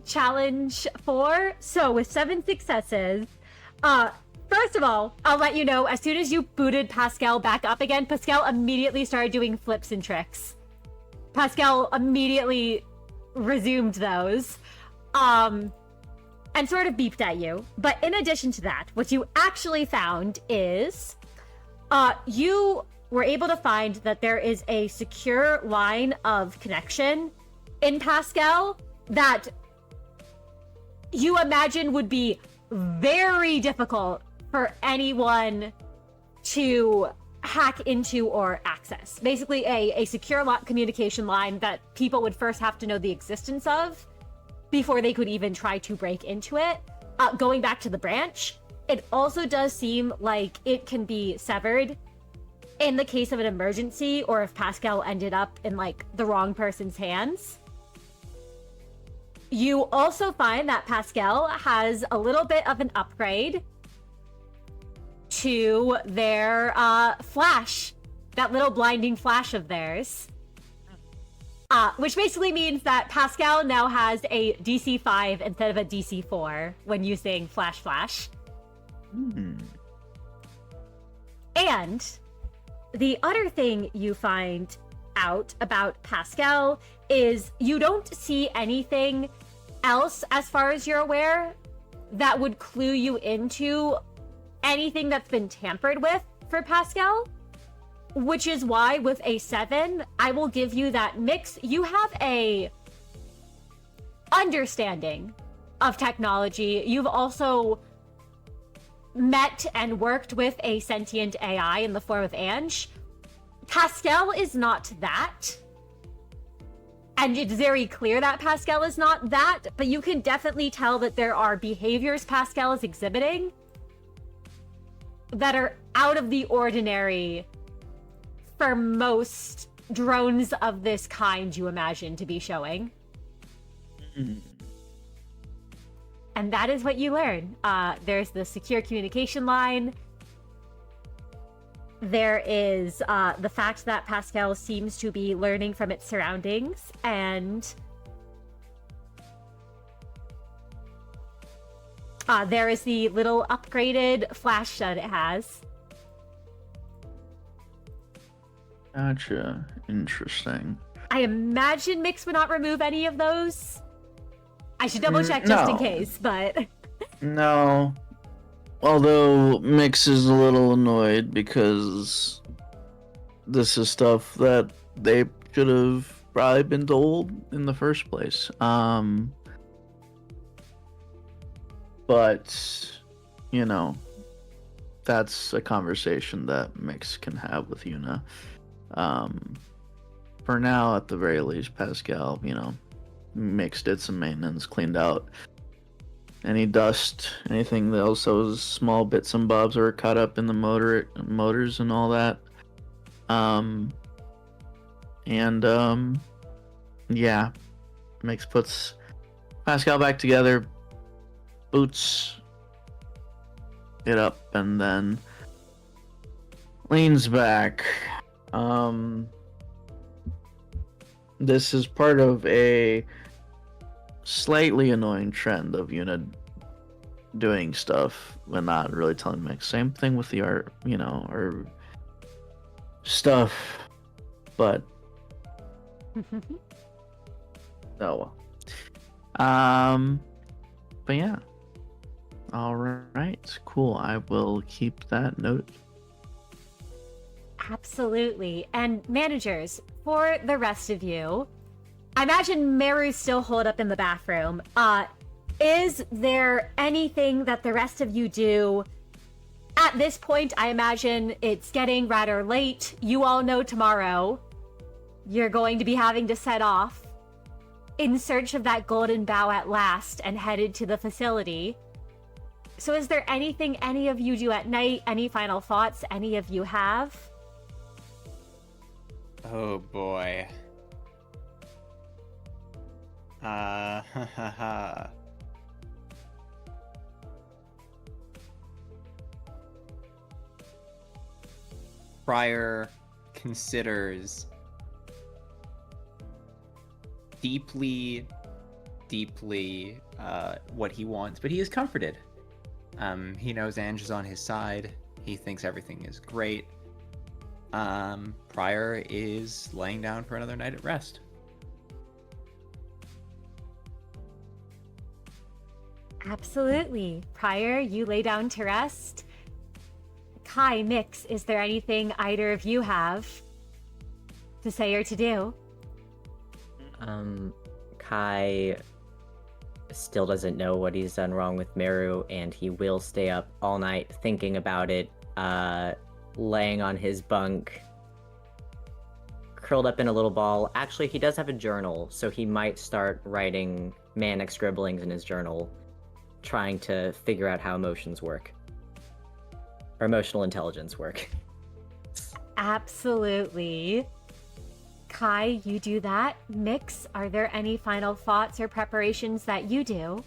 Challenge 4. So with 7 successes, first of all, I'll let you know, as soon as you booted Pascal back up again, Pascal immediately started doing flips and tricks. Pascal immediately resumed those. And sort of beeped at you. But in addition to that, what you actually found is you were able to find that there is a secure line of connection in Pascal that you imagine would be very difficult for anyone to hack into or access. Basically a secure communication line that people would first have to know the existence of before they could even try to break into it. Going back to the branch, it also does seem like it can be severed in the case of an emergency or if Pascal ended up in the wrong person's hands. You also find that Pascal has a little bit of an upgrade to their flash, that little blinding flash of theirs. Which basically means that Pascal now has a DC 5 instead of a DC 4 when using Flash. And the other thing you find out about Pascal is you don't see anything else, as far as you're aware, that would clue you into anything that's been tampered with for Pascal. Which is why with a 7, I will give you that Miix. You have a understanding of technology. You've also met and worked with a sentient AI in the form of Ange. Pascal is not that. And it's very clear that Pascal is not that, but you can definitely tell that there are behaviors Pascal is exhibiting that are out of the ordinary for most drones of this kind you imagine to be showing. And that is what you learn. There's the secure communication line. there is the fact that Pascal seems to be learning from its surroundings, and there is the little upgraded flash that it has. Gotcha. Interesting. I imagine Miix would not remove any of those. I should double check just in No. case, but No. Although Miix is a little annoyed because this is stuff that they should have probably been told in the first place. But you know, that's a conversation that Miix can have with Yuna. For now, at the very least, Pascal, Miix did some maintenance, cleaned out any dust, anything else, those small bits and bobs that were caught up in the motors and all that. Yeah, Miix puts Pascal back together, boots it up, and then leans back. This is part of a slightly annoying trend of Yuna doing stuff but not really telling Miix. Same thing with the art, or stuff, but oh well. But yeah. All right, cool. I will keep that note. absolutely. And managers, for the rest of you, I imagine Merru's still holed up in the bathroom. Is there anything that the rest of you do? At this point, I imagine it's getting rather late. You all know tomorrow you're going to be having to set off in search of that Golden Bough at last and headed to the facility. So is there anything any of you do at night? Any final thoughts any of you have? Oh boy. Prior considers deeply what he wants, but he is comforted. He knows Ange is on his side. He thinks everything is great. Prior is laying down for another night at rest. Absolutely. Prior, you lay down to rest. Kai, Miix, is there anything either of you have to say or to do? Kai still doesn't know what he's done wrong with Merru, and he will stay up all night thinking about it, laying on his bunk, curled up in a little ball. Actually, he does have a journal, so he might start writing manic scribblings in his journal, trying to figure out how emotions work. Or emotional intelligence work. Absolutely. Kai, you do that. Miix, are there any final thoughts or preparations that you do?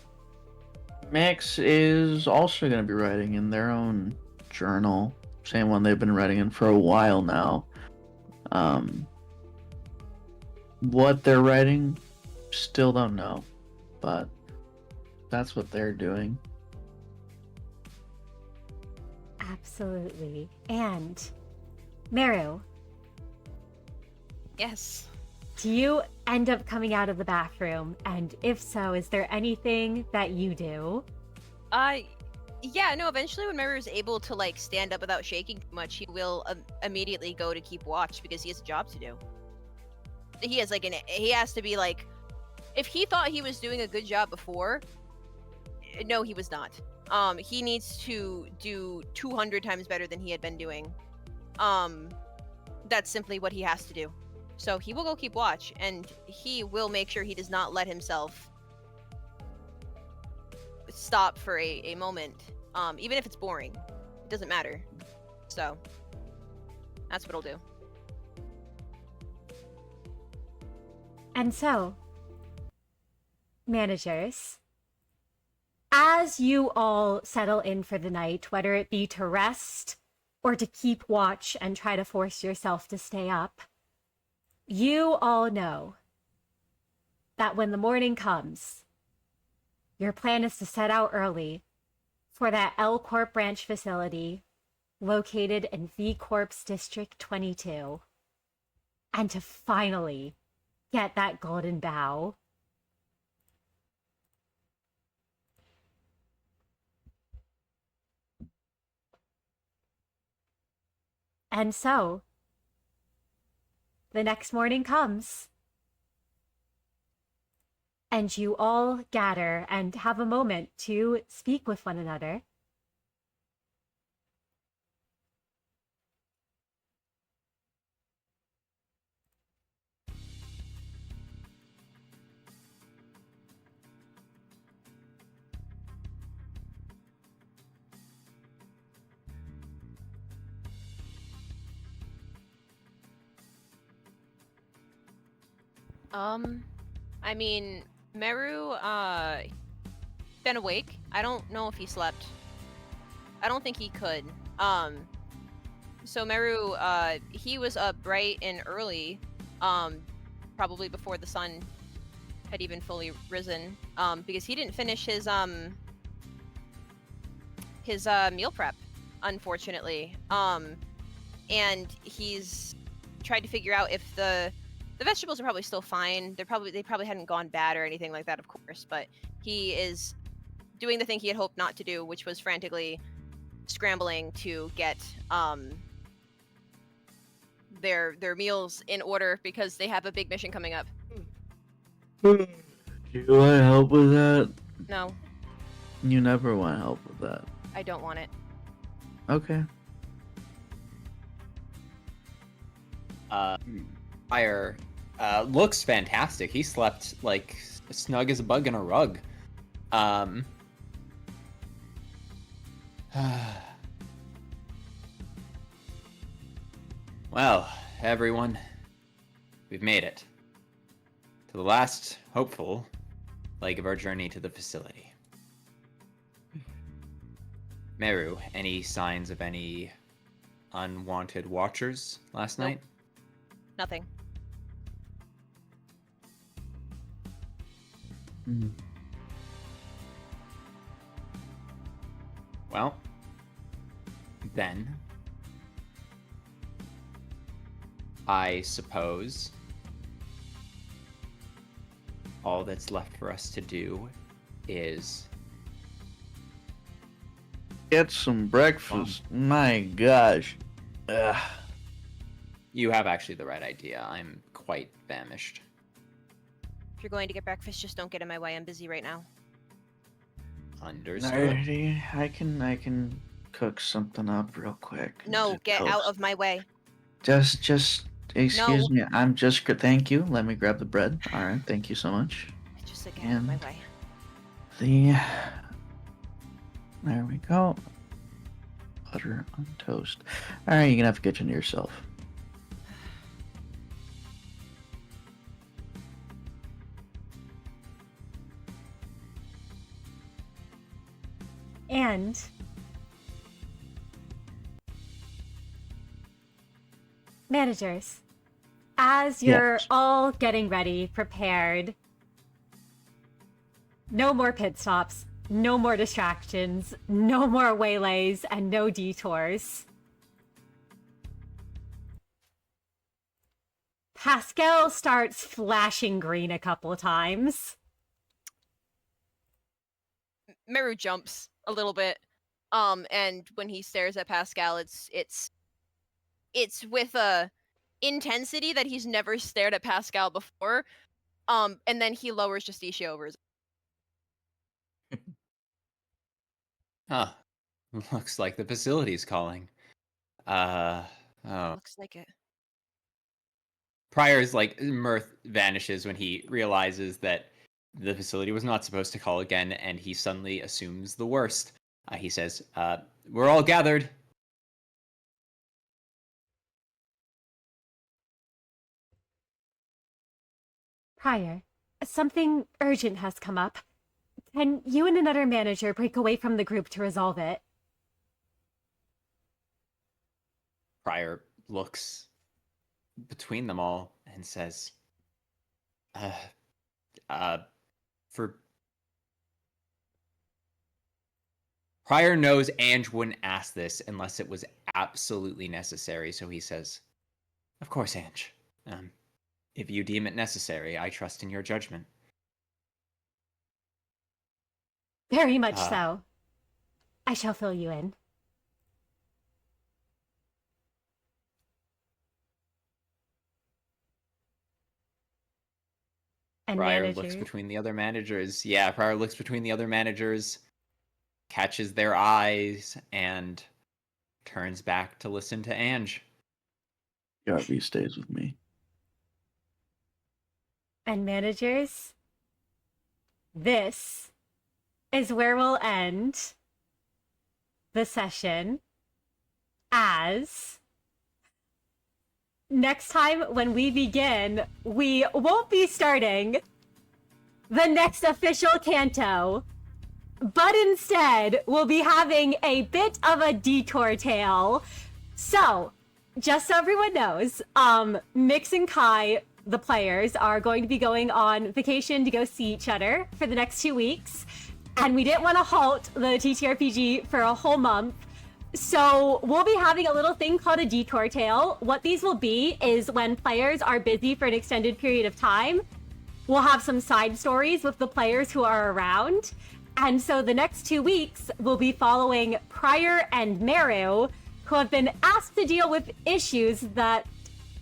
Miix is also going to be writing in their own journal, same one they've been writing in for a while now. What they're writing, still don't know, but that's what they're doing. Absolutely. And Merru, Yes. do you end up coming out of the bathroom? And if so, is there anything that you do? Yeah, no, eventually when Merru is able to, stand up without shaking too much, he will immediately go to keep watch because he has a job to do. He has, he has to be, if he thought he was doing a good job before, no, he was not. He needs to do 200 times better than he had been doing. That's simply what he has to do. So he will go keep watch, and he will make sure he does not let himself stop for a moment, even if it's boring. It doesn't matter. So that's what he'll do. And so, managers, as you all settle in for the night, whether it be to rest or to keep watch and try to force yourself to stay up. You all know that when the morning comes, your plan is to set out early for that L Corp branch facility located in V Corp's District 22, and to finally get that Golden Bough. And so, the next morning comes, and you all gather and have a moment to speak with one another. I mean, Merru, been awake. I don't know if he slept. I don't think he could. So Merru, he was up bright and early, probably before the sun had even fully risen, because he didn't finish his meal prep, unfortunately. And he's tried to figure out if the vegetables are probably still fine. They probably hadn't gone bad or anything like that, of course, but he is doing the thing he had hoped not to do, which was frantically scrambling to get their meals in order because they have a big mission coming up. Do you want help with that? No, You never want help with that. I don't want it. Okay. Fire looks fantastic. He slept like snug as a bug in a rug. Well, everyone, we've made it to the last hopeful leg of our journey to the facility. Merru, any signs of any unwanted watchers last Nope. night? Nothing. Well, then, I suppose all that's left for us to do is Get some breakfast. My gosh. Ugh. You have actually the right idea. I'm quite famished. If you're going to get breakfast, just don't get in my way. I'm busy right now. Understood. Alrighty, I can cook something up real quick. No, Just get out toast. of my way. Just excuse No. me. I'm just thank you. Let me grab the bread. All right, thank you so much. Just get out of my And- way. There we go. Butter on toast. All right, you're gonna have to get into yourself. And managers, as you're Yes. all getting ready, prepared, no more pit stops, no more distractions, no more waylays, and no detours. Pascal starts flashing green a couple of times. Meru jumps a little bit, and when he stares at Pascal, it's with a intensity that he's never stared at Pascal before. And then he lowers Justicia over his. Huh. Looks like the facility's calling. Oh. Looks like it. Pryor's like mirth vanishes when he realizes that the facility was not supposed to call again, and he suddenly assumes the worst. He says, "We're all gathered." Prior, something urgent has come up. Can you and another manager break away from the group to resolve it? Prior looks between them all and says, for Prior knows Ange wouldn't ask this unless it was absolutely necessary, so he says, "Of course, Ange. If you deem it necessary, I trust in your judgment." Very much so. I shall fill you in. And Prior manager. looks between the other managers. Yeah, Prior looks between the other managers, catches their eyes, and turns back to listen to Ange. TRP stays with me. And managers, this is where we'll end the session, as next time when we begin, we won't be starting the next official canto, but instead we'll be having a bit of a detour tale. So, just so everyone knows, Miix and Kai, the players, are going to be going on vacation to go see each other for the next 2 weeks. And we didn't want to halt the TTRPG for a whole month. So we'll be having a little thing called a detour tale. What these will be is when players are busy for an extended period of time, we'll have some side stories with the players who are around. And so the next 2 weeks, we'll be following Prior and Merru, who have been asked to deal with issues that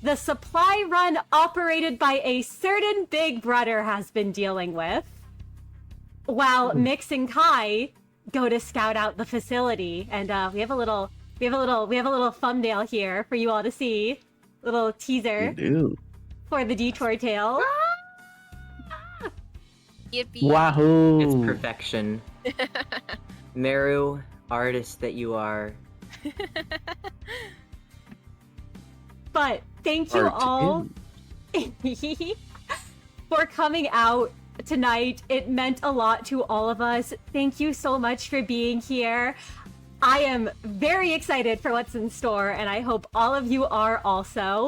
the supply run operated by a certain big brother has been dealing with, while Miix and Kai go to scout out the facility. And we have a little thumbnail here for you all to see, little teaser You do. for the detour tale. Yippee. Wahoo! It's perfection. Merru, artist that you are. But thank you Art all for coming out tonight. It meant a lot to all of us. Thank you so much for being here. I am very excited for what's in store, and I hope all of you are also.